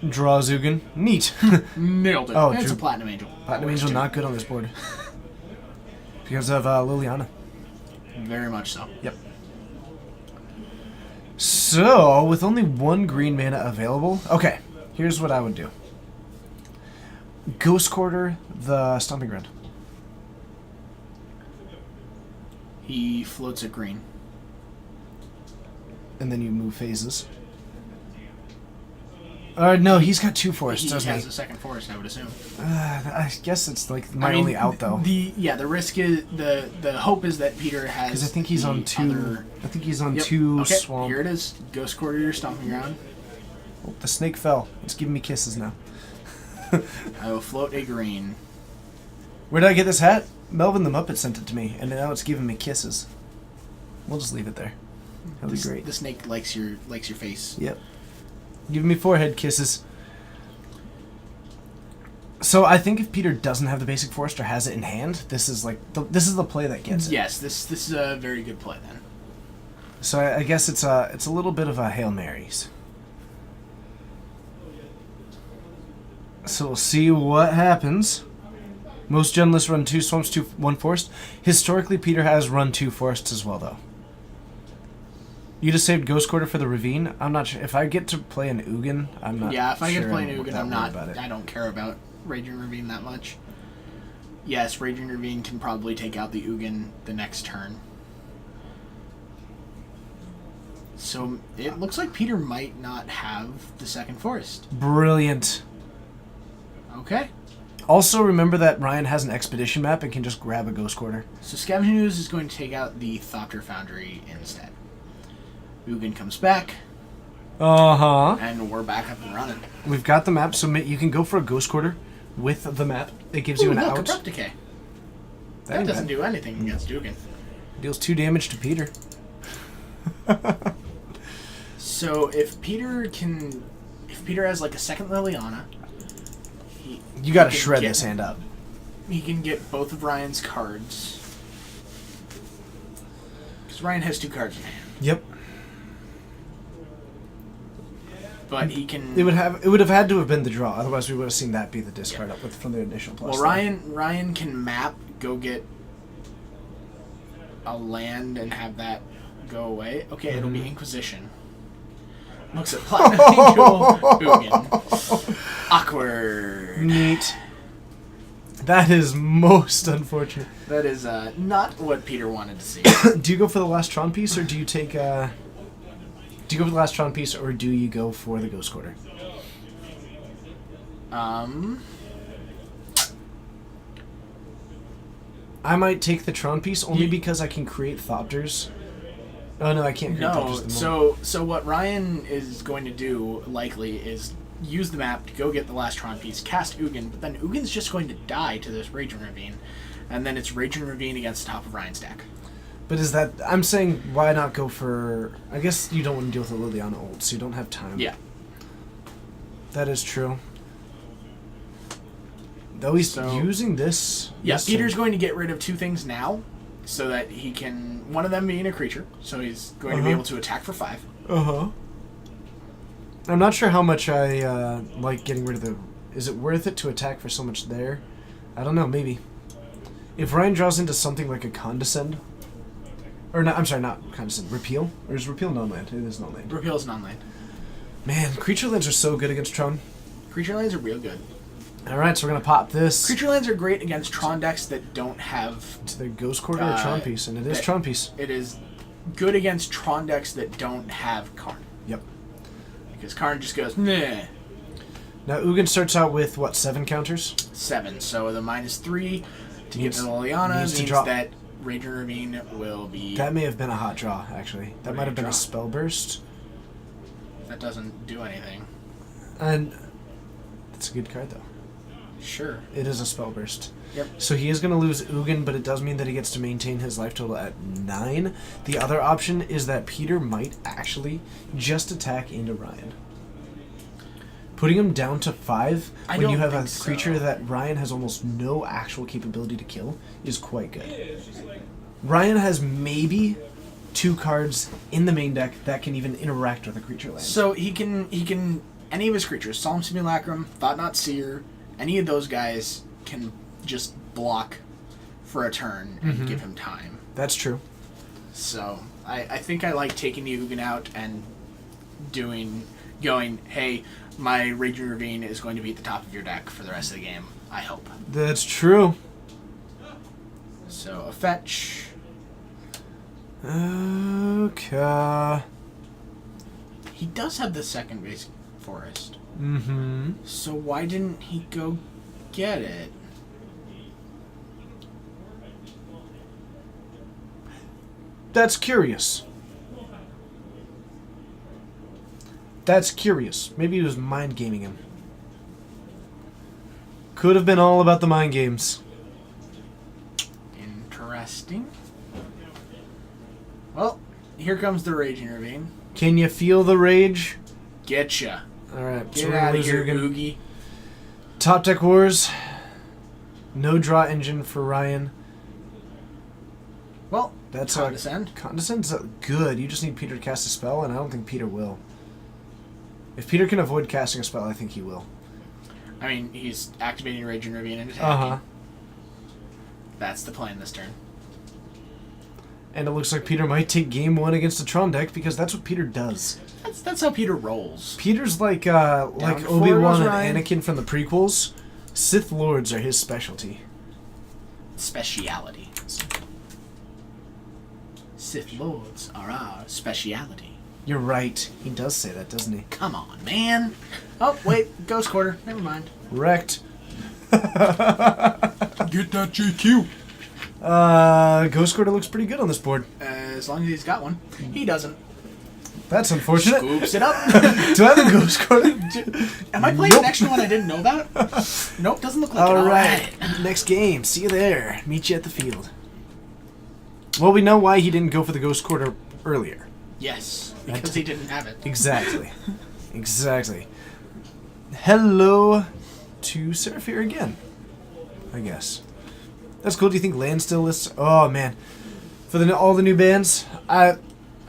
Draw Zugan. Neat. Nailed it. Oh, It's Drew- a Platinum Angel. Platinum Angel not good on this board. Because of Liliana. Very much so. Yep. So, with only one green mana available... Okay, here's what I would do. Ghost Quarter the Stomping Ground. He floats a green. And then you move phases. No, he's got 2 forests, He doesn't has he? a second forest, I would assume. I guess it's like my I mean, only out, though. The risk is... The hope is that Peter has... Because I think he's the on 2... other- I think he's on Yep. 2 Okay, swamp... here it is. Ghost Quarter your Stomping Ground. Oh, the snake fell. It's giving me kisses now. I will float a green. Where did I get this hat? Melvin the Muppet sent it to me, and now it's giving me kisses. We'll just leave it there. That'll be great. The snake likes your face. Yep. Giving me forehead kisses. So I think if Peter doesn't have the basic forest or has it in hand, this is like this is the play that gets it. Yes, this is a very good play then. So I guess it's a little bit of a Hail Marys. So we'll see what happens. Most generalists run 2 swamps, 1 forest. Historically, Peter has run 2 forests as well, though. You just saved Ghost Quarter for the Ravine. I'm not sure if I get to play an Ugin. I'm not. Yeah, if I get to sure play I'm Nugan, that I'm worried not. about it. I don't care about Raging Ravine that much. Yes, Raging Ravine can probably take out the Ugin the next turn. So it looks like Peter might not have the second forest. Brilliant. Okay. Also, remember that Ryan has an expedition map and can just grab a Ghost Quarter. So Scavenging Ooze is going to take out the Thopter Foundry instead. Ugin comes back, Uh-huh. and we're back up and running. We've got the map, so you can go for a Ghost Quarter with the map. It gives you an look, out. Abrupt Decay. That ain't doesn't bad. do anything against Ugin. Deals 2 damage to Peter. So if Peter has like a second Liliana, You gotta he can shred get- this hand up. He can get both of Ryan's cards. Because Ryan has 2 cards in hand. Yep. But he can... It would have had to have been the draw, otherwise we would have seen that be the discard up with from the initial plus. Well, Ryan can map, go get a land and have that go away. Okay, it'll be Inquisition. Looks at Platinum Angel, Ugin. Awkward. Neat. That is most unfortunate. That is not what Peter wanted to see. Do you go for the last Tron piece, or do you take? Do you go for the last Tron piece, or do you go for the Ghost Quarter? I might take the Tron piece only because I can create Thopters. Oh no, I can't create No, Thopters at the moment. so what Ryan is going to do, likely, is use the map to go get the last Tron piece, cast Ugin, but then Ugin's just going to die to this Raging Ravine, and then it's Raging Ravine against the top of Ryan's deck. But is that... I'm saying, why not go for... I guess you don't want to deal with the Liliana ult, so you don't have time. Yeah. That is true. Though he's So- using this... Yeah, this Peter's turn. going to get rid of 2 things now, so that he can... One of them being a creature, so he's going to be able to attack for 5. Uh-huh. I'm not sure how much I like getting rid of the... Is it worth it to attack for so much there? I don't know, maybe. If Ryan draws into something like a Condescend... Or not, I'm sorry, not Condescend. Repeal? Or is Repeal non-land? It is non-land. Repeal is non-land. Man, creature lands are so good against Tron. Creature lands are real good. Alright, so we're going to pop this Creature lands are great against Tron decks that don't have... to the Ghost Quarter or Tron piece, and it is that- Tron piece. It is good against Tron decks that don't have Karn. Yep. Because Karn just goes, meh. Now, Ugin starts out with, what, 7 counters? 7. So the -3 to get Needs- to Liliana needs to means drop. that Raging Ravine will be... That may have been a hot draw, actually. That might have been a draw. spell burst. That doesn't do anything. And it's a good card, though. Sure. It is a spell burst. Yep. So he is going to lose Ugin, but it does mean that he gets to maintain his life total at 9. The other option is that Peter might actually just attack into Ryan. Putting him down to 5 I when you don't have a think so. creature that Ryan has almost no actual capability to kill is quite good. Ryan has maybe 2 cards in the main deck that can even interact with a creature land. So he can any of his creatures, Solemn Simulacrum, Thought-Knot Seer, any of those guys can just block for a turn and give him time. That's true. So I think I like taking the Ugin out and going, hey, my Raging Ravine is going to be at the top of your deck for the rest of the game. I hope. That's true. So a fetch. Okay. He does have the second base forest. Mm-hmm. So why didn't he go get it? That's curious. That's curious. Maybe he was mind gaming him. Could have been all about the mind games. Interesting. Well, here comes the Raging Ravine. Can you feel the rage? Getcha. Alright, Get out of here, Oogie. Top Deck Wars. No draw engine for Ryan. Well, That's Condescend. Condescend's good. You just need Peter to cast a spell, and I don't think Peter will. If Peter can avoid casting a spell, I think he will. I mean, he's activating Raging Ravine and attacking. Uh-huh. That's the plan this turn. And it looks like Peter might take game 1 against the Tron deck, because that's what Peter does. That's how Peter rolls. Peter's like to Obi-Wan 4 goes and Ryan. Anakin from the prequels. Sith Lords are his specialty. Speciality. Sith Lords are our speciality. You're right. He does say that, doesn't he? Come on, man. Oh, wait. Ghost Quarter. Never mind. Wrecked. Get that GQ. Ghost Quarter looks pretty good on this board. As long as he's got one. He doesn't. That's unfortunate. Scoops it up. Do I have a Ghost Quarter? Am I playing Nope. an extra one I didn't know about? Nope, doesn't look like it. All right. Next game. See you there. Meet you at the field. Well, we know why he didn't go for the Ghost Quarter earlier. Yes, because he didn't have it. Exactly. Exactly. Hello to Seraphir again, I guess. That's cool. Do you think land still lists? Oh, man. For all the new bands, I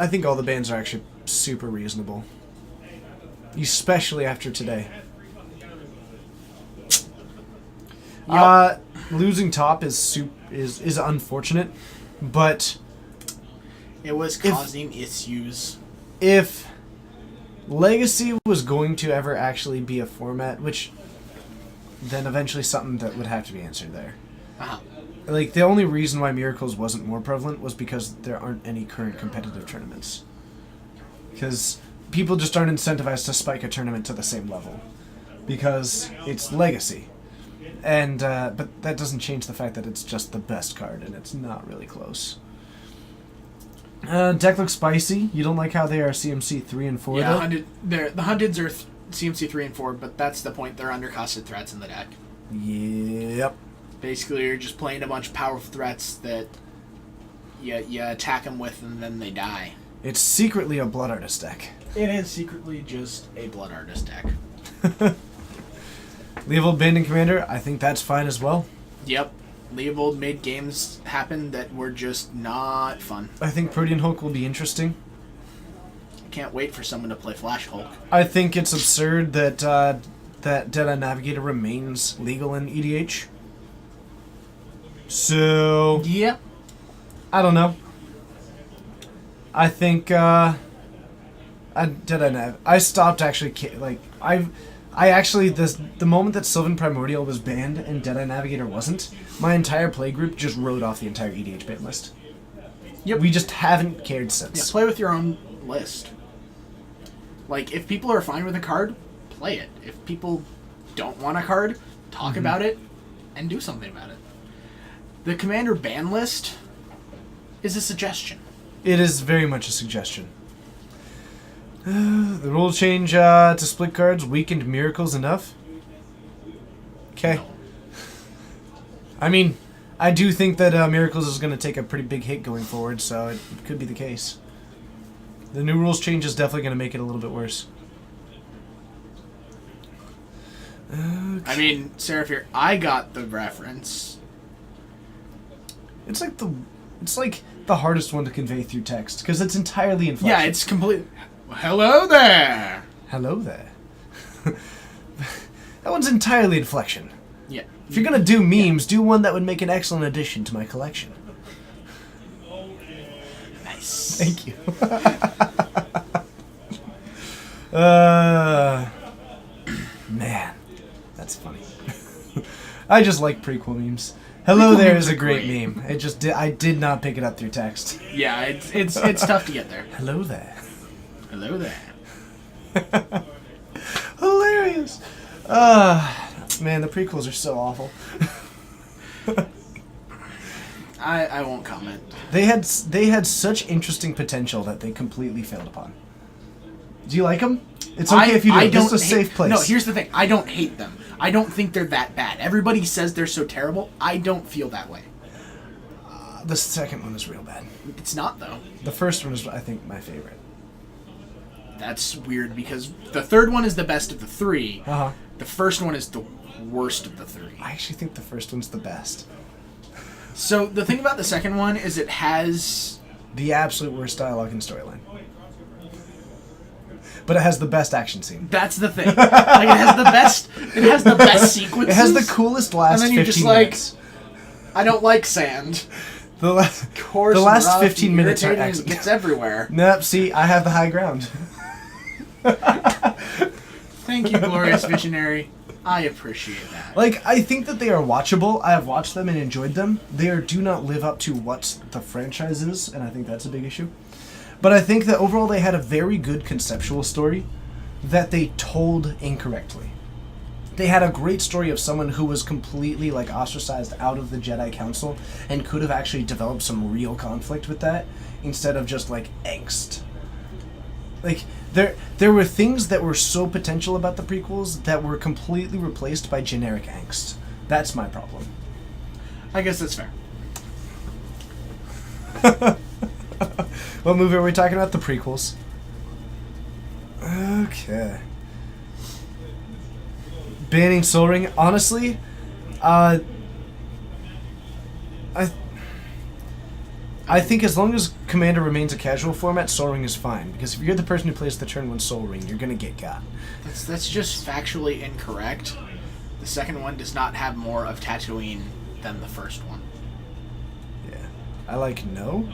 think all the bands are actually super reasonable. Especially after today. Yep. Losing top is unfortunate, but It was causing issues. if Legacy was going to ever actually be a format, which then eventually something that would have to be answered there. Uh-huh. Like, the only reason why Miracles wasn't more prevalent was because there aren't any current competitive tournaments. Because people just aren't incentivized to spike a tournament to the same level. Because it's Legacy. And, but that doesn't change the fact that it's just the best card, and it's not really close. Deck looks spicy. You don't like how they are CMC 3 and 4, Yeah, though? the Hunteds are CMC 3 and 4, but that's the point. They're undercosted threats in the deck. Yep. Basically, you're just playing a bunch of powerful threats that you attack them with, and then they die. It's secretly a Blood Artist deck. It is secretly just a Blood Artist deck. Leovold Banding Commander, I think that's fine as well. Yep. Leovold made games happen that were just not fun. I think Protean Hulk will be interesting. I can't wait for someone to play Flash Hulk. I think it's absurd that that Deadeye Navigator remains legal in EDH. So, Yeah. I don't know. I think Deadeye Nav. I stopped actually I actually the moment that Sylvan Primordial was banned and Deadeye Navigator wasn't, my entire playgroup just wrote off the entire EDH ban list. Yep. We just haven't cared Yeah, since. play with your own list. Like, if people are fine with a card, play it. If people don't want a card, talk about it and do something about it. The Commander ban list is a suggestion. It is very much a suggestion. The rule change to split cards weakened Miracles enough? Okay. I mean, I do think that Miracles is going to take a pretty big hit going forward, so it could be the case. The new rules change is definitely going to make it a little bit worse. I mean, Seraphir, I got the reference. It's like the hardest one to convey through text because it's entirely inflection. Yeah, it's complete. Hello there. Hello there. That one's entirely inflection. Yeah. If you're gonna do memes, do one that would make an excellent addition to my collection. Nice. Thank you. Man, that's funny. I just like prequel memes. Hello Prequel there memes is a are great great. meme. I did not pick it up through text. Yeah, it's tough to get there. Hello there. Hello there. Hilarious. Man, the prequels are so awful. I won't comment. They had such interesting potential that they completely failed upon. Do you like them? It's okay if you do. This is a safe place. No, here's the thing. I don't hate them. I don't think they're that bad. Everybody says they're so terrible. I don't feel that way. The second one is real bad. It's not, though. The first one is, I think, my favorite. That's weird because the third one is the best of the three. Uh-huh. The first one is the worst of the three. I actually think the first one's the best. So the thing about the second one is it has... The absolute worst dialogue and storyline. But it has the best action scene. That's the thing. Like, it has the best sequences. It has the coolest last 15 and then you're just like, minutes. I don't like sand. The last Coarse, the last rough, 15 minutes are irritating, excellent. It's everywhere. Nope, see, I have the high ground. Thank you, Glorious Visionary. I appreciate that. Like, I think that they are watchable. I have watched them and enjoyed them. Do not live up to what the franchise is, and I think that's a big issue. But I think that overall they had a very good conceptual story that they told incorrectly. They had a great story of someone who was completely, like, ostracized out of the Jedi Council and could have actually developed some real conflict with that instead of just, like, angst. Like, there were things that were so potential about the prequels that were completely replaced by generic angst. That's my problem. I guess that's fair. What movie are we talking about? The prequels. Okay. Banning Soul Ring. Honestly, I think as long as Commander remains a casual format, Soul Ring is fine. Because if you're the person who plays the turn 1 Soul Ring, you're gonna get got. That's just factually incorrect. The second one does not have more of Tatooine than the first one. Yeah. I like no.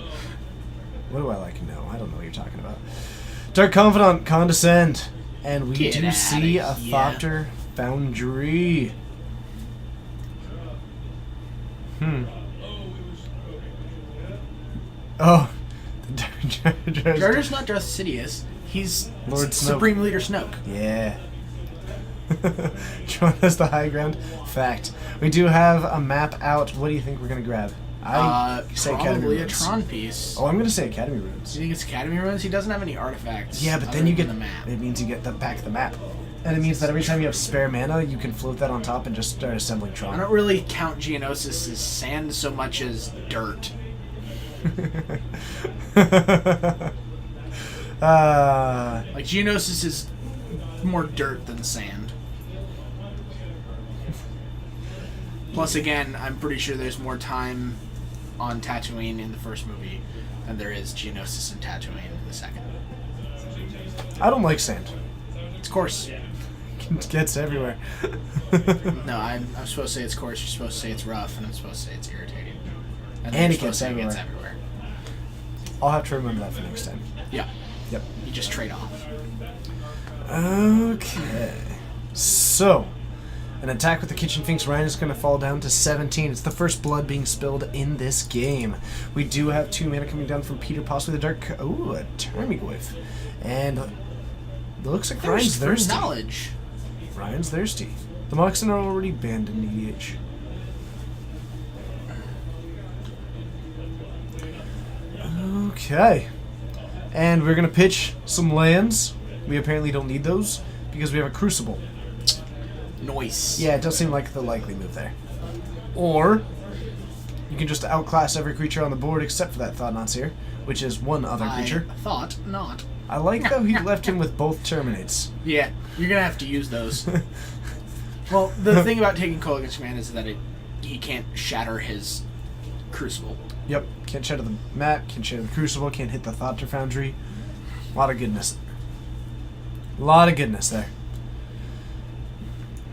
What do I like no? I don't know what you're talking about. Dark Confidant, condescend. And we Get do outta see a here. Thopter Foundry. Oh. Jar Jar's not Darth Sidious. He's Lord Snoke. Supreme Leader Snoke. Yeah. John has the high ground. Fact. We do have a map out. What do you think we're going to grab? I say Academy Probably a Ruins. Tron piece. Oh, I'm going to say Academy Do Ruins. you think it's Academy Ruins? He doesn't have any artifacts. Yeah, but other then you than get the map. It means you get back the map, and it means that every time you have spare mana, you can float that on top and just start assembling I Tron. don't really count Geonosis as sand so much as dirt. Like, Geonosis is more dirt than sand. Plus, again, I'm pretty sure there's more time on Tatooine in the first movie than there is Geonosis and Tatooine in the second. I don't like sand. It's coarse. It gets everywhere. No, I'm supposed to say it's coarse, you're supposed to say it's rough, and I'm supposed to say it's irritating. And you're it supposed gets to say everywhere. everywhere. I'll have to remember that for next time. Yeah. Yep. You just trade off. Okay. So, an attack with the Kitchen Finks Ryan is going to fall down to 17. It's the first blood being spilled in this game. We do have 2 mana coming down from Peter, possibly the Dark... Ooh, a Tarmogoyf. And it looks like Ryan's thirsty. Knowledge. Ryan's thirsty. The Moxen are already banned in EDH. Okay. And we're going to pitch some lands. We apparently don't need those because we have a Crucible. Noise. Yeah, it does seem like the likely move there. Or you can just outclass every creature on the board except for that Thought-Knot's here, which is one other creature. I thought not. I like how he left him with both Terminates. Yeah, you're gonna have to use those. Well, the thing about taking Kolaghan's command is that he can't shatter his crucible. Yep, can't shatter the map, can't shatter the crucible, can't hit the Thought Foundry. A lot of goodness. A lot of goodness there.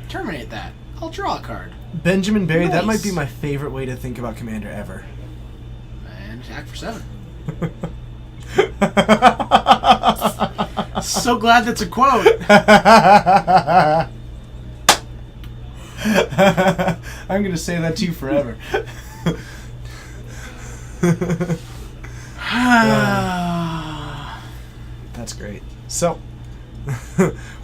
Terminate that. I'll draw a card. Benjamin Barry, that might Nice. be my favorite way to think about Commander ever. And attack for 7. So glad that's a quote. I'm going to say that to you forever. That's great. So,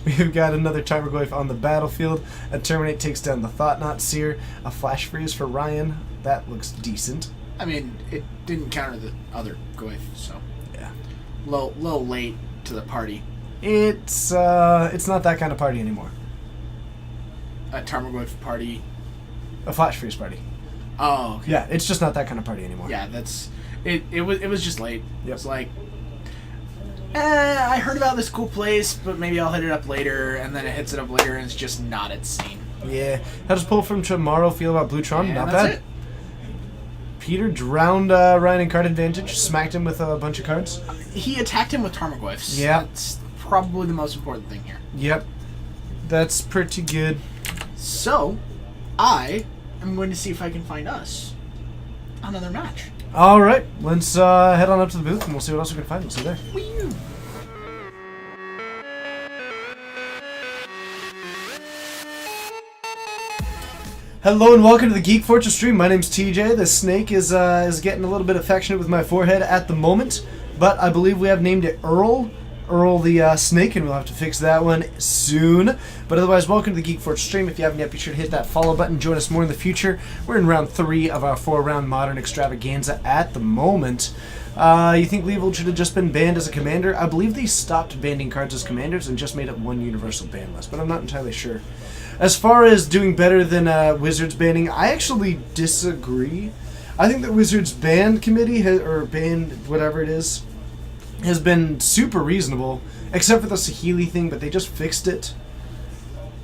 we've got another Tarmogoyf on the battlefield. A Terminate takes down the Thought-Knot Seer. A Flash Freeze for Ryan. That looks decent. I mean, it didn't counter the other Goyf, so Yeah. little late to the party. It's not that kind of party anymore. A Tarmogoyf party. A Flash Freeze party. Oh, okay. Yeah, it's just not that kind of party anymore. Yeah, that's it. It was just late. Yep. It was like, I heard about this cool place, but maybe I'll hit it up later. And then it hits it up later, and it's just not its scene. Yeah. How does Pull from Tomorrow feel about Blutron? And Not that's bad. it. Peter drowned Ryan in card advantage, smacked him with a bunch of cards. He attacked him with Tarmogoyfs. Yeah. That's probably the most important thing here. Yep. That's pretty good. So, I am going to see if I can find us another match. All right, let's head on up to the booth and we'll see what else we can find. We'll see you there. Whee! Hello and welcome to the Geek Fortress stream. My name's TJ. The snake is getting a little bit affectionate with my forehead at the moment, but I believe we have named it Earl. Earl the snake, and we'll have to fix that one soon. But otherwise, welcome to the Geek Fortress stream. If you haven't yet, be sure to hit that follow button. Join us more in the future. We're in round 3 of our 4-round Modern Extravaganza at the moment. You think Leovold should have just been banned as a commander? I believe they stopped banning cards as commanders and just made it one universal ban list, but I'm not entirely sure. As far as doing better than Wizards banning, I actually disagree. I think that Wizards ban committee, or ban whatever it is, has been super reasonable, except for the Saheeli thing, but they just fixed it.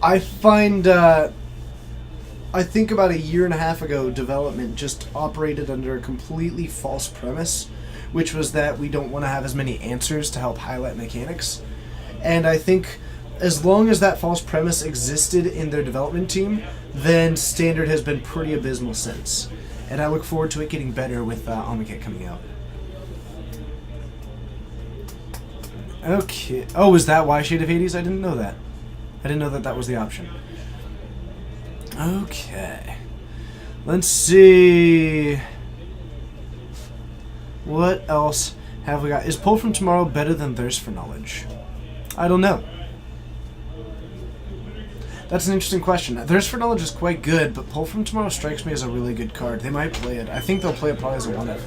I find, I think about a year and a half ago, development just operated under a completely false premise, which was that we don't want to have as many answers to help highlight mechanics. And I think as long as that false premise existed in their development team, then Standard has been pretty abysmal since. And I look forward to it getting better with Omnicat coming out. Okay. Oh, is that why Shade of Hades? I didn't know that. I didn't know that that was the option. Okay. Let's see. What else have we got? Is Pull from Tomorrow better than Thirst for Knowledge? I don't know. That's an interesting question. Thirst for Knowledge is quite good, but Pull from Tomorrow strikes me as a really good card. They might play it. I think they'll play it probably as a one-of.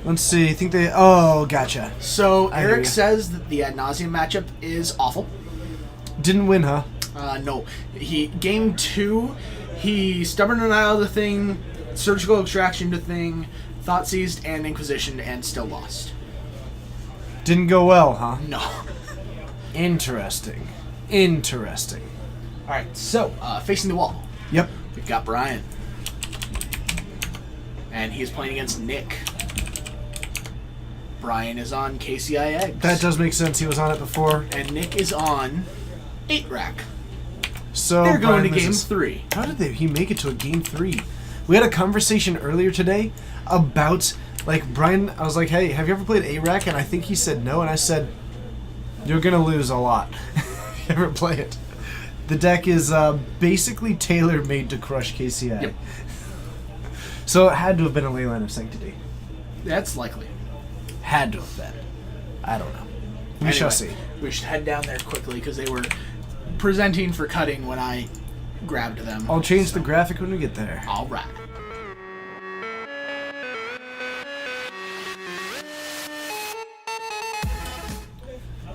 Let's see. I think they... Oh, gotcha. So, I hear Eric ya. says that the Ad Nauseam matchup is awful. Didn't win, huh? No. Game 2, he Stubborn Denial the thing, Surgical Extraction the thing, Thought Seized and Inquisition, and still lost. Didn't go well, huh? No. Interesting. Interesting. Alright, so, facing the wall, Yep. we've got Brian. And he's playing against Nick. Brian is on KCI Eggs. That does make sense. He was on it before. And Nick is on 8-Rack. So They're going Brian to game misses. 3. How did he make it to a game 3? We had a conversation earlier today about, like, Brian, I was like, hey, have you ever played A-Rack? And I think he said no, and I said, you're going to lose a lot if you ever play it. The deck is basically tailor-made to crush KCI. Yep. So it had to have been a Leyline of Sanctity. That's likely. Had to have been. I don't know. We Anyway, shall see. We should head down there quickly because they were presenting for cutting when I grabbed them. I'll change the graphic when we get there. All right.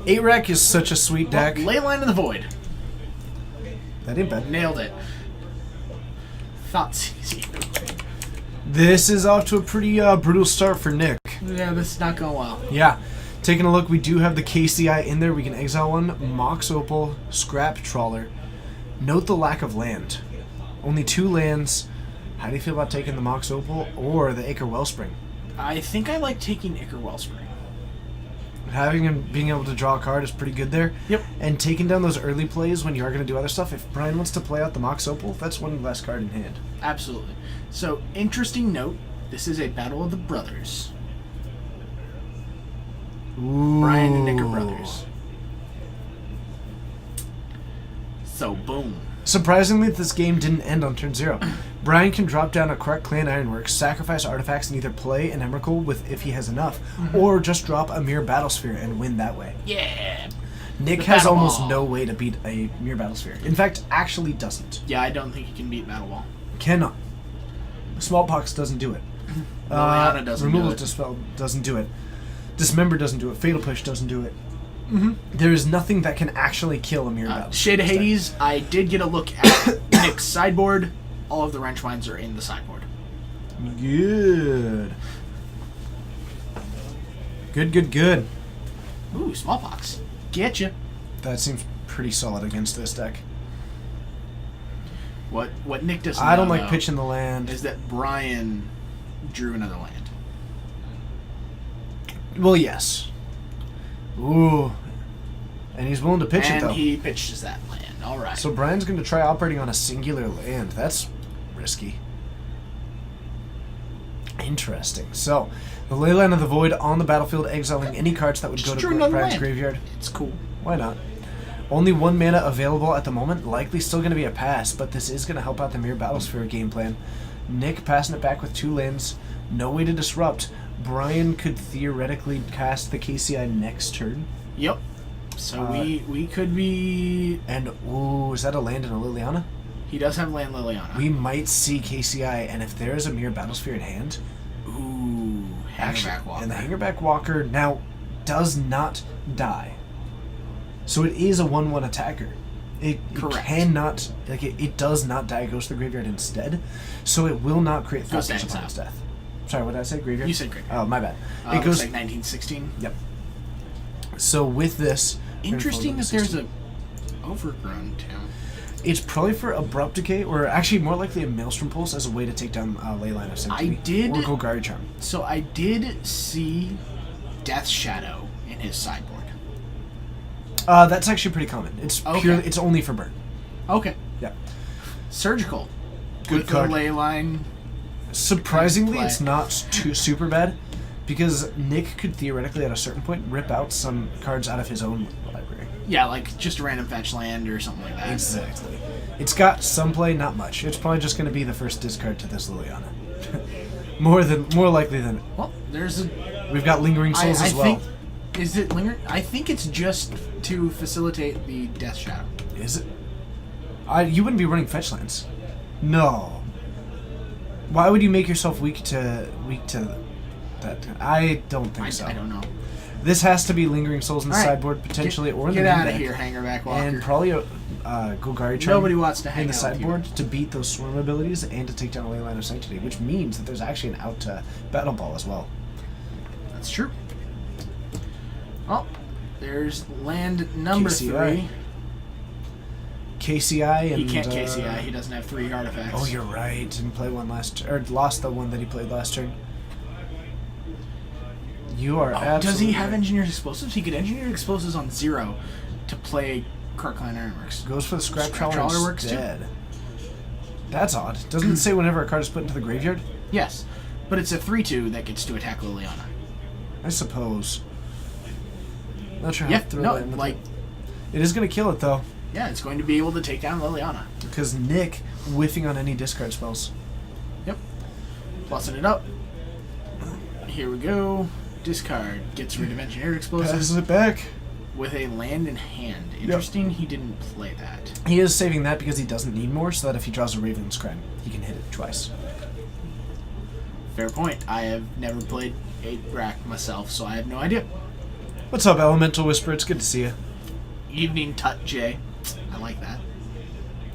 A-Rack is such a sweet deck. Leyline of the Void. That ain't bad. Nailed it. Thoughts easy. This is off to a pretty brutal start for Nick. Yeah, this is not going well. Yeah. Taking a look, we do have the KCI in there. We can exile one. Mox Opal, Scrap Trawler. Note the lack of land. Only 2 lands. How do you feel about taking the Mox Opal or the Acre Wellspring? I think I like taking Ichor Wellspring. Having him being able to draw a card is pretty good there. Yep. And taking down those early plays when you are going to do other stuff. If Brian wants to play out the Mox Opal, that's one less card in hand. Absolutely. So, interesting note, this is a Battle of the Brothers. Ooh. Brian and Nick are brothers. So, boom. Surprisingly, this game didn't end on turn 0. Brian can drop down a Kruk Clan Ironworks, sacrifice artifacts, and either play an Emrakul with if he has enough, or just drop a Mere Battlesphere and win that way. Yeah. Nick The has Battle almost Ball. no way to beat a Mere Battlesphere. In fact, actually doesn't. Yeah, I don't think he can beat Battle Ball. Cannot. Smallpox doesn't do it. Liliana doesn't do Removal it. Dispel doesn't do it. Dismember doesn't do it. Fatal Push doesn't do it. There is nothing that can actually kill a Mere Battlesphere. Shade of Hades, I did get a look at Nick's sideboard. All of the wrench mines are in the sideboard. Good. Good. Ooh, Smallpox. Get you. That seems pretty solid against this deck. What Nick doesn't I don't know, like though, pitching the land. is that Brian drew another land. Well, yes. Ooh. And he's willing to pitch it, And though. he pitches that land. All right. So Brian's going to try operating on a singular land. That's risky. Interesting. So, the Leyline of the Void on the battlefield, exiling any cards that would Just go drew to another Brian's land. graveyard. It's cool. Why not? Only 1 mana available at the moment. Likely still going to be a pass, but this is going to help out the Mere Battlesphere game plan. Nick passing it back with 2 lands. No way to disrupt. Brian could theoretically cast the KCI next turn. Yep. So we could be... And, ooh, is that a land and a Liliana? He does have land Liliana. We might see KCI, and if there is a Mere Battlesphere in hand, Ooh. Hangerback Walker. and the Hangerback Walker now does not die. So it is a 1/1 attacker. It Correct. cannot, like, it does not die, it goes to the graveyard instead. So it will not create Goes threat to upon exile. its death. Sorry, what did I say? Graveyard? You said graveyard. Oh, my bad. It It goes. like 1916. Yep. So with this. Interesting that there's a Overgrown Town. It's probably for Abrupt Decay, or actually more likely a Maelstrom Pulse as a way to take down Leyline of Sanctity. I did- Or Golgari Charm. So I did see Death Shadow in his sideboard. That's actually pretty common. It's Okay. purely. It's only for burn. Okay. Yeah. Surgical. Good with card. the ley line. Surprisingly, Play. it's not too super bad, because Nick could theoretically, at a certain point, rip out some cards out of his own library. Yeah, like just a random fetch land or something like that. Exactly. It's got some play, not much. It's probably just going to be the first discard to this Liliana. more likely than Well, there's a. we've got Lingering I Souls as well. think. Is it linger? I think it's just to facilitate the Death Shadow. Is it? You wouldn't be running fetch lands. No. Why would you make yourself weak to that? I don't think so. I don't know. This has to be Lingering Souls in the All right. sideboard potentially, or in Get the out main of deck. here, Hangerback Walker. And probably a Golgari Charm Nobody wants to hang in the out with you. sideboard to beat those swarm abilities and to take down a Leyline of Sanctity, which means that there's actually an out to Battle Ball as well. That's true. Oh, there's land number KCI. 3. KCI and He can't KCI. He doesn't have 3 artifacts. Oh, you're right. Didn't play one lost the one that he played last turn. You are absolutely. Does he have right. engineered explosives? He could engineer explosives on 0 to play Kirkland Ironworks. Goes for the Scrap Scrap Trawler Trawler works too. instead. That's odd. Doesn't it say whenever a card is put into the graveyard? Yes, but it's a 3/2 that gets to attack Liliana. I suppose. Not sure how Yeah, to throw no, that in the like, It is going to kill it, though, yeah, it's going to be able to take down Liliana. because Nick whiffing on any discard spells. Yep. Plussing it up. Here we go. Discard. Gets rid of engineered explosives Passes it back. with a land in hand. Interesting, he didn't play that. He is saving that because he doesn't need more, so that if he draws a Raven's Crime, he can hit it twice. Fair point. I have never played 8-rack myself, so I have no idea. What's up, Elemental Whisper? It's good to see you. Evening Tut J. I like that.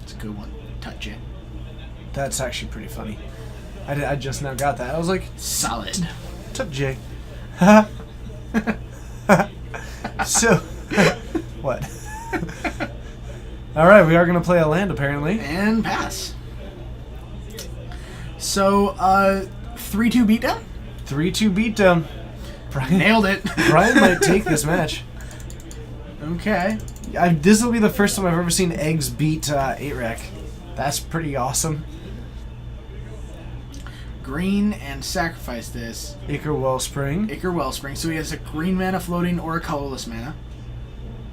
It's a good one. Tut J. That's actually pretty funny. I just now got that. I was like, Solid. Tut J. So, what? All right, we are going to play a land, apparently. And pass. So, 3-2 beatdown? 3-2 beatdown. Brian, Nailed it. Brian might take this match. Okay. This will be the first time I've ever seen Eggs beat 8-Rec. That's pretty awesome. Green and sacrifice this. Ichor Wellspring. Ichor Wellspring. So he has a green mana floating or a colorless mana.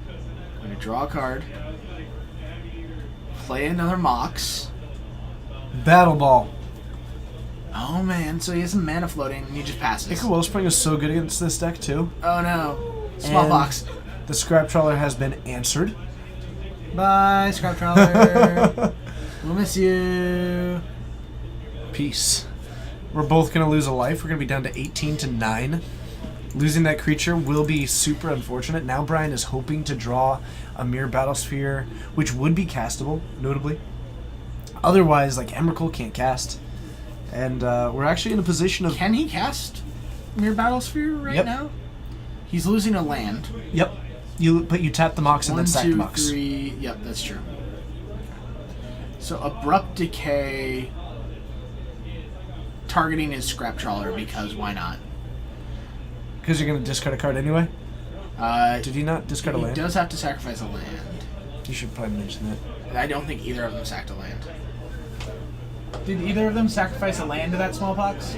I'm going to draw a card. Play another Mox. Battle Ball. Oh man, so he has some mana floating and he just passes. Ichor Wellspring is so good against this deck, too. Oh no. Small And box. The Scrap Trawler has been answered. Bye, Scrap Trawler. We'll miss you. Peace. We're both going to lose a life. We're going to be down to 18-9. Losing that creature will be super unfortunate. Now Brian is hoping to draw a Mirror Battlesphere, which would be castable, notably. Otherwise, like, Emrakul can't cast. And we're actually in a position of... Can he cast Mirror Battlesphere right now? He's losing a land. Yep. But you tap the Mox and then sack the Mox. 1, 2, 3. Yep, that's true. So Abrupt Decay targeting his Scrap Trawler because why not? Because you're going to discard a card anyway? Did he not discard a land? He does have to sacrifice a land. You should probably mention that. I don't think either of them sacked a land. Did either of them sacrifice a land to that smallpox?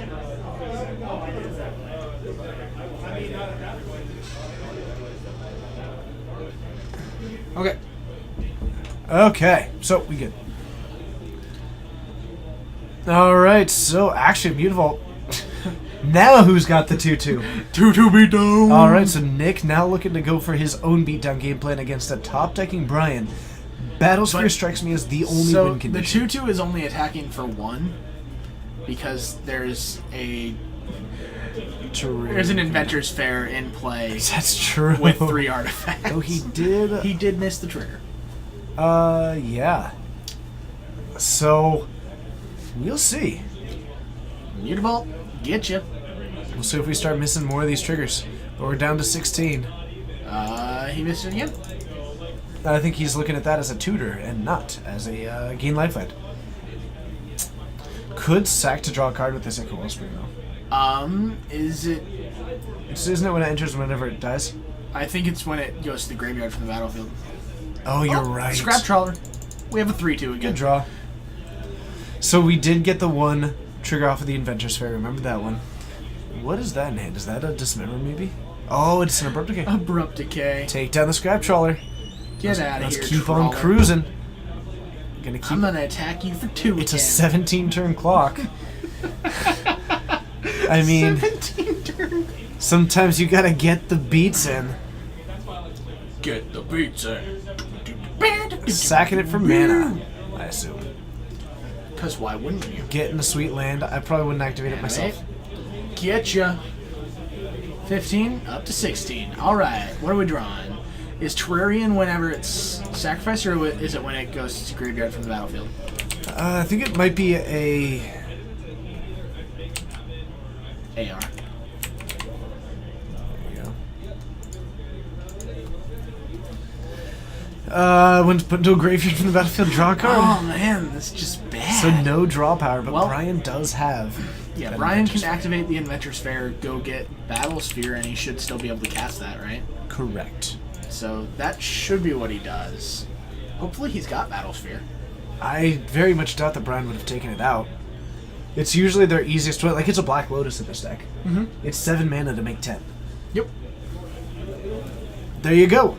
Okay. Okay, so we good. Alright, so actually, beautiful. Now who's got the 2-2? 2-2 beatdown! Alright, so Nick now looking to go for his own beatdown game plan against a top-decking Brian. Battlesphere strikes me as the only win condition. The 2-2 is only attacking for 1 because there's an Inventor's Fair in play. That's true. With 3 artifacts. Oh, he did. He did miss the trigger. Yeah. So, we'll see. Mutable, get you. We'll see if we start missing more of these triggers. But we're down to 16. He missed it again. I think he's looking at that as a tutor and not as a gain lifeline. Could sack to draw a card with this Ichor Wellspring, though. Is it... Isn't it when it enters whenever it dies? I think it's when it goes to the graveyard from the battlefield. Oh, you're right. Scrap Trawler. We have a 3-2 again. Good draw. So we did get the one trigger off of the Inventor's Fair. Remember that one. What is that in hand? Is that a Dismember, maybe? Oh, it's an Abrupt Decay. Abrupt Decay. Take down the Scrap Trawler. Get out of here, Let's keep Trawler. on cruising. I'm gonna attack you for 2 It's again. a 17-turn clock. I mean, 17 turn. sometimes you gotta get the beats in. Get the beats in. Sacking it for mana, I assume. Because why wouldn't you? Getting a sweet land. I probably wouldn't activate it myself. Get ya. 15 up to 16. Alright, what are we drawing? Is Terrarian whenever it's sacrificed, or is it when it goes to graveyard from the battlefield? I think it might be a... AR. When put into a graveyard from the battlefield, draw a card. Oh man, that's just bad. So no draw power, but Well, Brian does have... Yeah, an Brian Inventor's can Fair. activate the Inventor's Fair, go get Battlesphere, and he should still be able to cast that, right? Correct. So that should be what he does. Hopefully he's got Battlesphere. I very much doubt that Brian would have taken it out. It's usually their easiest way. Like, it's a Black Lotus in this deck. Mm-hmm. It's 7 mana to make 10. Yep. There you go.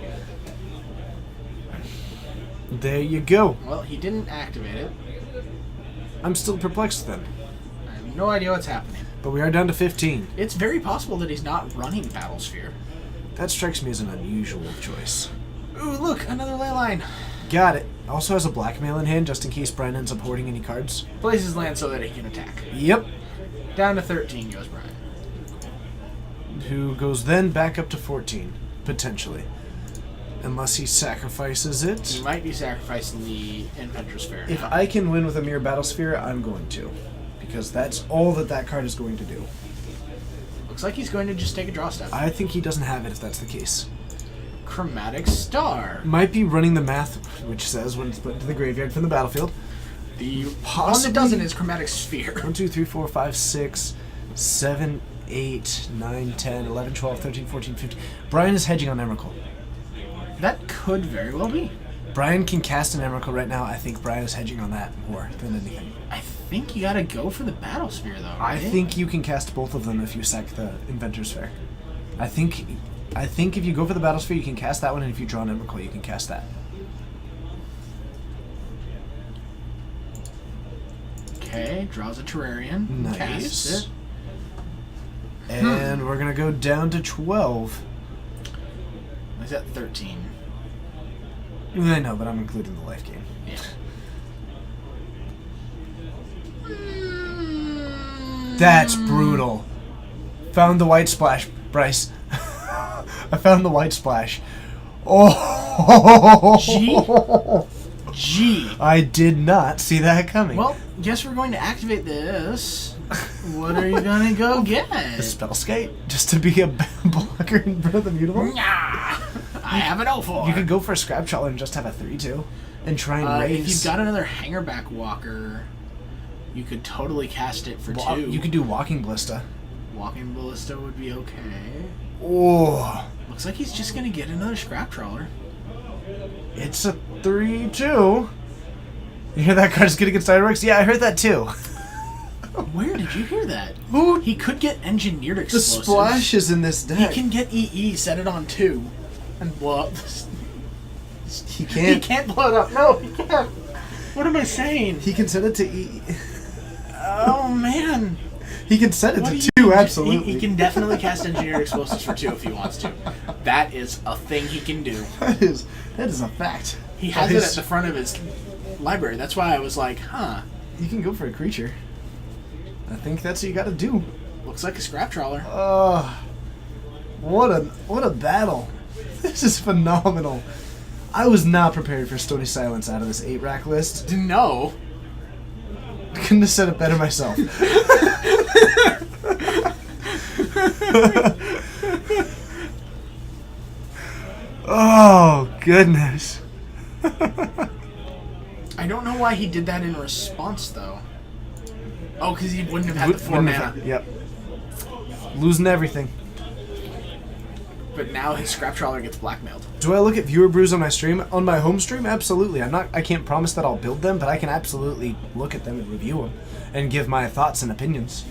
There you go. Well, he didn't activate it. I'm still perplexed then. I have no idea what's happening. But we are down to 15. It's very possible that he's not running Battlesphere. That strikes me as an unusual choice. Ooh, look, another Leyline. Got it. Also has a blackmail in hand just in case Brian ends up hoarding any cards. Plays his land so that he can attack. Yep. Down to 13 goes Brian. Who goes then back up to 14, potentially. Unless he sacrifices He it. might be sacrificing the Inventor's Fair. If now. I can win with a Mirror Battlesphere, I'm going to. Because that's all that that card is going to do. Looks like he's going to just take a draw step. I think he doesn't have it if that's the case. Chromatic Star. Might be running the math, which says when it's put into the graveyard from the battlefield. The one Possibly- that doesn't is Chromatic Sphere. 1, 2, 3, 4, 5, 6, 7, 8, 9, 10, 11, 12, 13, 14, 15. Brian is hedging on Emrakul. That could very well be. Brian can cast an Emrakul right now. I think Brian is hedging on that more than anything. I think you gotta go for the Battle Sphere, though. I right? think you can cast both of them if you sack the Inventor's Fair. I think if you go for the Battle Sphere, you can cast that one, and if you draw an Emrakul, you can cast that. Okay, draws a Terrarian. Nice. Casts it. And we're gonna go down to 12. He's at 13. I know, but I'm including the life gain. Yeah. That's brutal. Found the white splash, Bryce. I found the white splash. Oh! G. I did not see that coming. Well, guess we're going to activate this. What are you gonna go get? The Spellscape, just to be a blocker in front of the mutable. Nah, I have an 0-4. You could go for a Scrap Trawler and just have a 3/2 and try and raise. If you've got another Hangerback Walker, you could totally cast it for 2. You could do Walking Ballista. Walking Ballista would be okay. Oh, Looks like he's just gonna get another Scrap Trawler. it's a 3/2. You hear that card's good against Ironworks? Yeah, I heard that too. Where did you hear that? Who? He could get Engineered The Explosives. splash is in this He deck. can get EE, set it on 2, and blow up. He He can't. can't blow it up. No, he can't. What am I saying? He can set it to E. Oh man. He can set it What to do you 2, mean? absolutely. He can definitely cast Engineered Explosives for 2 if he wants to. That is a thing he can do. That is a fact. He has it at the front of his library. That's why I was like, huh. You can go for a creature. I think that's what you got to do. Looks like a Scrap Trawler. What a battle! This is phenomenal. I was not prepared for Stony Silence out of this 8-rack list. No. Couldn't have said it better myself. Oh goodness. I don't know why he did that in response, though. Oh, because he wouldn't have had the 4 mana. Yep. Losing everything. But now his Scrap Trawler gets blackmailed. Do I look at viewer brews on my stream? On my home stream? Absolutely. I can't promise that I'll build them, but I can absolutely look at them and review them and give my thoughts and opinions.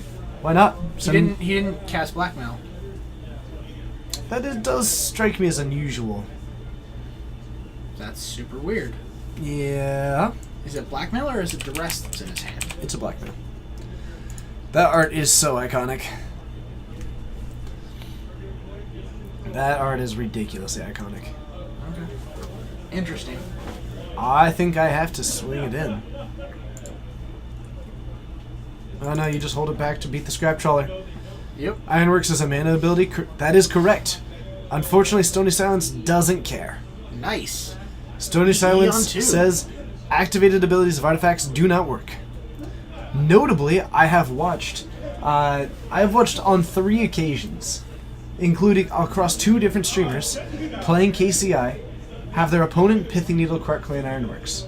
Why not? He didn't cast blackmail. Does strike me as unusual. That's super weird. Yeah. Is it blackmail or is it duress that's in his hand? It's a blackmail. That art is so iconic. That art is ridiculously iconic. Okay. Interesting. I think I have to swing it in. Oh no, you just hold it back to beat the Scrap Trawler. Yep. Ironworks is a mana ability. That is correct. Unfortunately, Stony Silence doesn't care. Nice. Stony Silence two. says activated abilities of artifacts do not work. Notably, I have watched on 3 occasions, including across 2 different streamers, playing KCI, have their opponent Pithing Needle, Quark Clay, and Ironworks.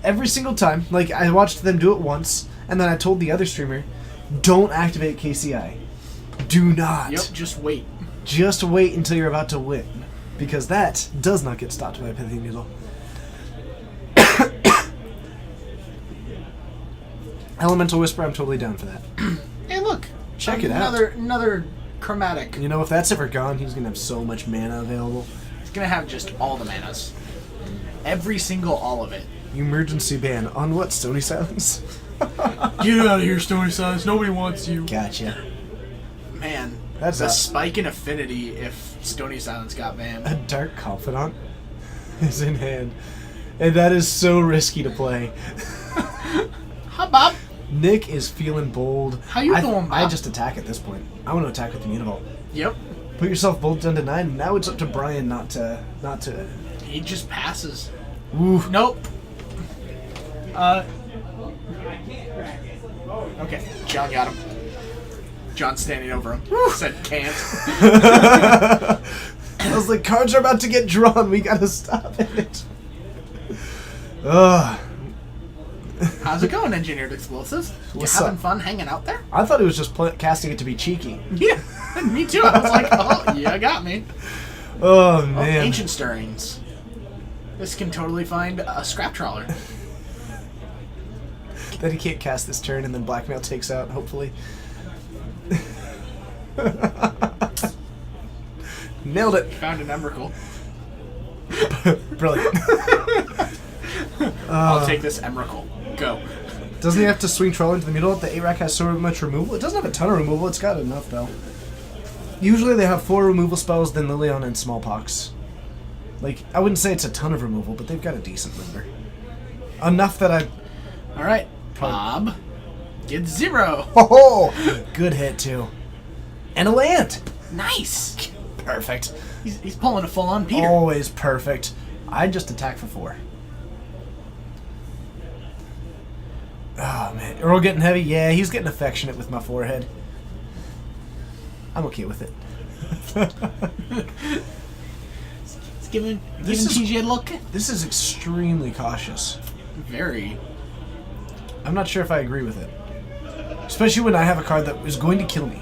Every single time, like I watched them do it once, and then I told the other streamer, don't activate KCI. Do not. Yep, just wait. Just wait until you're about to win, because that does not get stopped by a Pithing Needle. Elemental Whisper, I'm totally down for that. Hey, look. Check it out. Another chromatic. You know, if that's ever gone, he's gonna have so much mana available. It's gonna have just all the manas. Every single all of it. Emergency ban on what? Stony Silence? Get out of here, Stony Silence. Nobody wants you. Gotcha. Man, That's a a- spike in affinity if Stony Silence got banned. A Dark Confidant is in hand, and that is so risky to play. Hi, Bob. Nick is feeling bold. How you doing, Bob? I just attack at this point. I want to attack with the Mutavault. Yep. Put yourself bold down to 9. Now it's up to Brian not to. He just passes. Ooh. Nope. Okay, John got him. John's standing over him. Said can't. I was like, cards are about to get drawn. We gotta stop it. Ugh. How's it going, Engineered Explosives? You What's having up? fun hanging out there? I thought he was just casting it to be cheeky. Yeah, me too. I was like, oh, yeah, got me. Oh, Oh, man. ancient stirrings. This can totally find a scrap trawler. That he can't cast this turn and then blackmail takes out, hopefully. Nailed it. Found an Emrakul. Brilliant. I'll take this Emrakul. Go. Doesn't he have to swing Troll into the middle? The 8-rack has so much removal. It doesn't have a ton of removal. It's got enough, though. Usually they have 4 removal spells, then Liliana and Smallpox. Like, I wouldn't say it's a ton of removal, but they've got a decent number. Enough that I... All right, Bob. Get 0. Oh, good hit, too. And a land. Nice. Perfect. He's pulling a full-on Peter. Always perfect. I'd just attack for 4. Oh, man. Earl getting heavy? Yeah, he's getting affectionate with my forehead. I'm okay with it. It's giving This is- TJ a look. This is extremely cautious. Very. I'm not sure if I agree with it. Especially when I have a card that is going to kill me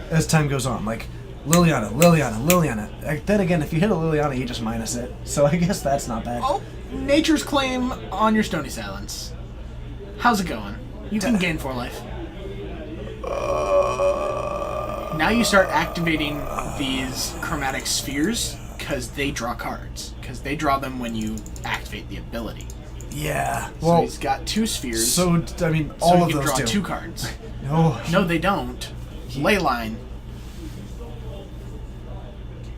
as time goes on. Like, Liliana, Liliana, Liliana. Then again, if you hit a Liliana, you just minus it. So I guess that's not bad. Oh, Nature's Claim on your Stony Silence. How's it going? You can gain 4 life. Now you start activating these chromatic spheres because they draw cards. Because they draw them when you activate the ability. Yeah. So Well, he's got 2 spheres. so, I mean, so all he of can those draw do. 2 cards. No. No, they don't. Leyline.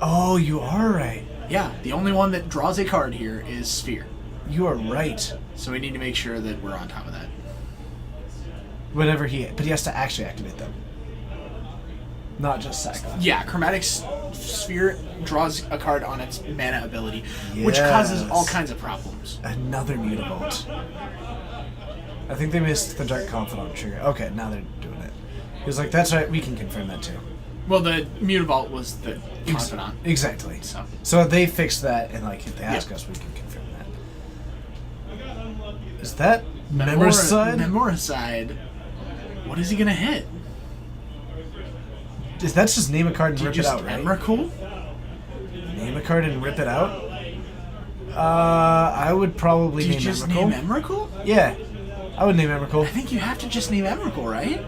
Oh, you are right. Yeah, the only one that draws a card here is Sphere. You are right. So we need to make sure that we're on top of that. But he has to actually activate them. Not just sack them. Yeah, Chromatic Sphere draws a card on its mana ability, which causes all Yes. kinds of problems. Another Mutavault. I think they missed the Dark Confidant trigger. Okay, now they're doing it. He was like, that's right, we can confirm that too. Well, the Mutavault was the Confidant. Exactly. So. So they fixed that, and like, if they ask Yep. us, we can confirm that. Is that Memoricide? Memoricide. What is he gonna hit? That's just name a card and Do you rip it just out, right? Emrakul? Name a card and rip it out? I would probably Do you name just Emrakul. name Emrakul? Yeah, I would name I Emrakul. think you have to just name Emrakul, right?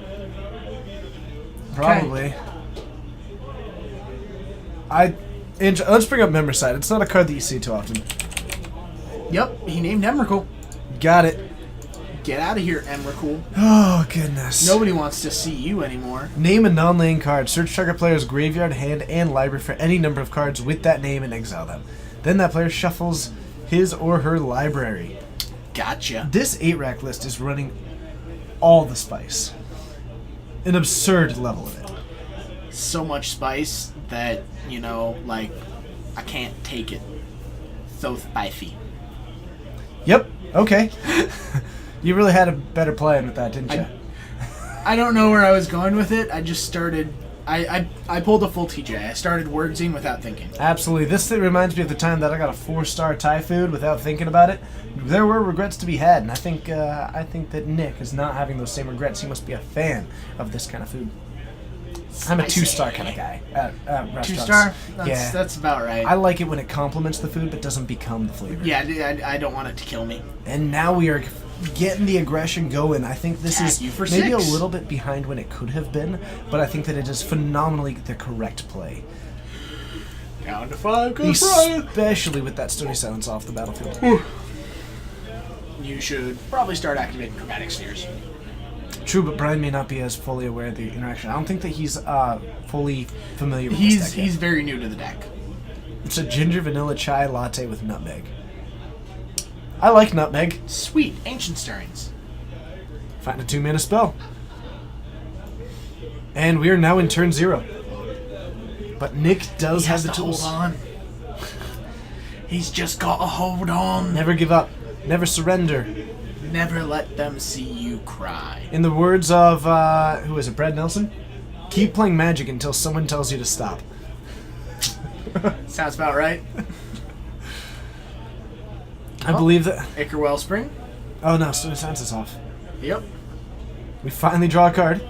Probably. Let's bring up Memoricide. It's not a card that you see too often. Yep, he named Emrakul. Got it. Get out of here, Emrakul. Oh, goodness. Nobody wants to see you anymore. Name a non-lane card. Search target player's graveyard, hand, and library for any number of cards with that name and exile them. Then that player shuffles his or her library. Gotcha. This 8-rack list is running all the spice. An absurd level of it. So much spice that, you know, like, I can't take it. So spicy. Yep. Okay. You really had a better plan with that, didn't you? I don't know where I was going with it. I just started. I pulled a full TJ. I started wordsing without thinking. Absolutely. This thing reminds me of the time that I got a 4-star Thai food without thinking about it. There were regrets to be had, and I think that Nick is not having those same regrets. He must be a fan of this kind of food. I'm a Spicy. 2-star kind of guy at restaurants. 2-star? Yeah. That's about right. I like it when it complements the food but doesn't become the flavor. Yeah, I don't want it to kill me. And now we are getting the aggression going. I think this Attack you for is maybe 6. a little bit behind when it could have been, but I think that it is phenomenally the correct play. Down to 5 goes Brian. Especially with that Stony Silence off the battlefield. You should probably start activating Chromatic Spheres. True, but Brian may not be as fully aware of the interaction. I don't think that he's fully familiar with this deck yet. He's very new to the deck. It's a ginger vanilla chai latte with nutmeg. I like nutmeg. Sweet. Ancient Stirrings. Find a 2-mana spell. And we are now in turn 0. But Nick does He have has the to tools. hold on. He's just got to hold on. Never give up. Never surrender. Never let them see you cry. In the words of, who is it, Brad Nelson? Keep playing Magic until someone tells you to stop. Sounds about right. I believe that. Iker Wellspring. Oh no, Sansa's off. Yep. We finally draw a card.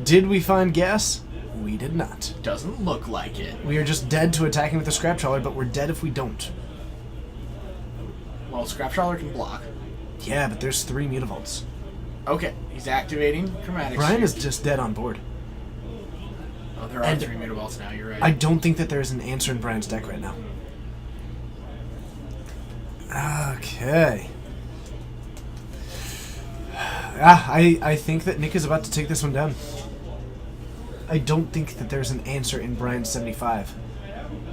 Did we find gas? We did not. Doesn't look like it. We are just dead to attacking with the Scrap Trawler, but we're dead if we don't. Well, Scrap Trawler can block. Yeah, but there's 3 Mutavaults. Okay, he's activating Chromatic Brian is Shield. just dead on board. Oh, there are and 3 Mutavaults now, you're right. I don't think that there's an answer in Brian's deck right now. Okay. I think that Nick is about to take this one down. I don't think that there's an answer in Brian's 75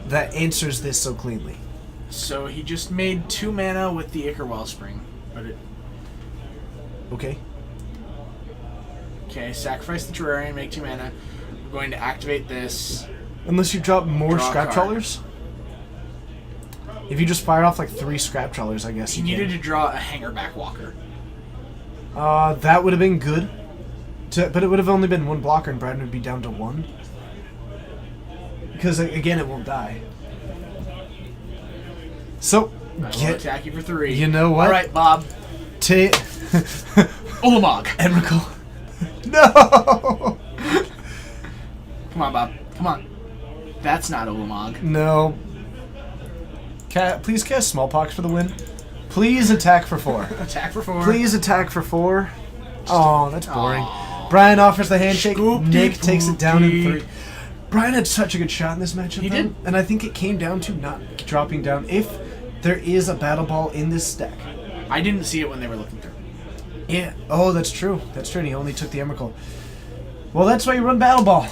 that answers this so cleanly. So he just made 2 mana with the Iker Wellspring. But it... Okay. Okay, sacrifice the Terrarium, make 2 mana. We're going to activate this. Unless you drop more Draw a Scrap card. Trawlers? If you just fired off like 3 Scrap Trawlers, I guess He you needed can. to draw a Hangerback Walker. That would have been good. But it would have only been 1 blocker and Brian would be down to 1. Because, again, it won't die. So, I will attack you for 3. You know what? Alright, Bob. Ulamog. Emrakul. No! Come on, Bob. Come on. That's not Ulamog. No. Please cast Smallpox for the win. Please attack for 4. Attack for 4. Please attack for 4. Oh, that's boring. Brian offers the handshake. Nick takes it down in 3. Brian had such a good shot in this matchup. He though, did. And I think it came down to not dropping down. If there is a Battle Ball in this deck. I didn't see it when they were looking through. Yeah. Oh, that's true. That's true. And he only took the Emrakul. Well, that's why you run Battle Ball.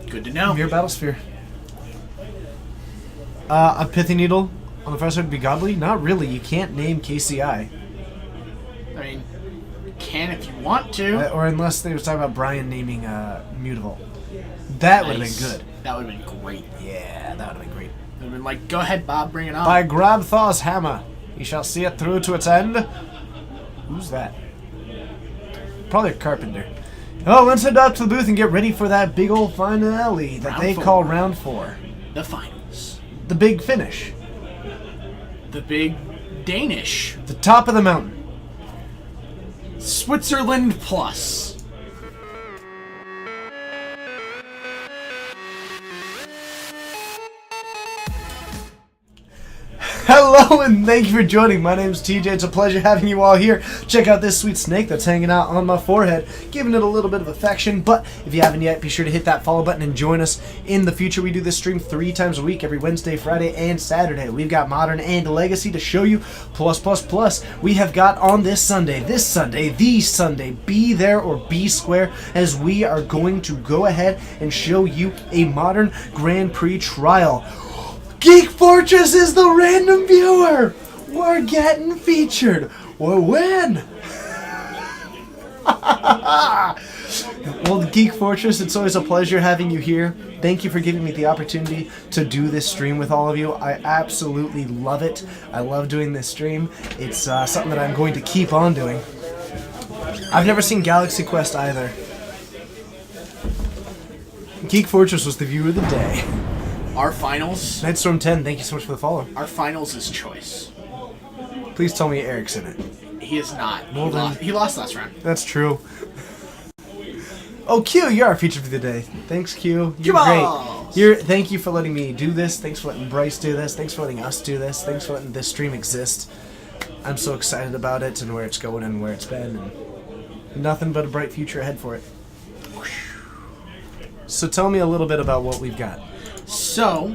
Good to know. Your Battle Sphere. A Pithy Needle on the first side would be godly? Not really. You can't name KCI. I mean, you can if you want to. Or unless they were talking about Brian naming Mutavault. That would have been good. That would have been great. Yeah, that would have been great. Would have been like, go ahead, Bob, bring it on. By Grabthaw's hammer, he shall see it through to its end. Who's that? Probably a carpenter. Oh, let's head out to the booth and get ready for that big old finale that Round they 4. call round 4. The finals. The big finish. The big Danish. The top of the mountain. Switzerland Plus. Hello and thank you for joining. My name's TJ. It's a pleasure having you all here. Check out this sweet snake that's hanging out on my forehead, giving it a little bit of affection. But if you haven't yet, be sure to hit that follow button and join us in the future. We do this stream 3 times a week, every Wednesday, Friday, and Saturday. We've got Modern and Legacy to show you. Plus, we have got on this Sunday, the Sunday, Be There or Be Square, as we are going to go ahead and show you a Modern Grand Prix trial. Geek Fortress is the random viewer! We're getting featured! Or when? Well, Geek Fortress, it's always a pleasure having you here. Thank you for giving me the opportunity to do this stream with all of you. I absolutely love it. I love doing this stream. It's something that I'm going to keep on doing. I've never seen Galaxy Quest either. Geek Fortress was the viewer of the day. Our finals. Nightstorm 10, thank you so much for the follow. Our finals is choice. Please tell me Eric's in it. He is not. Well, then- He lost last round. That's true. Oh, Q, you're our feature for the day. Thanks, Q. You're Q-balls! great. Thank you for letting me do this. Thanks for letting Bryce do this. Thanks for letting us do this. Thanks for letting this stream exist. I'm so excited about it and where it's going and where it's been. And nothing but a bright future ahead for it. So tell me a little bit about what we've got. So,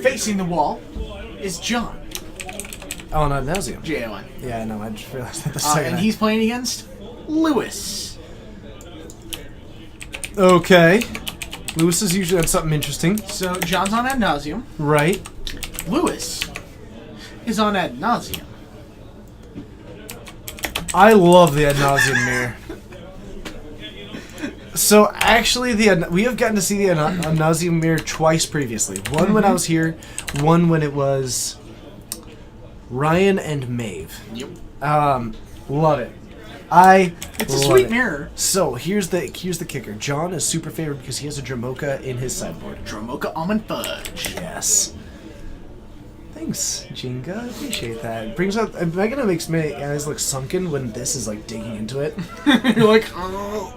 facing the wall is John. Oh, not Nauseum. J-O-N. Yeah, I know. I just realized that the second. And he's playing against Lewis. Okay. Lewis is usually on something interesting. So, John's on Ad Nauseam. Right. Lewis is on Ad Nauseam. I love the Ad Nauseam mirror. So actually, we have gotten to see the Ad Nauseam mirror twice previously. One when I was here, one when it was Ryan and Maeve. Yep. Love it. It's a love sweet it. mirror. So here's the kicker. John is super favored because he has a Dromoka in his sideboard. Dromoka Almond Fudge. Yes. Thanks, Jinga. I appreciate that. Brings out. Am I gonna make my eyes look sunken when this is like digging into it? You're like, oh.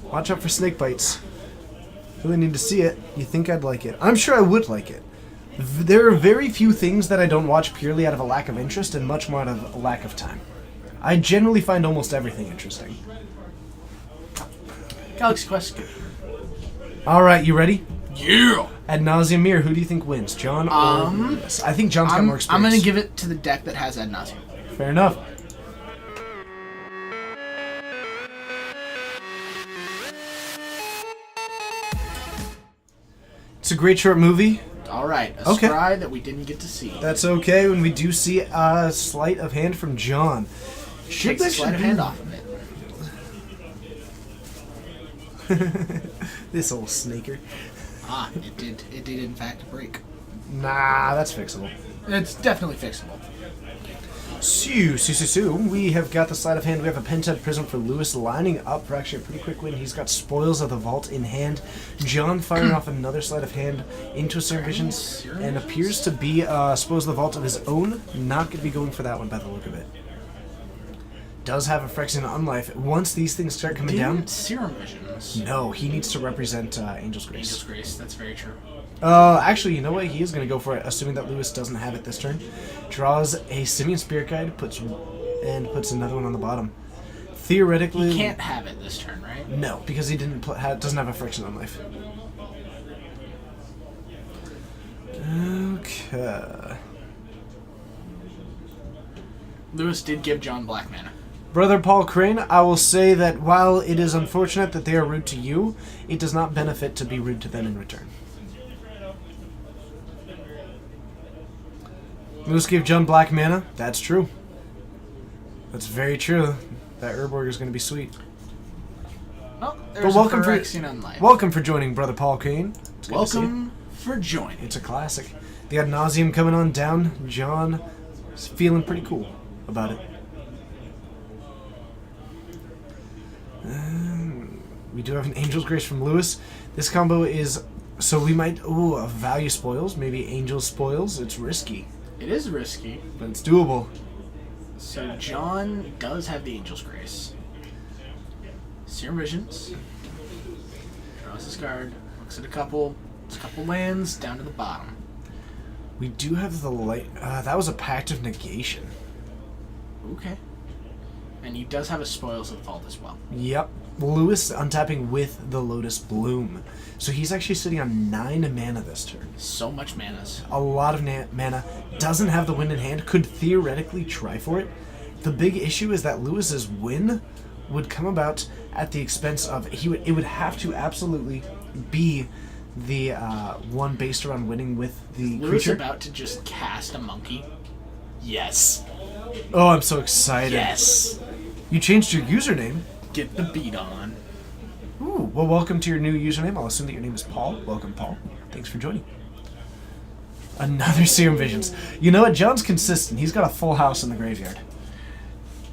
Watch out for snake bites. Really need to see it. You think I'd like it? I'm sure I would like it. There are very few things that I don't watch purely out of a lack of interest and much more out of a lack of time. I generally find almost everything interesting. Galaxy Quest. Alright, you ready? Yeah. Ad nauseam mirror, who do you think wins? John or Lewis? I think John's got more experience. I'm going to give it to the deck that has Ad Nauseam. Fair enough. It's a great short movie. All right, a Okay. scry that we didn't get to see. That's okay when we do see a sleight of hand from John. Takes the sleight of hand off of it. This old snaker. Ah, it did in fact break. Nah, that's fixable. It's definitely fixable. So, we have got the sleight of hand. We have a Pentad Prism for Lewis lining up for actually a pretty quick win. He's got Spoils of the Vault in hand. John firing off another sleight of hand into Serum Visions and appears to be Spoils of the Vault of his own. Not going to be going for that one by the look of it. Does have a Phyrexian Unlife. Once these things start coming down... Serum Visions. No, he needs to represent Angel's Grace. Angel's Grace, that's very true. Actually, you know what? He is going to go for it, assuming that Lewis doesn't have it this turn. Draws a Simian Spirit Guide, puts another one on the bottom. Theoretically... He can't have it this turn, right? No, because he doesn't have a Friction on life. Okay. Lewis did give John black mana. Brother Paul Crane, I will say that while it is unfortunate that they are rude to you, it does not benefit to be rude to them in return. Lewis gave John black mana. That's true. That's very true. That Urborg is going to be sweet. Oh, there's But welcome a for Phyrexian Unlife. welcome for joining, Brother Paul Crane. It's good to see you. Welcome for joining. It's a classic. The Ad Nauseam coming on down. John is feeling pretty cool about it. We do have an Angel's Grace from Lewis. This combo is... So we might... Ooh, a value spoils. Maybe Angel's spoils. It's risky, It is risky. but it's doable. So John does have the Angel's Grace. Serum Visions. Draws his card. Looks at a couple lands down to the bottom. We do have the light... that was a Pact of Negation. Okay. And he does have a Spoils of the Vault as well. Yep. Lewis untapping with the Lotus Bloom. So he's actually sitting on 9 mana this turn. So much manas. A lot of mana. Doesn't have the win in hand. Could theoretically try for it. The big issue is that Lewis's win would come about at the expense of... It would have to absolutely be the one based around winning with the Lewis creature. about to just cast a monkey. Yes. Oh, I'm so excited. Yes. You changed your username. Get the beat on. Ooh, well, welcome to your new username. I'll assume that your name is Paul. Welcome, Paul. Thanks for joining. Another Serum Visions. You know what? John's consistent. He's got a full house in the graveyard.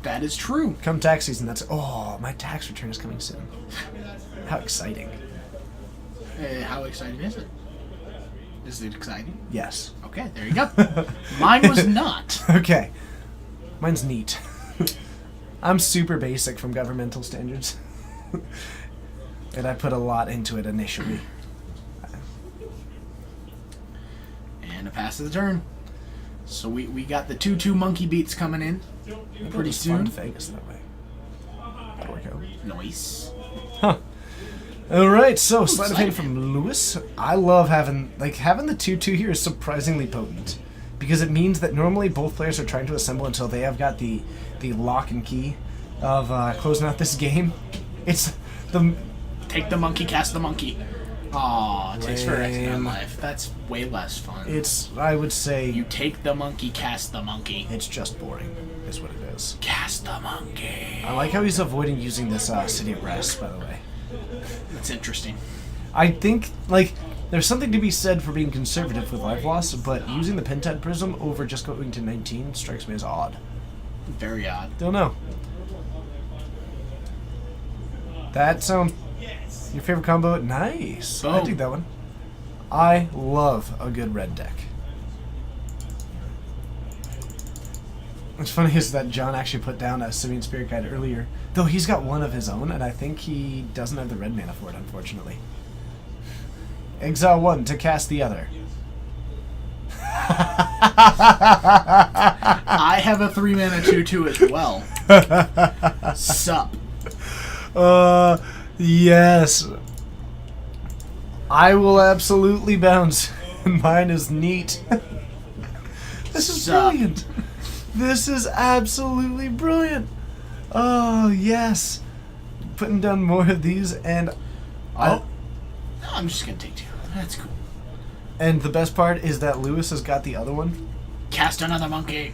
That is true. Come tax season, that's... Oh, my tax return is coming soon. How exciting. How exciting is it? Is it exciting? Yes. Okay, there you go. Mine was not. Okay. Mine's neat. I'm super basic from governmental standards. And I put a lot into it initially. And a pass of the turn. So we got the 2/2 monkey beats coming in pretty soon. Vegas that way. That'll work out. Nice. Huh. Alright, so sleight of sleight hand of from Lewis. I love having the 2/2 here is surprisingly potent. Because it means that normally both players are trying to assemble until they have got the lock and key of closing out this game. It's the... Take the monkey, cast the monkey. Aw, it takes for Lame. life. That's way less fun. It's, I would say... You take the monkey, cast the monkey. It's just boring, is what it is. Cast the monkey. I like how he's avoiding using this City of Rest, by the way. That's interesting. I think, like, there's something to be said for being conservative with life loss, but using the Pentad Prism over just going to 19 strikes me as odd. Very odd. Don't know. That sounds... Your favorite combo? Nice. I Boom. dig that one. I love a good red deck. What's funny is that John actually put down a Simian Spirit Guide earlier. Though he's got one of his own, and I think he doesn't have the red mana for it, unfortunately. Exile one to cast the other. I have a 3-mana 2/2 as well. Sup. Yes. I will absolutely bounce. Mine is neat. This is Sup. brilliant. This is absolutely brilliant. Oh, yes. Putting down more of these, and Oh. I'm just gonna take 2. That's cool. and the best part is that Lewis has got the other one. Cast another monkey.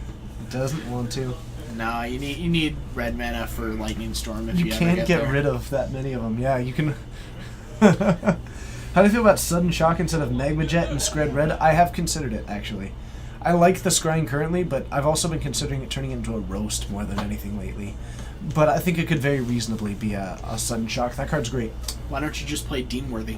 Doesn't want to. No, you need red mana for Lightning Storm if you, You ever can't get get there. rid of that many of them. Yeah, you can. How do you feel about Sudden Shock instead of Magma Jet and Scred Red? I have considered it, actually. I like the scrying currently, but I've also been considering it turning into a roast more than anything lately. But I think it could very reasonably be a Sudden Shock. That card's great. Why don't you just play Demonworthy?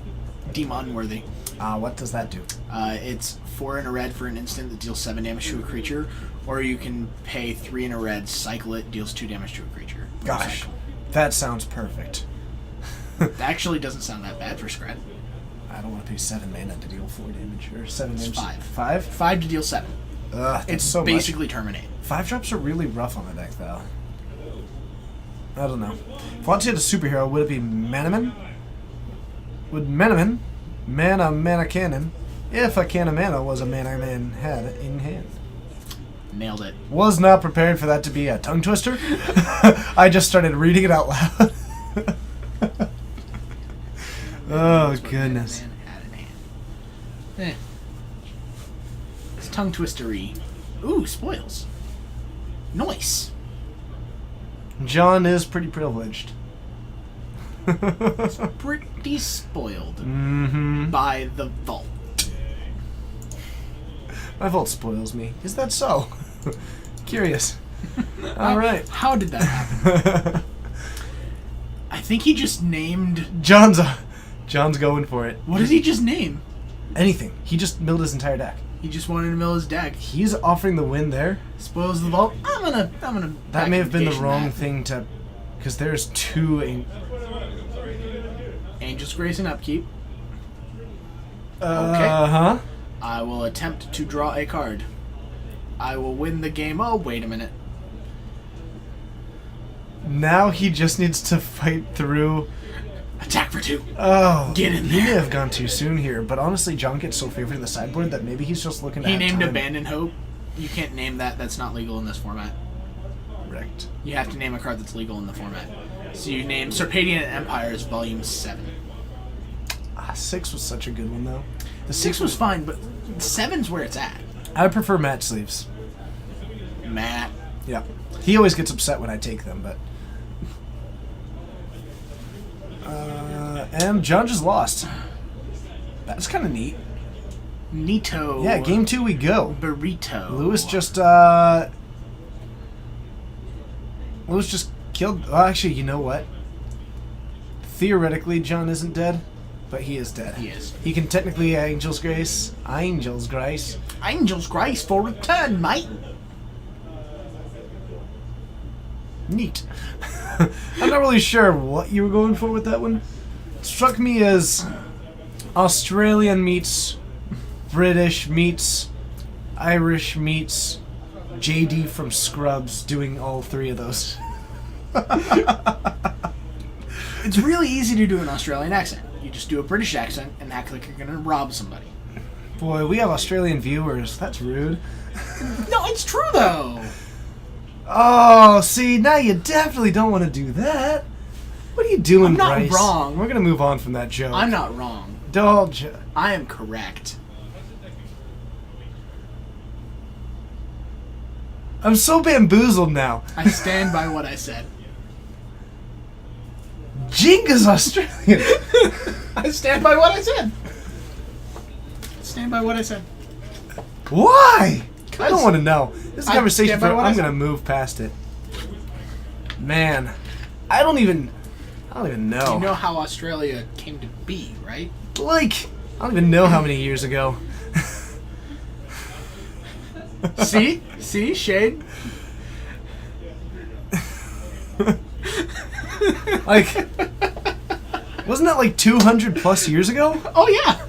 Demonworthy. What does that do? It's 4 in a red for an instant that deals 7 damage to a creature, or you can pay 3 in a red, cycle it, deals 2 damage to a creature. Gosh, that sounds perfect. That actually doesn't sound that bad for Scred. I don't want to pay 7 mana to deal 4 damage. Or 7 It's damage. 5. 5? 5 to deal 7. Ugh, that's It's so basically Terminate. much. 5-drops are really rough on the deck, though. I don't know. If Watsi had a superhero, would it be Manaman? Would Manaman, mana cannon, if a can of mana was a mana man had in hand? Nailed it. Was not prepared for that to be a tongue twister. I just started reading it out loud. Oh, goodness. Man had in hand. It's tongue twistery. Ooh, spoils. Nice. John is pretty privileged. Pretty spoiled Mm-hmm. by the vault. My vault spoils me. Is that so? Curious. All right. How did that happen? I think he just named. John's going for it. What did he just name? Anything. He just milled his entire deck. He just wanted to mill his deck. He's offering the win there. Spoils the vault. I'm gonna. That may have been the backengage wrong that. thing to, because there's 2. Angel's Grace and Upkeep. Huh. I will attempt to draw a card. I will win the game. Oh, wait a minute. Now he just needs to fight through. Attack for 2. Oh, Get in He may there. have gone too soon here, but honestly, John gets so favored in the sideboard that maybe he's just looking to He have named time. Abandon Hope. You can't name that. That's not legal in this format. Wrecked. You have to name a card that's legal in the format. So you name Serpadian Empires Volume 7. 6 was such a good one, though. The 6 was fine, but 7's where it's at. I prefer Matt sleeves. Matt. Yeah. He always gets upset when I take them, but... and John just lost. That's kind of neat. Nito. Yeah, game 2 we go. Burrito. Lewis just killed... Oh, actually, you know what? Theoretically, John isn't dead, but he is dead. He is. He can technically Angel's Grace. Angel's Grace. Angel's Grace for return, mate. Neat. I'm not really sure what you were going for with that one. Struck me as Australian meets British meets Irish meets JD from Scrubs doing all 3 of those. It's really easy to do an Australian accent. You just do a British accent and act like you're gonna rob somebody. Boy, we have Australian viewers. That's rude. No, it's true though. Oh, see, now you definitely don't want to do that. What are you doing, I'm not Bryce? wrong. We're gonna move on from that joke. I'm not wrong. Don't. I am correct. I'm so bamboozled now. I stand by what I said. Jenga's Australian. I stand by what I said. Stand by what I said. Why? I 'Cause don't want to know. This is a I conversation stand by for. what I I'm gonna said. move past it. Man, I don't even. I don't even know. You know how Australia came to be, right? Like, I don't even know how many years ago. See? See? Shade? Like, wasn't that like 200 plus years ago? Oh, yeah.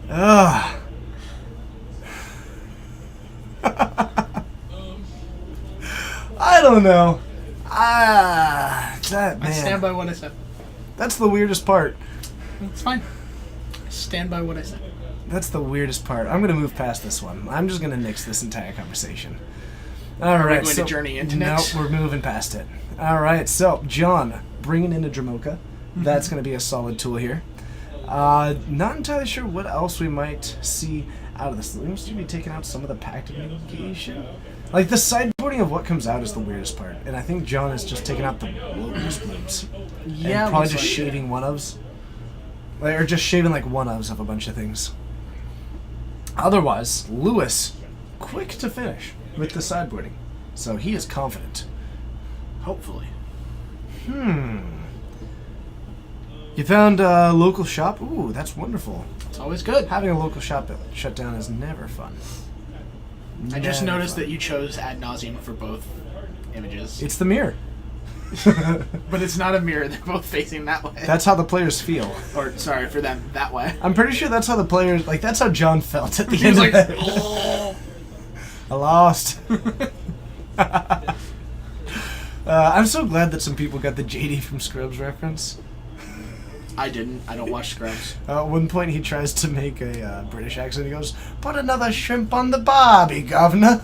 Ugh. I don't know. That I stand man. by what I said. That's the weirdest part. It's fine. I stand by what I said. That's the weirdest part. I'm gonna move past this one. I'm just gonna nix this entire conversation. All Are we right, going to journey into no, next? we're moving past it. All right, so John, bringing in a Dramoka. That's gonna be a solid tool here. Not entirely sure what else we might see out of this. Seems to be taking out some of the pact of negation. Like, the sideboarding of what comes out is the weirdest part, and I think John is just taking out the locust blooms. Yeah, and probably looks just like it. shaving one-ofs. Like, or just shaving, like, one-ofs of a bunch of things. Otherwise, Lewis, quick to finish with the sideboarding. So he is confident. Hopefully. You found a local shop? Ooh, that's wonderful. It's always good. Having a local shop shut down is never fun. I just Never noticed fun. that you chose ad nauseum for both images. It's the mirror. But it's not a mirror. They're both facing that way. That's how the players feel. Or, sorry, for them, that way. I'm pretty sure that's how the players, like, that's how John felt at the He end was of like, it. oh. I lost. I'm so glad that some people got the JD from Scrubs reference. I didn't. I don't watch Scrubs. At one point, he tries to make a British accent. He goes, "Put another shrimp on the barbie, governor."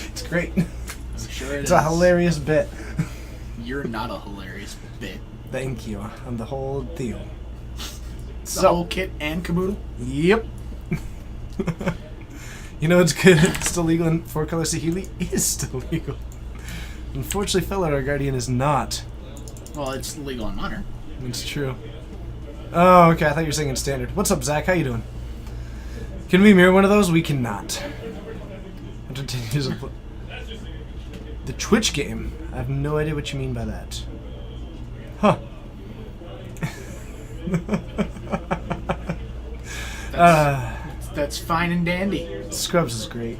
It's great. Sure it It's is. a hilarious bit. You're not a hilarious bit. Thank you on the whole deal. The whole kit and caboodle? Yep. You know it's good. It's still legal in 4-color Saheeli is still legal. Unfortunately, Felidar Guardian is not. Well, it's legal in Modern. It's true. Oh, okay. I thought you were saying in standard. What's up, Zach? How you doing? Can we mirror one of those? We cannot. The Twitch game. I have no idea what you mean by that. Huh. That's fine and dandy. Scrubs is great.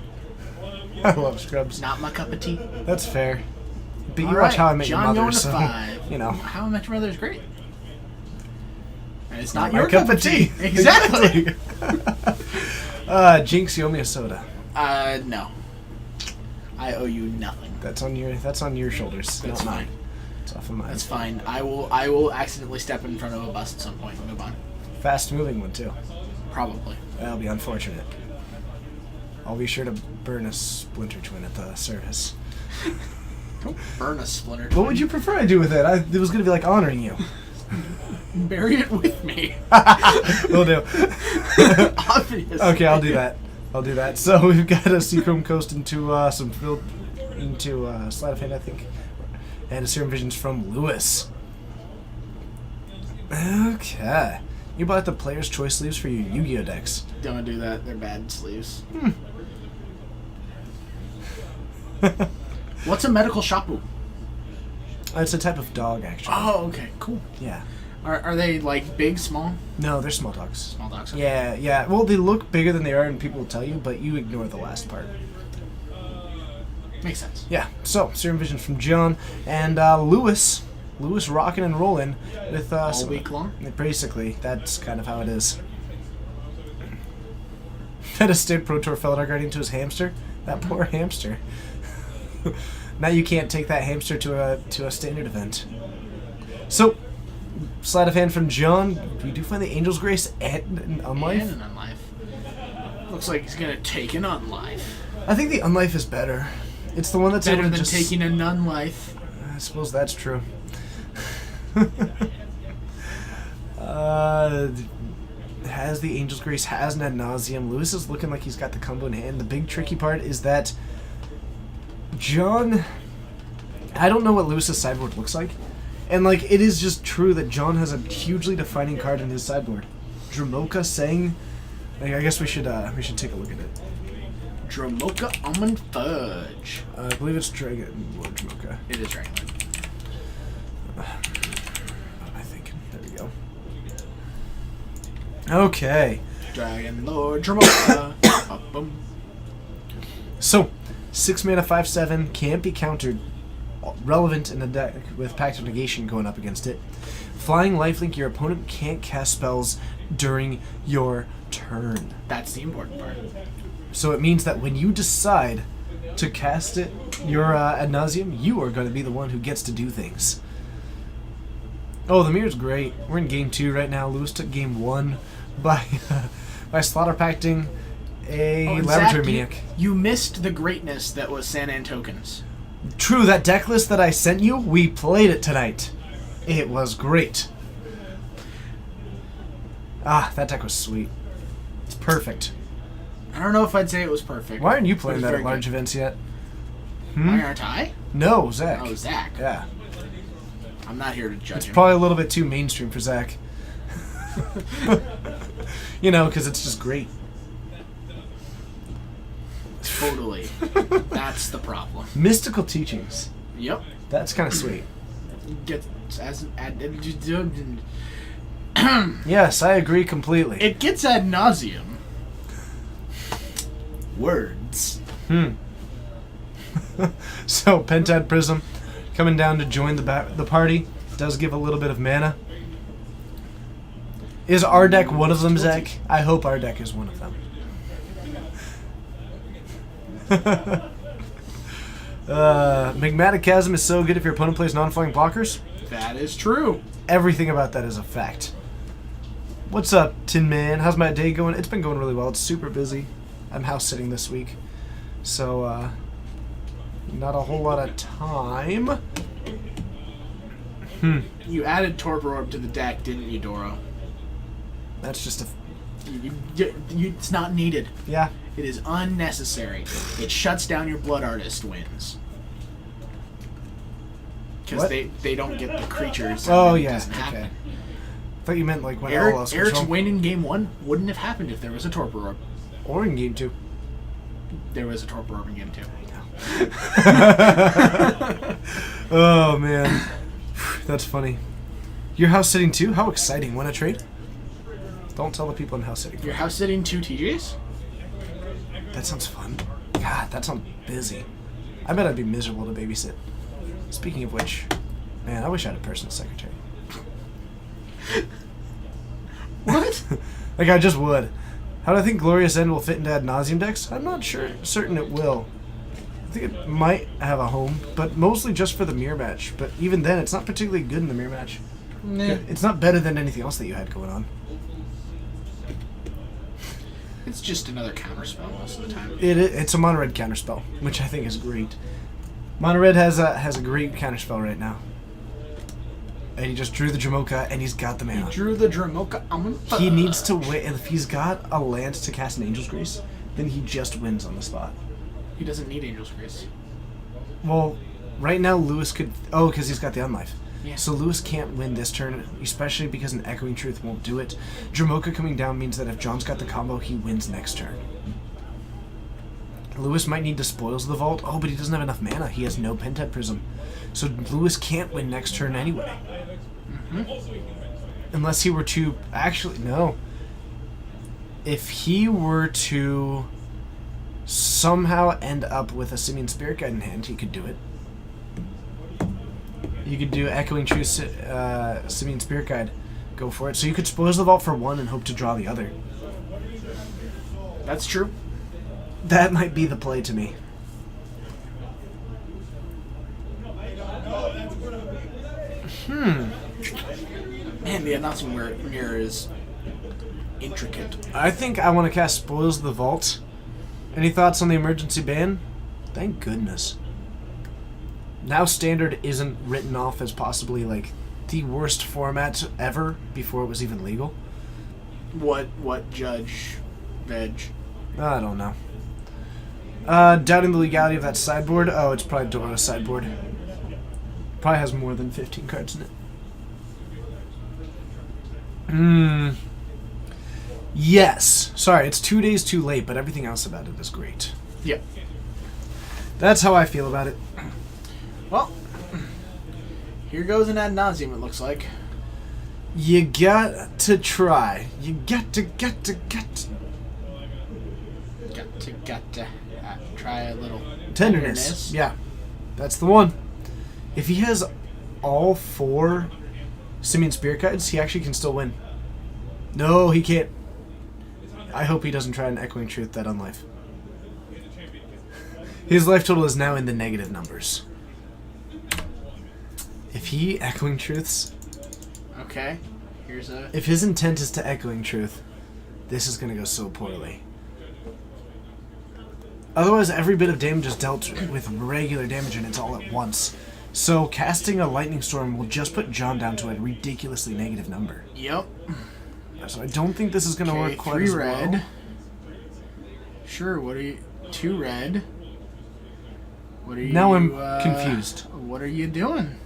I love Scrubs. Not my cup of tea. That's fair. But you All watch right, How I Met John Your Mother, going to so 5. you know. How I Met Your Mother is great. And it's not My your cup of tea. Exactly. Jinx, you owe me a soda. No. I owe you nothing. That's on your shoulders. That's not fine. mine. It's off of mine. That's fine. I will accidentally step in front of a bus at some point and move on. Fast moving one too. Probably. That'll be unfortunate. I'll be sure to burn a Splinter Twin at the service. Don't burn a splinter. What would you prefer I do with it? It was gonna be like honoring you. Bury it with me? Will do. Obviously. Okay, I'll do that. So we've got a Seachrome Coast into some field into Sleight of Hand, I think, and a Serum Visions from Lewis. Okay, you bought the Player's Choice sleeves for your Yu-Gi-Oh decks. Don't do that. They're bad sleeves. What's a medical shapu? It's a type of dog, actually. Oh, okay, cool. Yeah. Are they like big, small? No, they're small dogs. Small dogs. Okay. Yeah. Well, they look bigger than they are, and people will tell you, but you ignore the last part. Makes sense. Yeah. So, Serum Vision from John and Lewis. Lewis rocking and rolling with All some, week long. Basically, that's kind of how it is. Fed a State Pro Tour Felidar Guardian to his hamster. That poor hamster. Now you can't take that hamster to a standard event. So, Sleight of Hand from John. We do find the Angel's Grace and an Unlife. And an unlife. Looks like he's gonna take an unlife. I think the Unlife is better. It's the one that's Better able than to just, taking a nun life. I suppose that's true. Has the Angel's Grace, has an Ad Nauseam. Lewis is looking like he's got the combo in hand. The big tricky part is that John... I don't know what Lewis's sideboard looks like. And, like, it is just true that John has a hugely defining card in his sideboard. Dramoka saying... I guess we should take a look at it. Dramoka Almond Fudge. I believe it's Dragon Lord It is Dragon Lord. What am I thinking? There we go. Okay. Dragon Lord Dramoka. Boom. So, 6 mana, 5/7 can't be countered. Relevant in the deck with Pact of Negation going up against it. Flying Lifelink, your opponent can't cast spells during your turn. That's the important part. So it means that when you decide to cast it, your ad nauseum, you are going to be the one who gets to do things. Oh, the mirror's great. We're in game 2 right now. Lewis took game 1 by slaughter pacting a laboratory Zach, maniac. you missed the greatness that was Sanan tokens. True, that deck list that I sent you, we played it tonight. It was great. Ah, that deck was sweet. It's perfect. I don't know if I'd say it was perfect. Why aren't you but it playing was that very at large good. events yet? Why aren't I? No, Zach. Oh, Zach. Yeah. I'm not here to judge It's him. probably a little bit too mainstream for Zach. You know, because it's just great. Totally. That's the problem. Mystical teachings. Yep. That's kind of sweet. Gets as Yes, I agree completely. it gets ad nauseum. Words. So, Pentad Prism coming down to join the party. Does give a little bit of mana. Is our deck one of them, Zach? I hope our deck is one of them. Magmatic Chasm is so good if your opponent plays non-flying blockers. That is true. Everything about that is a fact. What's up, Tin Man? How's my day going? It's been going really well. It's super busy. I'm house sitting this week. So, not a whole lot of time. You added Torpor Orb to the deck, didn't you, Doro? That's just a... It's not needed. Yeah. It is unnecessary. It shuts down your Blood Artist wins. Because What? they don't get the creatures. Oh, and it yeah. doesn't happen. Okay. I thought you meant like when all else was Eric's home. win in game 1 wouldn't have happened if there was a Torpor Orb. Or in game 2. There was a Torpor Orb in game 2. Oh, man. That's funny. You're house sitting too? How exciting. Want to trade? Don't tell the people I'm house sitting. You're house sitting 2 TJs? That sounds fun. God, that sounds busy. I bet I'd be miserable to babysit. Speaking of which, man, I wish I had a personal secretary. What? Like, I just would. How do I think Glorious End will fit into ad nauseum decks? I'm not certain it will. I think it might have a home, but mostly just for the mirror match. But even then, it's not particularly good in the mirror match. Nah. It's not better than anything else that you had going on. It's just another counterspell most of the time. It's a mono red counterspell, which I think is great. Mono red has a great counterspell right now. And he just drew the Dramoka, and he's got the mana. Drew the Dramoka. He needs to win. If he's got a land to cast an Angel's Grace, then he just wins on the spot. He doesn't need Angel's Grace. Well, right now Lewis could... Oh, because he's got the Unlife. Yeah. So Lewis can't win this turn, especially because an Echoing Truth won't do it. Dramoka coming down means that if John's got the combo, he wins next turn. Lewis might need to Spoils the Vault. Oh, but he doesn't have enough mana. He has no Pentad Prism. So Lewis can't win next turn anyway. Unless he were to... Actually, no. If he were to somehow end up with a Simian Spirit Guide in hand, he could do it. You could do Echoing Truth, Simian Spirit Guide. Go for it. So you could Spoils the Vault for one and hope to draw the other. That's true. That might be the play to me. Man, the announcement mirror is intricate. I think I want to cast Spoils the Vault. Any thoughts on the emergency ban? Thank goodness. Now Standard isn't written off as possibly like the worst format ever before it was even legal. What Judge Veg? I don't know. Doubting the legality of that sideboard. Oh, it's probably Dora's sideboard. Probably has more than 15 cards in it. Yes. Sorry, it's 2 days too late, but everything else about it is great. Yep. That's how I feel about it. Well, Here goes an ad nauseum, it looks like. You got to try. You got to. Got to try a little Tenderness. Yeah. That's the one. If he has all 4 Simian Spirit Guides, he actually can still win. No, he can't. I hope he doesn't try an Echoing Truth that on life. His life total is now in the negative numbers. If he Echoing Truths... Okay. Here's a... If his intent is to Echoing Truth, this is going to go so poorly. Otherwise, every bit of damage is dealt with regular damage and it's all at once. So casting a Lightning Storm will just put John down to a ridiculously negative number. Yep. So I don't think this is going to work quite 3 as red. well. Sure, what are you... 2 red. What are you... Now I'm confused. What are you doing?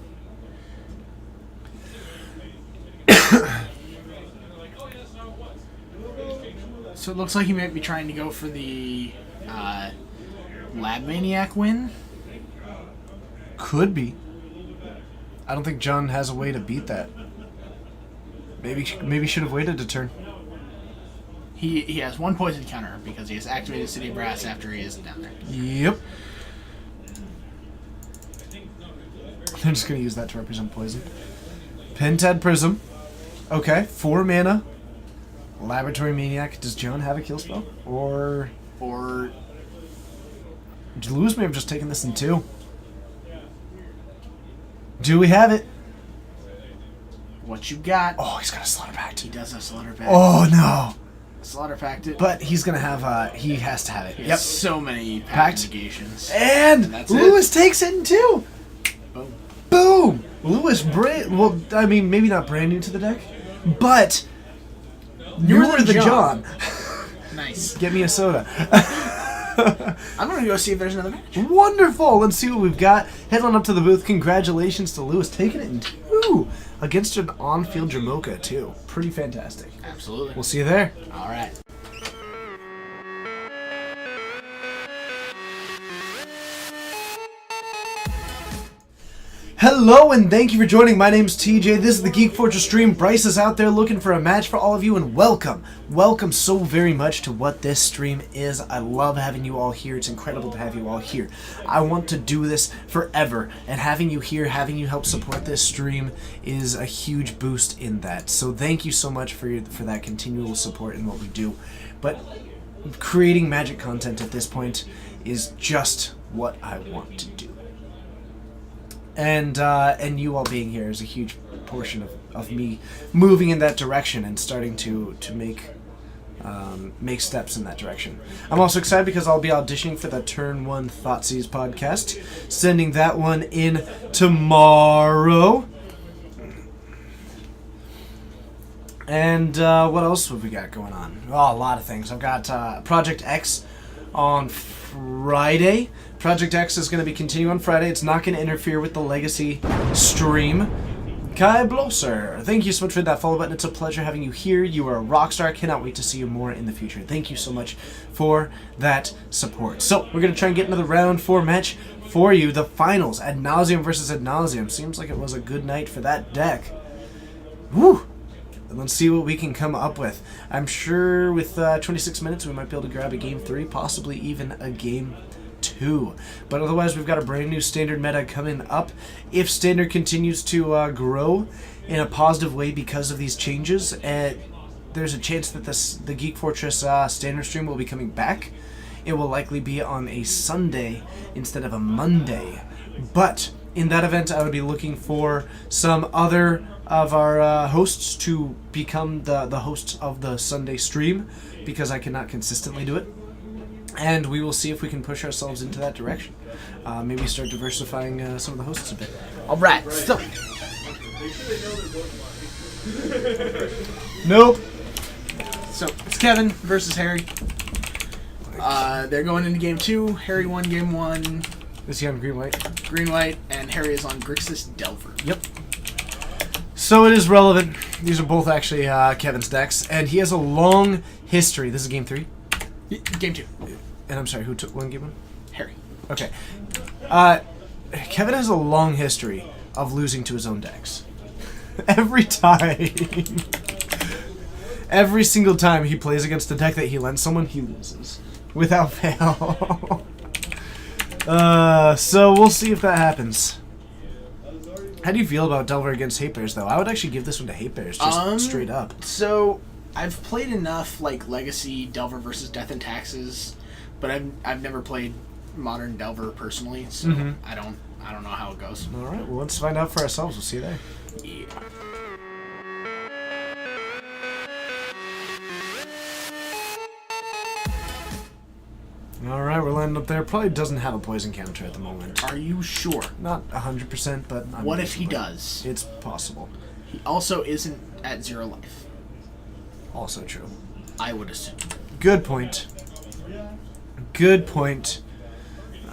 So it looks like he might be trying to go for the Lab Maniac win. Could be. I don't think John has a way to beat that. Maybe should have waited a turn. He has 1 poison counter because he has activated City of Brass after he is down there. Yep. I'm just going to use that to represent poison. Pentad Prism. Okay, 4 mana. Laboratory Maniac. Does John have a kill spell? Or Lewis may have just taken this in 2. Do we have it? What you got? Oh, he's got a Slaughter Pact. He does have Slaughter Pact. Oh, no. Slaughter Pact it. But he's going to have, he has to have it. He Yep. has so many Pact. pact negations. And that's Lewis takes it in 2. Boom. Boom! Lewis, well, I mean, maybe not brand new to the deck, but you're the John. Nice. Get me a soda. I'm going to go see if there's another match. Wonderful! Let's see what we've got. Head on up to the booth. Congratulations to Lewis taking it in 2 against an on-field Jamocha, too. Pretty fantastic. Absolutely. We'll see you there. All right. Hello and thank you for joining. My name's TJ. This is the Geek Fortress stream. Bryce is out there looking for a match for all of you, and welcome. Welcome so very much to what this stream is. I love having you all here. It's incredible to have you all here. I want to do this forever, and having you here, having you help support this stream is a huge boost in that. So thank you so much for that continual support in what we do. But creating Magic content at this point is just what I want to do. And you all being here is a huge portion of me moving in that direction and starting to make steps in that direction. I'm also excited because I'll be auditioning for the Turn 1 Thoughtseize podcast, sending that one in tomorrow. And what else have we got going on? Oh, a lot of things. I've got Project X on Friday. Project X is going to be continuing on Friday. It's not going to interfere with the Legacy stream. Kai Blosser, thank you so much for that follow button. It's a pleasure having you here. You are a rock star. I cannot wait to see you more in the future. Thank you so much for that support. So, we're going to try and get another round 4 match for you. The finals, Ad Nauseam versus Ad Nauseam. Seems like it was a good night for that deck. Woo! Let's see what we can come up with. I'm sure with 26 minutes we might be able to grab a Game 3, possibly even a Game 2. But otherwise, we've got a brand new Standard meta coming up. If Standard continues to grow in a positive way because of these changes, there's a chance that the Geek Fortress Standard stream will be coming back. It will likely be on a Sunday instead of a Monday. But in that event, I would be looking for some other of our hosts to become the hosts of the Sunday stream, because I cannot consistently do it. And we will see if we can push ourselves into that direction. Maybe start diversifying some of the hosts a bit. All right. So. Nope. So it's Kevin versus Harry. They're going into Game 2. Harry won Game 1. Is he on green-white? Green-white, and Harry is on Grixis Delver. Yep. So it is relevant. These are both actually Kevin's decks, and he has a long history. This is Game 3? Game 2. And I'm sorry, who took one Game 1? Harry. Okay. Kevin has a long history of losing to his own decks. Every time. Every single time he plays against a deck that he lends someone, he loses. Without fail. So we'll see if that happens. How do you feel about Delver against Hate Bears, though? I would actually give this one to Hate Bears, just straight up. So, I've played enough, like, Legacy Delver versus Death and Taxes, but I've never played Modern Delver personally, so I don't know how it goes. Alright, well, let's find out for ourselves. We'll see you there. Yeah. Alright, we're landing up there. Probably doesn't have a poison counter at the moment. Are you sure? Not 100%, but I'm What if he reasonably- does? It's possible. He also isn't at 0 life. Also true. I would assume. Good point. Good point.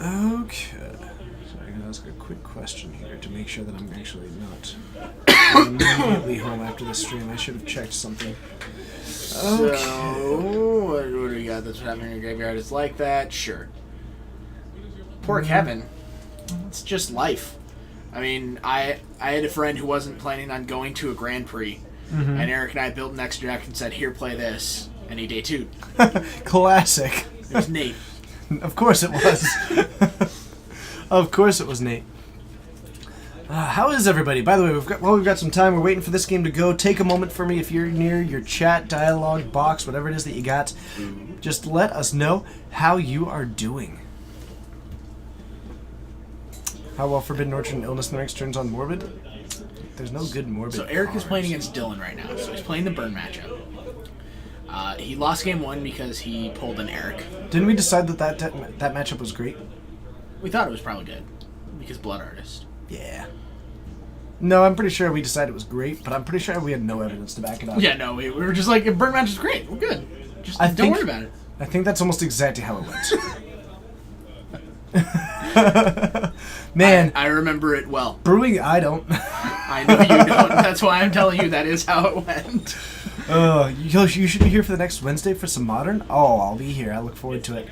Okay. So I'm going to ask a quick question here to make sure that I'm actually not immediately home after the stream. I should have checked something. Okay. So, what do we got that's happening in your graveyard? It's like that? Sure. Poor Kevin. It's just life. I mean, I had a friend who wasn't planning on going to a Grand Prix, and Eric and I built an extra deck and said, here, play this, and he day 2'd. Classic. It was Nate. Of course it was. Of course it was Nate. How is everybody? By the way, we've got some time. We're waiting for this game to go. Take a moment for me if you're near your chat, dialogue box, whatever it is that you got. Just let us know how you are doing. How well Forbidden Orchard and Illness Lyrics turns on Morbid? There's no good Morbid. So Eric is cards. playing against Dylan right now. So he's playing the Burn matchup. He lost game 1 because he pulled an Eric. Didn't we decide that matchup was great? We thought it was probably good because Blood Artist. Yeah. No, I'm pretty sure we decided it was great, but I'm pretty sure we had no evidence to back it up. Yeah, no, we were just like, Burn match is great. We're good. Just don't think- worry about it. I think that's almost exactly how it went. Man, I remember it well. brewing, I don't. I know you don't. That's why I'm telling you that is how it went. You should be here for the next Wednesday for some Modern? Oh, I'll be here. I look forward to it.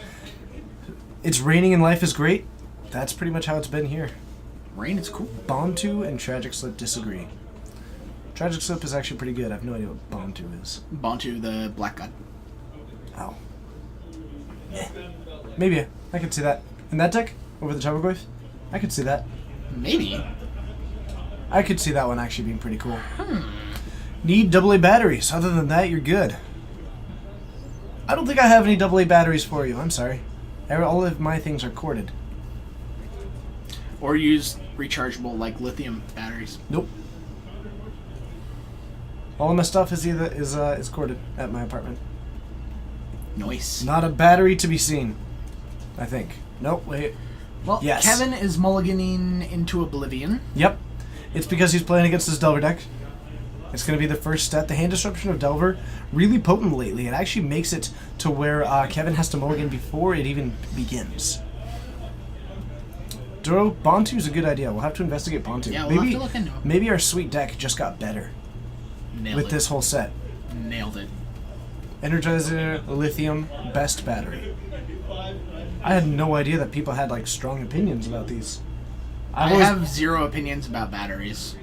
It's raining and life is great. That's pretty much how it's been here. Rain is cool. Bontu and Tragic Slip disagree. Tragic Slip is actually pretty good. I have no idea what Bontu is. Bontu, the Black God. Oh. Yeah. Maybe. I could see that. In that deck? Over the Tarmogoyf? I could see that. Maybe. I could see that one actually being pretty cool. Need AA batteries. Other than that, you're good. I don't think I have any AA batteries for you. I'm sorry. All of my things are corded. Or use rechargeable, like, lithium batteries. Nope. All of my stuff is corded at my apartment. Nice. Not a battery to be seen. I think. Nope, wait. Well, Yes. Kevin is mulliganing into Oblivion. Yep. It's because he's playing against his Delver deck. It's going to be the first step. The hand disruption of Delver, really potent lately. It actually makes it to where Kevin has to mulligan before it even begins. Duro, Bontu's a good idea. We'll have to investigate Bontu. Yeah, we'll have to look into it. Maybe our sweet deck just got better Nailed with it. this whole set. Nailed it. Energizer, lithium, best battery. I had no idea that people had like strong opinions about these. I always- have zero opinions about batteries.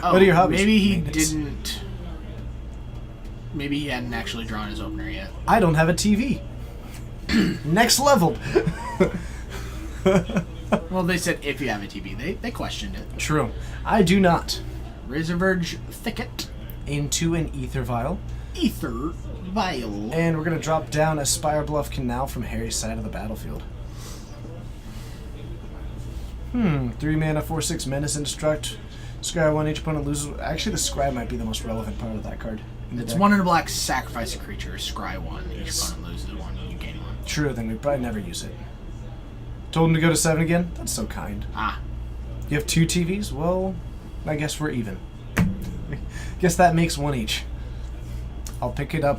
What are your hobbies? Maybe he Maintenance. didn't. Maybe he hadn't actually drawn his opener yet. I don't have a TV. Next level. Well, they said if you have a TV. They questioned it. True. I do not. Razorverge Thicket. Into an ether vial. Ether Vial. And we're going to drop down a Spire Bluff Canal from Harry's side of the battlefield. 3 mana, 4/6 Menace Indestruct. Scry 1, each opponent loses. Actually, the Scry might be the most relevant part of that card. in the It's deck. 1 in a black, sacrifice a creature, scry 1. Each opponent loses 1, you gain 1. True, then we'd probably never use it. Told him to go to 7 again? That's so kind. Ah. You have 2 TVs? Well, I guess we're even. Guess that makes 1 each. I'll pick it up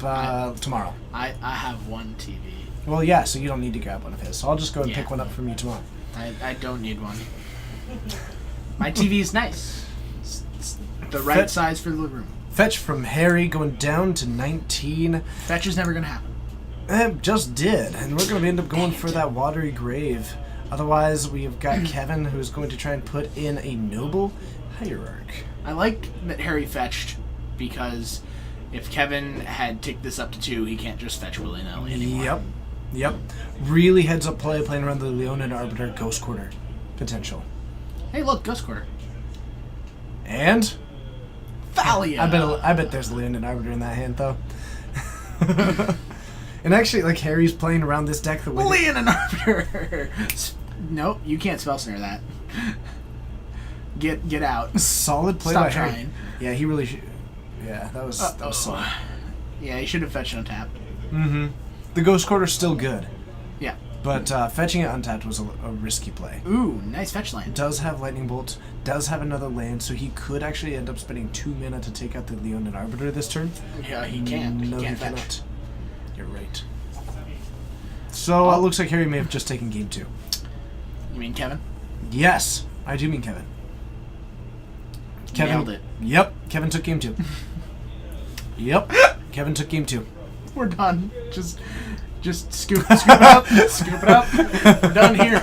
tomorrow. I have 1 TV. Well, yeah, so you don't need to grab one of his. So I'll just go and Yeah. pick one up from you tomorrow. I don't need one. My TV is nice. It's the right size for the living room. Fetch from Harry going down to 19. Fetch is never going to happen. It just did. And we're going to end up going for that Watery Grave. Otherwise, we've got Kevin, who's going to try and put in a noble hierarch. I like that Harry fetched, because if Kevin had ticked this up to 2, he can't just fetch willy-nilly anymore. Yep. Really heads up play, playing around the Leonin Arbiter Ghost Quarter potential. Hey, look, Ghost Quarter. And Thalia! I bet there's a Leonin Arbiter in that hand, though. And actually, like, Harry's playing around this deck the way Leonin Arbiter! Nope, you can't spell snare that. Get out. Solid play Stop by Harry. trying. Yeah, he really should. Yeah, that was solid. Yeah, he should have fetched on tap. Mm-hmm. The Ghost Quarter's still good, Yeah. but fetching it untapped was a risky play. Ooh, nice fetch land. Does have Lightning Bolt, does have another land, so he could actually end up spending 2 mana to take out the Leonin Arbiter this turn. Yeah, he can't. No, he can't he fetch. cannot. You're right. So it looks like Harry may have just taken game 2. You mean Kevin? Yes, I do mean Kevin. Kevin Nailed it. Yep, Kevin took game 2. Yep, Kevin took game 2. We're done. Just scoop it up. Scoop it up. We're done here.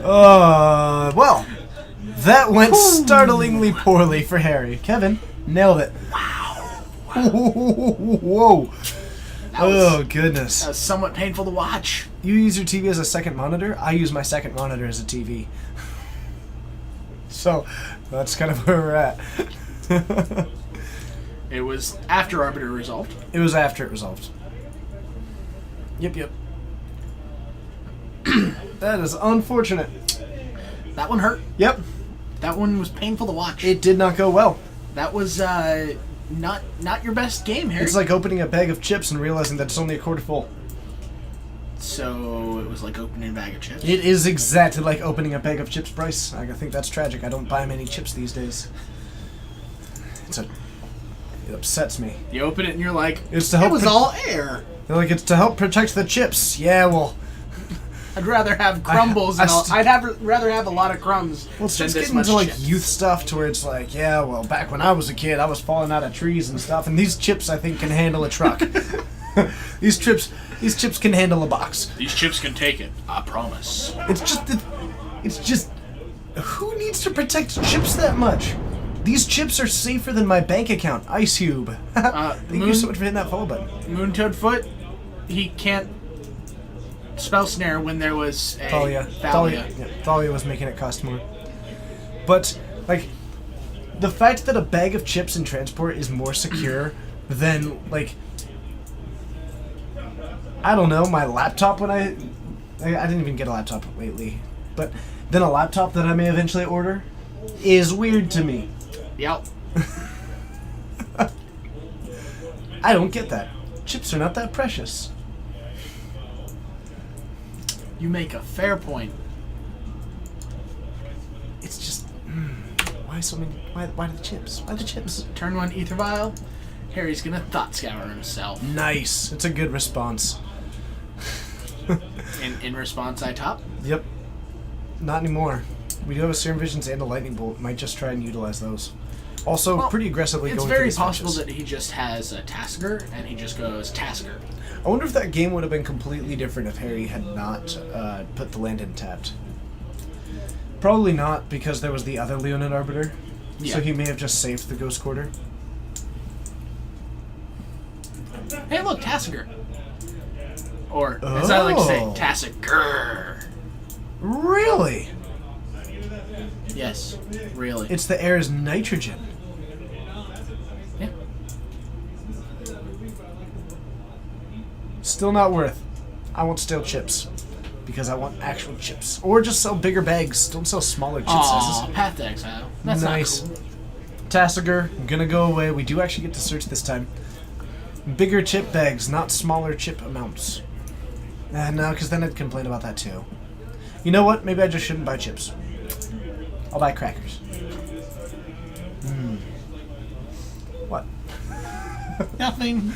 Well, that went startlingly poorly for Harry. Kevin nailed it. Wow. Whoa. Oh, goodness. That was somewhat painful to watch. You use your TV as a second monitor? I use my second monitor as a TV. So, that's kind of where we're at. It was after Arbiter resolved. It was after it resolved. Yep. That is unfortunate. That one hurt. Yep. That one was painful to watch. It did not go well. That was not your best game, Harry. It's like opening a bag of chips and realizing that it's only a quarter full. So it was like opening a bag of chips. It is exactly like opening a bag of chips, Bryce. I think that's tragic. I don't buy many chips these days. It upsets me. You open it and you're like, It's to help it was all air. They're like, it's to help protect the chips. Yeah, well... I'd rather have crumbles rather have a lot of crumbs Well, it's than just this getting much into, like, chips. youth stuff to where it's like, yeah, well, back when I was a kid, I was falling out of trees and stuff, and these chips, I think, can handle a truck. These chips can handle a box. These chips can take it. I promise. It's just, who needs to protect chips that much? These chips are safer than my bank account. Ice Cube. Thank you so much for hitting that follow button. Moontoad Foot, he can't spell snare when there was a Thalia. Thalia was making it cost more. But, like, the fact that a bag of chips in transport is more secure than, like, I don't know, my laptop when I didn't even get a laptop lately, but then a laptop that I may eventually order is weird to me. Yep. I don't get that. Chips are not that precious. You make a fair point. It's just, why so many? Why the chips? Why the chips? Turn 1 Ether Vial. Harry's gonna Thought Scour himself. Nice. It's a good response. In response, I top. Yep. Not anymore. We do have a Serum Visions and a Lightning Bolt. Might just try and utilize those. Also, Well, pretty aggressively It's going very for these possible matches. that he just has a Tasker, and he just goes Tasker. I wonder if that game would have been completely different if Harry had not put the land in tapped. Probably not, because there was the other Leonin Arbiter. Yeah. So he may have just saved the Ghost Quarter. Hey, look, Tasker. Or, as I like to say, Oh. Tasker. Really? Yes, really. It's the air's nitrogen. Yeah. Still not worth. I won't steal chips. Because I want actual chips. Or just sell bigger bags. Don't sell smaller chip Aw, sizes. Path to Exile. That's Nice. not cool. Tassiger, I'm gonna go away. We do actually get to search this time. Bigger chip bags, not smaller chip amounts. No, because then I'd complain about that too. You know what? Maybe I just shouldn't buy chips. I'll buy crackers. What? Nothing.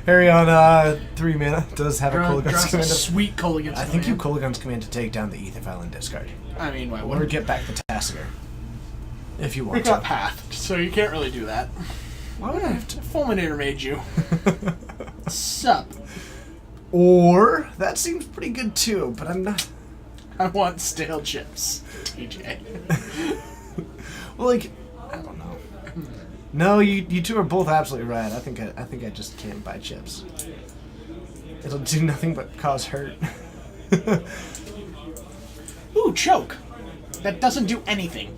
Harry on 3 mana does have a Draws Kolaghan's a command. sweet Kolaghan's I think you command. Kolaghan's command to take down the Ether Vial and discard. I mean, why Or wouldn't get back the Tassiger. If you we want got to. Path, so you can't really do that. Why would I have to? Fulminator made you. Sup? Or that seems pretty good too, but I'm not. I want stale chips, TJ. Well, like, I don't know. No, you two are both absolutely right. I think I just can't buy chips. It'll do nothing but cause hurt. Ooh, choke. That doesn't do anything.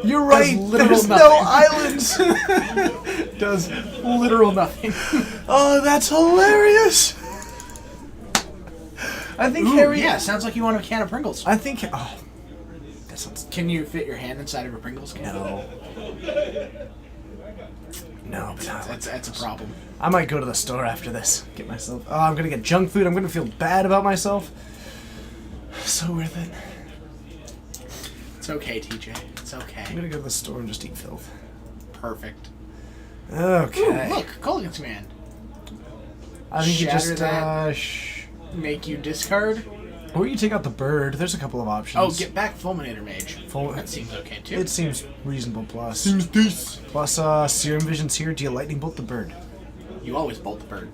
You're right. Does literal There's nothing. no islands. Does literal nothing. Oh, that's hilarious. I think Ooh, Harry. yeah, sounds like you want a can of Pringles. I think. Oh, that sounds. Can you fit your hand inside of a Pringles can? No. No, but That's a problem. I might go to the store after this. Get myself. Oh, I'm gonna get junk food. I'm gonna feel bad about myself. So worth it. It's okay, TJ. It's I'm okay. gonna go to the store and just eat filth. Perfect. Okay. Ooh, look, Colgan's command. I think you Shatter just that. Make you discard. or you take out the bird. There's a couple of options. Oh, get back Fulminator Mage. Full- That seems okay too. It seems reasonable. Plus, this. plus Serum Vision's here. Do you lightning bolt the bird? You always bolt the bird.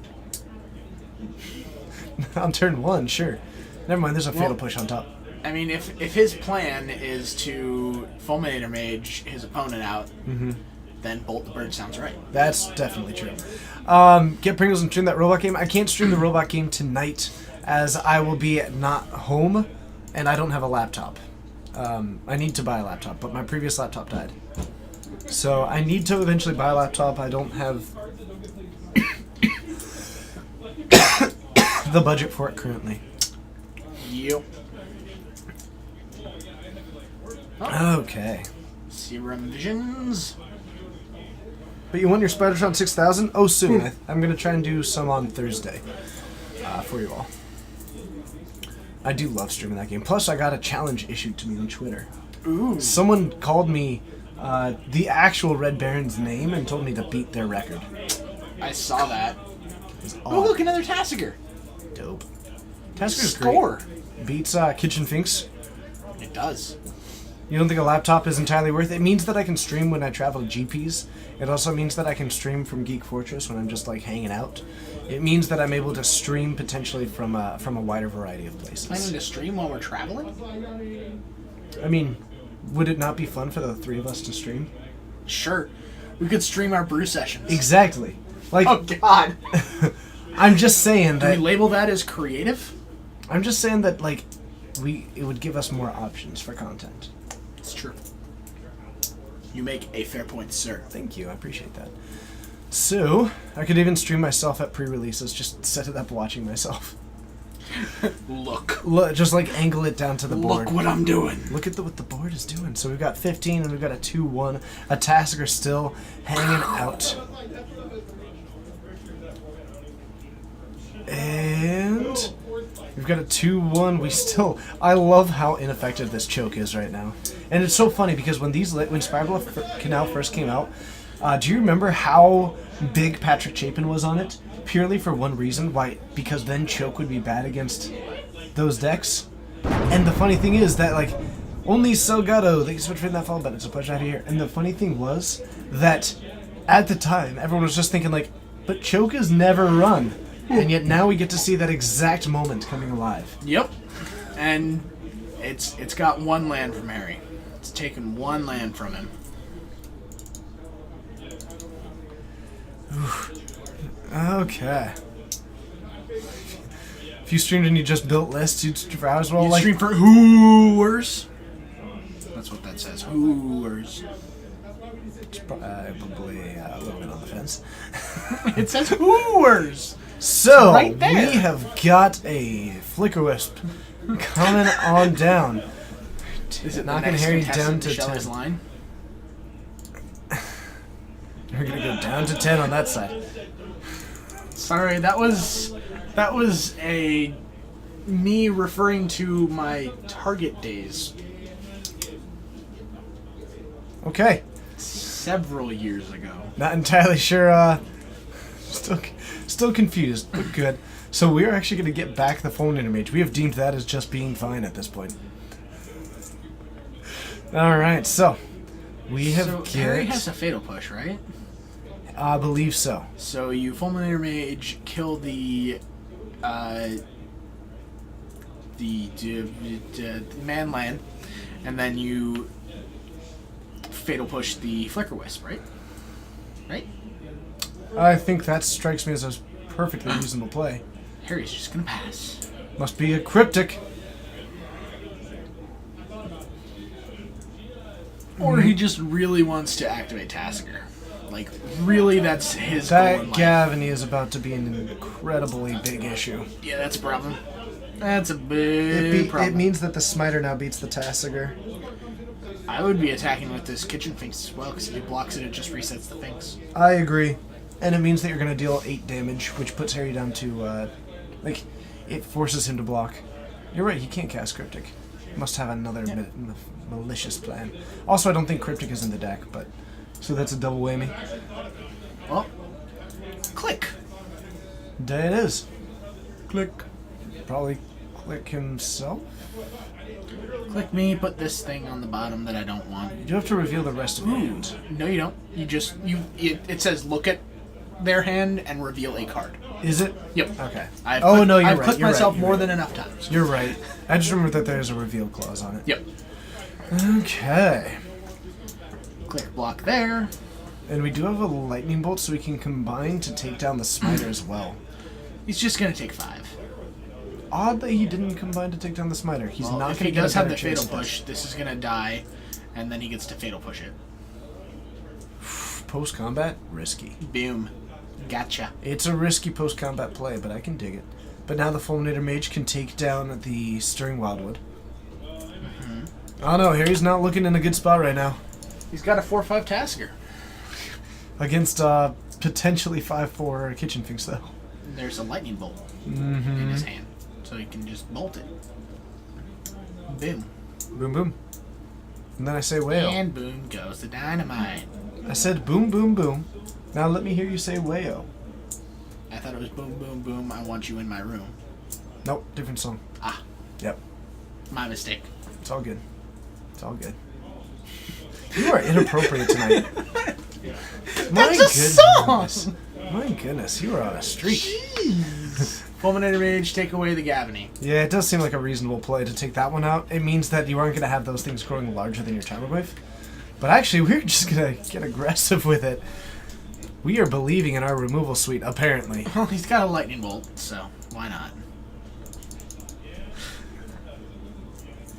On turn 1, sure. Never mind. There's a fatal Well- push on top. I mean, if his plan is to Fulminator Mage his opponent out, then bolt the bird sounds right. That's definitely true. Get Pringles and stream that robot game. I can't stream the robot game tonight as I will be not home and I don't have a laptop. I need to buy a laptop, but my previous laptop died. So I need to eventually buy a laptop. I don't have the budget for it currently. Yep. Okay. Serum Visions. But you want your Spidertron 6000? Oh, soon. I'm going to try and do some on Thursday for you all. I do love streaming that game. Plus, I got a challenge issued to me on Twitter. Ooh. Someone called me the actual Red Baron's name and told me to beat their record. I saw that. It's Oh, look, another Tassiger. dope. Tasker's Score. great. Beats Kitchen Finks. It does. You don't think a laptop is entirely worth it? It means that I can stream when I travel to GPs. It also means that I can stream from Geek Fortress when I'm just like hanging out. It means that I'm able to stream potentially from a wider variety of places. Planning to stream while we're traveling? I mean, would it not be fun for the three of us to stream? Sure. We could stream our brew sessions. Exactly. Like, Oh, God. I'm just saying Do we that. label that as creative? I'm just saying that like, it would give us more options for content. It's true. You make a fair point, sir. Thank you, I appreciate that. So, I could even stream myself at pre-releases, just set it up watching myself. Look. Just like angle it down to the board. Look what I'm doing. Look at what the board is doing. So we've got 15 and we've got a 2-1. A Tassiger still hanging out. And we've got a 2-1. I love how ineffective this choke is right now. And it's so funny because when Spiral Canal first came out, do you remember how big Patrick Chapin was on it? Purely for one reason, why? Because then choke would be bad against those decks. And the funny thing is that like only Salgado, thanks so much for that follow button. It's a pleasure to have you here. And the funny thing was that at the time everyone was just thinking like, but choke is never run. And yet now we get to see that exact moment coming alive. Yep. And it's got one land from Harry. It's taken one land from him. Okay. If you streamed and you just built lists, you'd stream for hours. Well, You like, stream for Hooers. That's what that says. Hooers. it's probably a little bit on the fence. It says Hooers. So, Right there. we have got a Flicker Wisp coming on down. Is it Knocking the next Harry contestant down to Shelley's 10. line? We're going to go down to 10 on that side. Sorry, that was a me referring to my Target days Okay. several years ago. Not entirely sure, still confused, but good. So we're actually going to get back the phone image. We have deemed that as just being fine at this point. Alright, so we have So Harry has a fatal push, right? I believe so. So you Fulminator Mage, kill the man land, and then you Fatal Push the Flicker Wisp, right? Right? I think that strikes me as a perfectly reasonable play. Harry's just gonna pass. Must be a cryptic. Or he just really wants to activate Tasigur. Like, really, that's his goal in That life. Gavany is about to be an incredibly big issue. Yeah, that's a problem. That's a big problem. It means that the Smiter now beats the Tasigur. I would be attacking with this Kitchen Finks as well, because if he blocks it, it just resets the Finks. I agree. And it means that you're going to deal 8 damage, which puts Harry down to, it forces him to block. You're right, he can't cast Cryptic. He must have another malicious plan. Also, I don't think Cryptic is in the deck, but... So that's a double whammy. Well, click. There it is. Click. Probably click himself. Click me, put this thing on the bottom that I don't want. You do have to reveal the rest of your hand. No, you don't. It says look at their hand and reveal a card. Is it? Yep. Okay. I've You're I've right. put You're myself right, you're more right. than enough times. You're right. I just remember that there's a reveal clause on it. Yep. Okay. Click block there. And we do have a lightning bolt, so we can combine to take down the Smiter as well. He's just gonna take 5. Odd that he didn't combine to take down the Smiter. He's Well, not if going he to get does a have better the chance Fatal at this. Push, this is gonna die, and then he gets to Fatal Push it. Post-combat, risky. Boom. Gotcha. It's a risky post-combat play, but I can dig it. But now the Fulminator Mage can take down the Stirring Wildwood. Oh no, Harry's not looking in a good spot right now. He's got a 4/5 Tasigur. Against potentially 5/4 Kitchen Finks, though. There's a lightning bolt in his hand, so he can just bolt it. Boom. Boom, boom. And then I say whale. And boom goes the dynamite. I said boom, boom, boom. Now let me hear you say wayo. I thought it was boom, boom, boom, I want you in my room. Nope, different song. Ah, Yep, my mistake. it's all good. It's all good. You are inappropriate tonight. That's a song! My goodness, you are on a streak. Fulminator Rage, take away the Gavany. Yeah, it does seem like a reasonable play to take that one out. It means that you aren't going to have those things growing larger than your Timer Wave. But actually, we're just going to get aggressive with it. We are believing in our removal suite, apparently. Well, he's got a lightning bolt, so why not?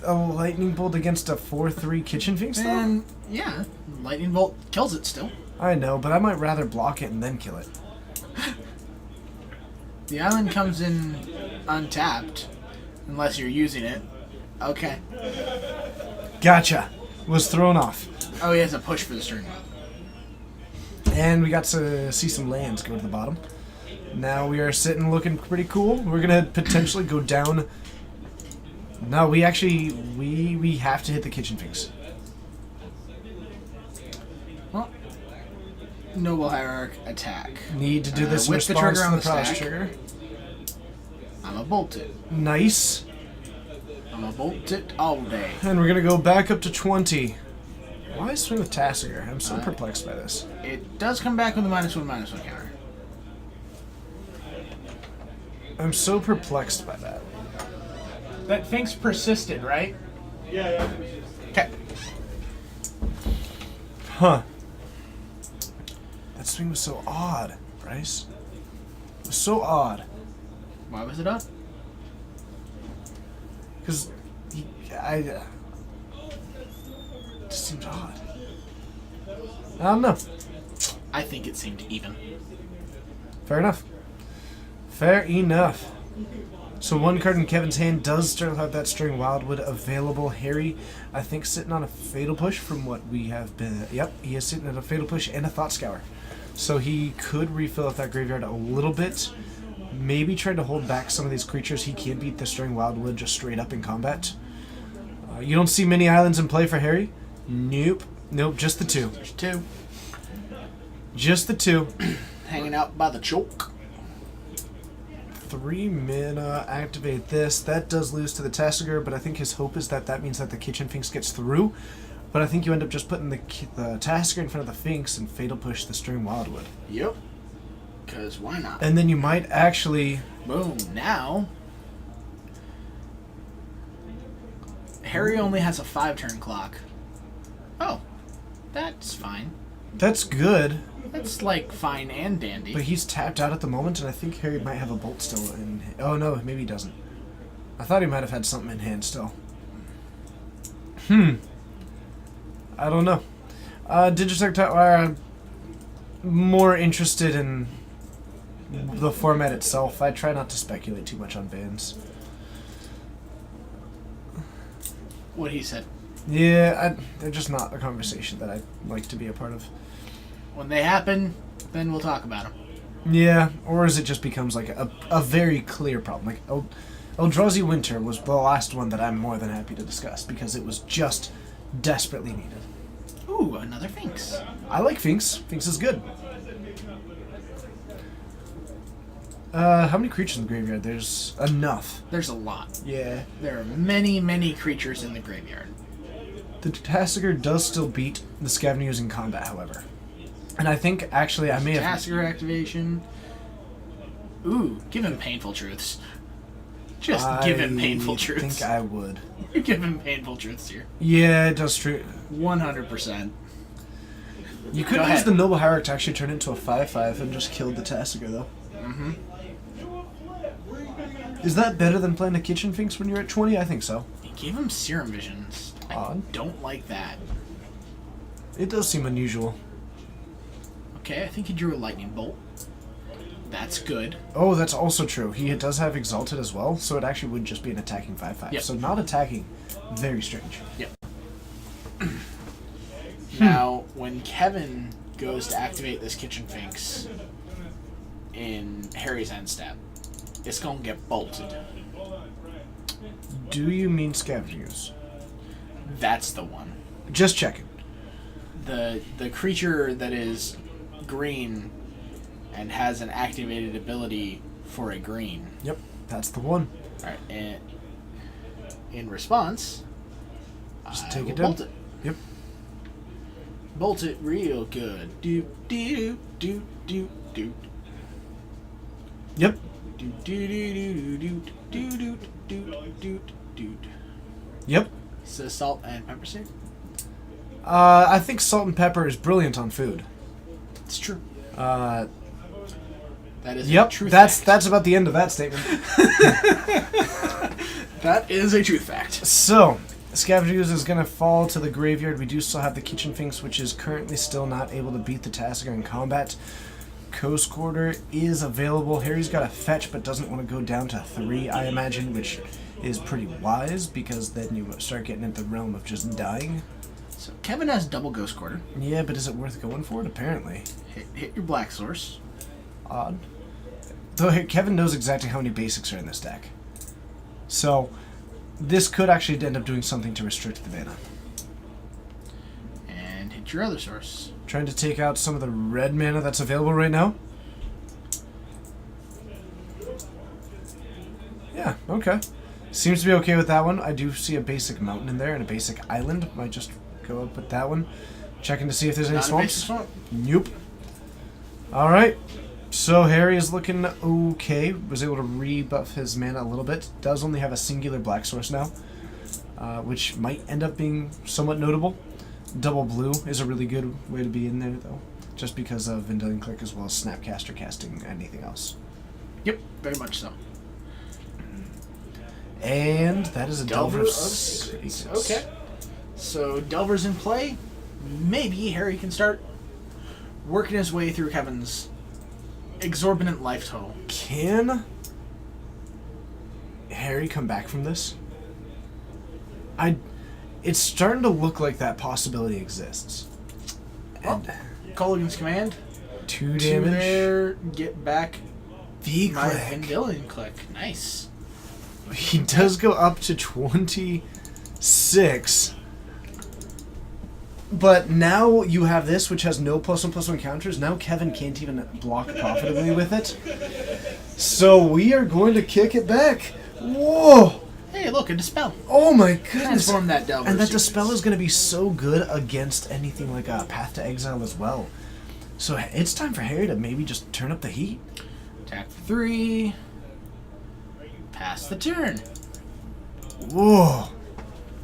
A lightning bolt against a 4/3 Kitchen Finks, though? And yeah, lightning bolt kills it still. I know, but I might rather block it and then kill it. The island comes in untapped, unless you're using it. Okay. Gotcha. Was thrown off. Oh, he has a push for the string rod. And we got to see some lands go to the bottom. Now we are sitting looking pretty cool. We're going to potentially go down. No, we actually, we have to hit the Kitchen Finks. Well, Noble Hierarch attack. Need to do this in with the response trigger to on the the Prowess stack. trigger. I'm a bolt it. Nice. I'm a bolt it all day. And we're going to go back up to 20. Why swing with Tasigur? I'm so perplexed by this. It does come back with a -1/-1 counter. I'm so perplexed by that. That Finks persisted, right? Yeah. Okay. Huh. That swing was so odd, Bryce. It was so odd. Why was it up? Because it just seems odd. I don't know. I think it seemed even. Fair enough. Fair enough. So one card in Kevin's hand does still have that Stirring Wildwood available. Harry, I think, sitting on a Fatal Push from what we have been... Yep, he is sitting at a Fatal Push and a Thought Scour. So he could refill up that graveyard a little bit. Maybe try to hold back some of these creatures. He can beat the Stirring Wildwood just straight up in combat. You don't see many islands in play for Harry? Nope. Nope, just the 2. There's 2. Just the 2. Hanging out by the choke. 3 mana, activate this. That does lose to the Tasigur, but I think his hope is that that means that the Kitchen Finks gets through. but I think you end up just putting the Tasker in front of the Finks and Fatal Push the String Wildwood. Yep. Because why not? And then you might actually... Boom. Now, Harry only has a 5-turn clock. Oh, that's fine. That's good. That's like fine and dandy. But he's tapped out at the moment, and I think Harry might have a Bolt still in... Oh, no, maybe he doesn't. I thought he might have had something in hand still. I don't know. Digiturk, I'm more interested in the format itself. I try not to speculate too much on bans. What he said. Yeah, they're just not a conversation that I'd like to be a part of. When they happen, then we'll talk about them. Yeah, or as it just becomes like a very clear problem. Like Eldrazi Winter was the last one that I'm more than happy to discuss because it was just desperately needed. Ooh, another Finks. I like Finks. Finks is good. How many creatures in the graveyard? There's enough. There's a lot. Yeah. There are many, many creatures in the graveyard. The Tasker does still beat the Scavengers in combat, however. And I think, actually, I may have... Tasker activation. Ooh, give him Painful Truths. Just give him Painful Truths. I think I would. You give him Painful Truths here. Yeah, it does true. 100%. You could Go use ahead. the Noble Hierarch to actually turn it into a 5/5 and just kill the Tasker, though. Mm-hmm. Is that better than playing the Kitchen Finks when you're at 20? I think so. Give him Serum Visions. I Odd. don't like that. It does seem unusual. Okay, I think he drew a Lightning Bolt. That's good. Oh, that's also true. He does have Exalted as well, so it actually would just be an attacking 5/5. Yep. So not attacking. Very strange. Yep. Now, when Kevin goes to activate this Kitchen Finks in Harry's end step, it's going to get bolted. Do you mean Scavengers? That's the one. Just checking. The creature that is green and has an activated ability for a green. Yep, that's the one. Alright, and in response, Just I take will it down. bolt it. Yep. Bolt it real good. Doop doop doop doop doop. Yep. Doop doop doop doop doop doop doop doop. Yep. So salt and pepper seed. I think salt and pepper is brilliant on food. It's true. That is yep. a true That's fact. about the end of that statement. That is a truth fact. So, Scavengers is going to fall to the graveyard. We do still have the Kitchen Finks, which is currently still not able to beat the Tasker in combat. Coast Quarter is available. Harry's got a fetch, but doesn't want to go down to 3, I imagine, which is pretty wise, because then you start getting into the realm of just dying. So Kevin has double Ghost Quarter. Yeah, but is it worth going for it? Apparently. Hit your Black Source. Odd. Though Kevin knows exactly how many basics are in this deck. So, this could actually end up doing something to restrict the mana. And hit your other source. Trying to take out some of the red mana that's available right now. Yeah, okay. Seems to be okay with that one. I do see a basic mountain in there and a basic island. Might just go up with that one. Checking to see if there's any Not a swamps. basic swamp. Nope. Alright. So Harry is looking okay. Was able to rebuff his mana a little bit. Does only have a singular black source now. Which might end up being somewhat notable. Double blue is a really good way to be in there, though. Just because of Vendilion Click as well as Snapcaster casting anything else. Yep, very much so. And that is a Delver of Secrets. Secrets. Okay. So Delver's in play. Maybe Harry can start working his way through Kevin's exorbitant life total. Can Harry come back from this? It's starting to look like that possibility exists. And Colligan's Command. 2 To damage. there, get back V my click. Vendilion Click. Nice. He does go up to 26. But now you have this, which has no +1/+1 counters. Now Kevin can't even block profitably with it. So we are going to kick it back. Whoa! Hey, look, a Dispel. Oh my goodness! Transform that Delver. And that Series. Dispel is going to be so good against anything like a Path to Exile as well. So it's time for Harry to maybe just turn up the heat. Attack for 3. Pass the turn. Whoa.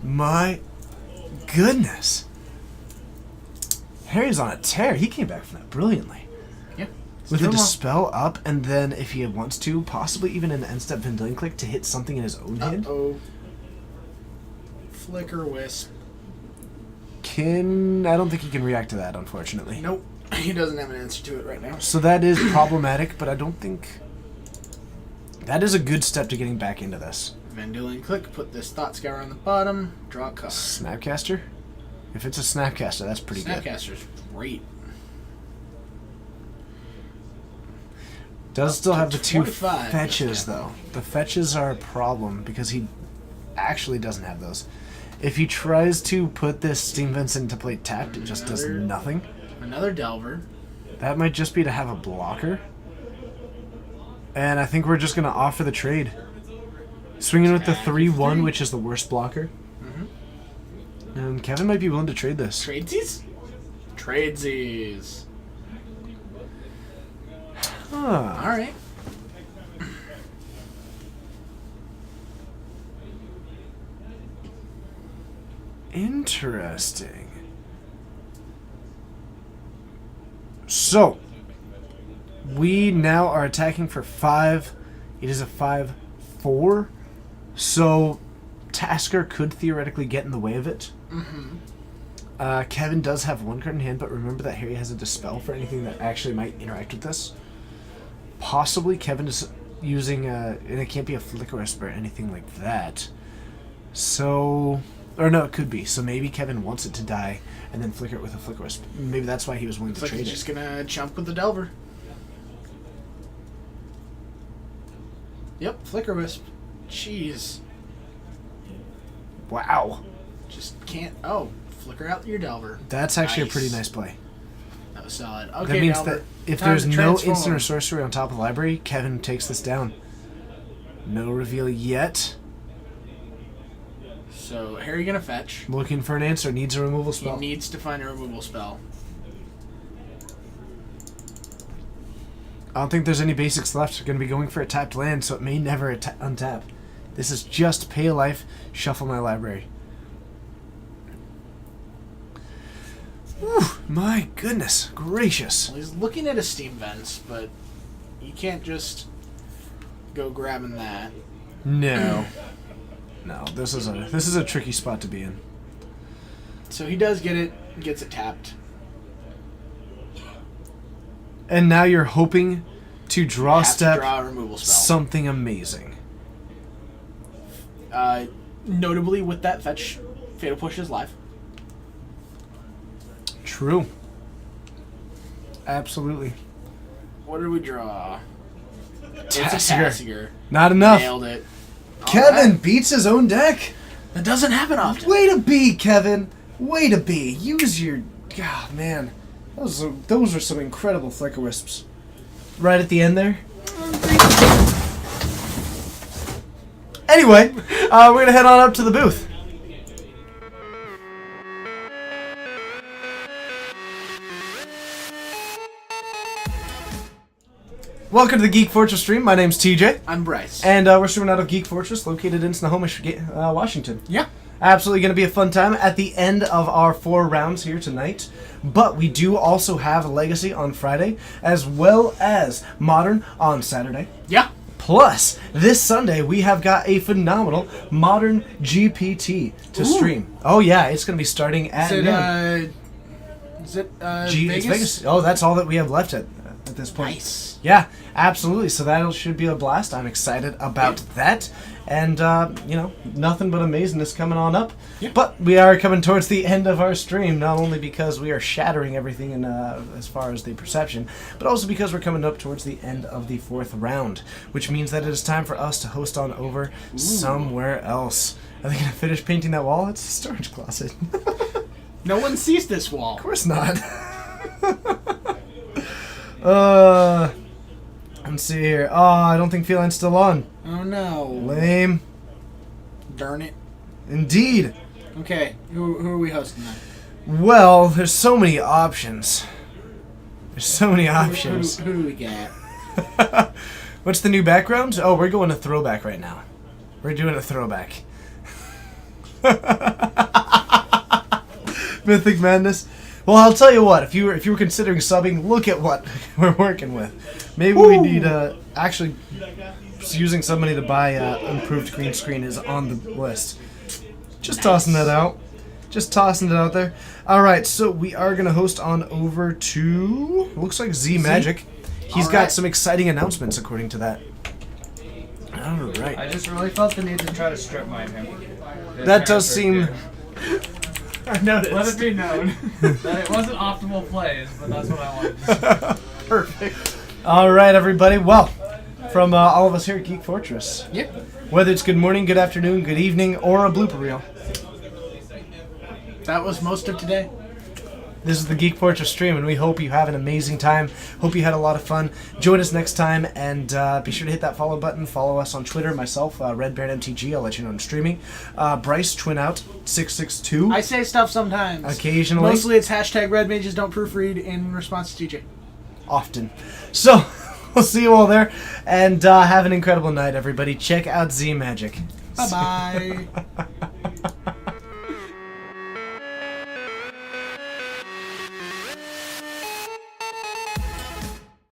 My goodness. Harry's on a tear. He came back from that brilliantly. Yeah. With a Dispel up, and then if he wants to, possibly even an end-step Vendilion Click to hit something in his own hand. Uh-oh. Flicker Wisp. I don't think he can react to that, unfortunately. Nope. He doesn't have an answer to it right now. So that is problematic, but I don't think... That is a good step to getting back into this. Vendilion Click, put this Thought Scour on the bottom, draw a card. Snapcaster? If it's a Snapcaster, that's pretty good. Snapcaster's great. Does still have the 2 25. fetches, though. The fetches are a problem, because he actually doesn't have those. If he tries to put this Steam Vents into play tapped, it just does nothing. Another Delver. That might just be to have a blocker. And I think we're just going to offer the trade. Swinging with the 3-1, which is the worst blocker. And Kevin might be willing to trade this. Tradesies? Tradesies. Huh. Alright. Interesting. So, we now are attacking for 5. It is a 5-4. So, Tasker could theoretically get in the way of it. Kevin does have 1 card in hand, but remember that Harry has a Dispel for anything that actually might interact with this. Possibly Kevin is using and it can't be a Flicker Wisp or anything like that. So, or no, it could be. So maybe Kevin wants it to die and then flicker it with a Flicker Wisp. Maybe that's why he was willing to Looks like trade he's it. just gonna jump with the Delver. Yep, Flicker Wisp. Jeez. Wow. Just can't. Oh, flicker out your Delver. That's actually Nice. a pretty nice play. That was solid. Okay, That means Delver. that if Time there's to no transform. instant or sorcery on top of the library, Kevin takes this down. No reveal yet. So, Harry gonna fetch. Looking for an answer. Needs a removal He spell. needs to find a removal spell. I don't think there's any basics left. We're going to be going for a tapped land, so it may never untap. This is just pay a life, shuffle my library. Whew, my goodness gracious. Well, he's looking at a Steam Vents, but you can't just go grabbing that. No. No, this is a tricky spot to be in. So he does get it, gets it tapped. And now you're hoping to draw Have to step draw a removal spell. something amazing. Notably, with that fetch, Fatal Push is live. True. Absolutely. What did we draw? It's a Tassiger. Tassiger. Not enough. Nailed it. Kevin Alright. beats his own deck. That doesn't happen often. Way to be, Kevin. Way to be. Use your... God, man. Those were some incredible Flicker Wisps. Right at the end there. Anyway, we're going to head on up to the booth. Welcome to the Geek Fortress stream. My name's TJ. I'm Bryce. And we're streaming out of Geek Fortress, located in Snohomish, Washington. Yeah. Absolutely going to be a fun time at the end of our 4 rounds here tonight. But we do also have Legacy on Friday, as well as Modern on Saturday. Yeah. Plus, this Sunday, we have got a phenomenal Modern GPT to stream. Oh, yeah, it's going to be starting at noon. Is it It's Vegas? Vegas. Oh, that's all that we have left at this point. Nice. Yeah, absolutely. So that should be a blast. I'm excited about that. And, nothing but amazingness coming on up. Yeah. But we are coming towards the end of our stream, not only because we are shattering everything in as far as the perception, but also because we're coming up towards the end of the 4th round, which means that it is time for us to host on over somewhere else. Are they going to finish painting that wall? It's a storage closet. No one sees this wall. Of course not. Let's see here. Oh, I don't think Feline's still on. Oh no. Lame. Darn it. Indeed. Okay, who are we hosting then? Well, there's so many options. There's so many options. Who do we get? What's the new background? Oh, we're going to throwback right now. We're doing a throwback. Mythic Madness. Well, I'll tell you what. If you were considering subbing, look at what we're working with. Maybe we need actually using somebody to buy improved green screen is on the list. Just tossing that out. Just tossing it out there. All right, so we are gonna host on over to looks like Z Magic. He's All got right. some exciting announcements according to that. All right. I just really felt the need to try to strip mine him. That does seem. I noticed. Let it be known that it wasn't optimal plays, but that's what I wanted to say. Perfect. All right, everybody. Well, from all of us here at Geek Fortress, Yep. whether it's good morning, good afternoon, good evening, or a blooper reel, That was most of today. this is the Geek Fortress stream, and we hope you have an amazing time. Hope you had a lot of fun. Join us next time, and be sure to hit that follow button. Follow us on Twitter. Myself, Red Baron MTG. I'll let you know I'm streaming. Bryce, TwinOut662. I say stuff sometimes. Occasionally. Mostly it's hashtag Red Mages Don't Proofread in response to TJ. Often. So, we'll see you all there, and have an incredible night, everybody. Check out Z Magic. Bye-bye.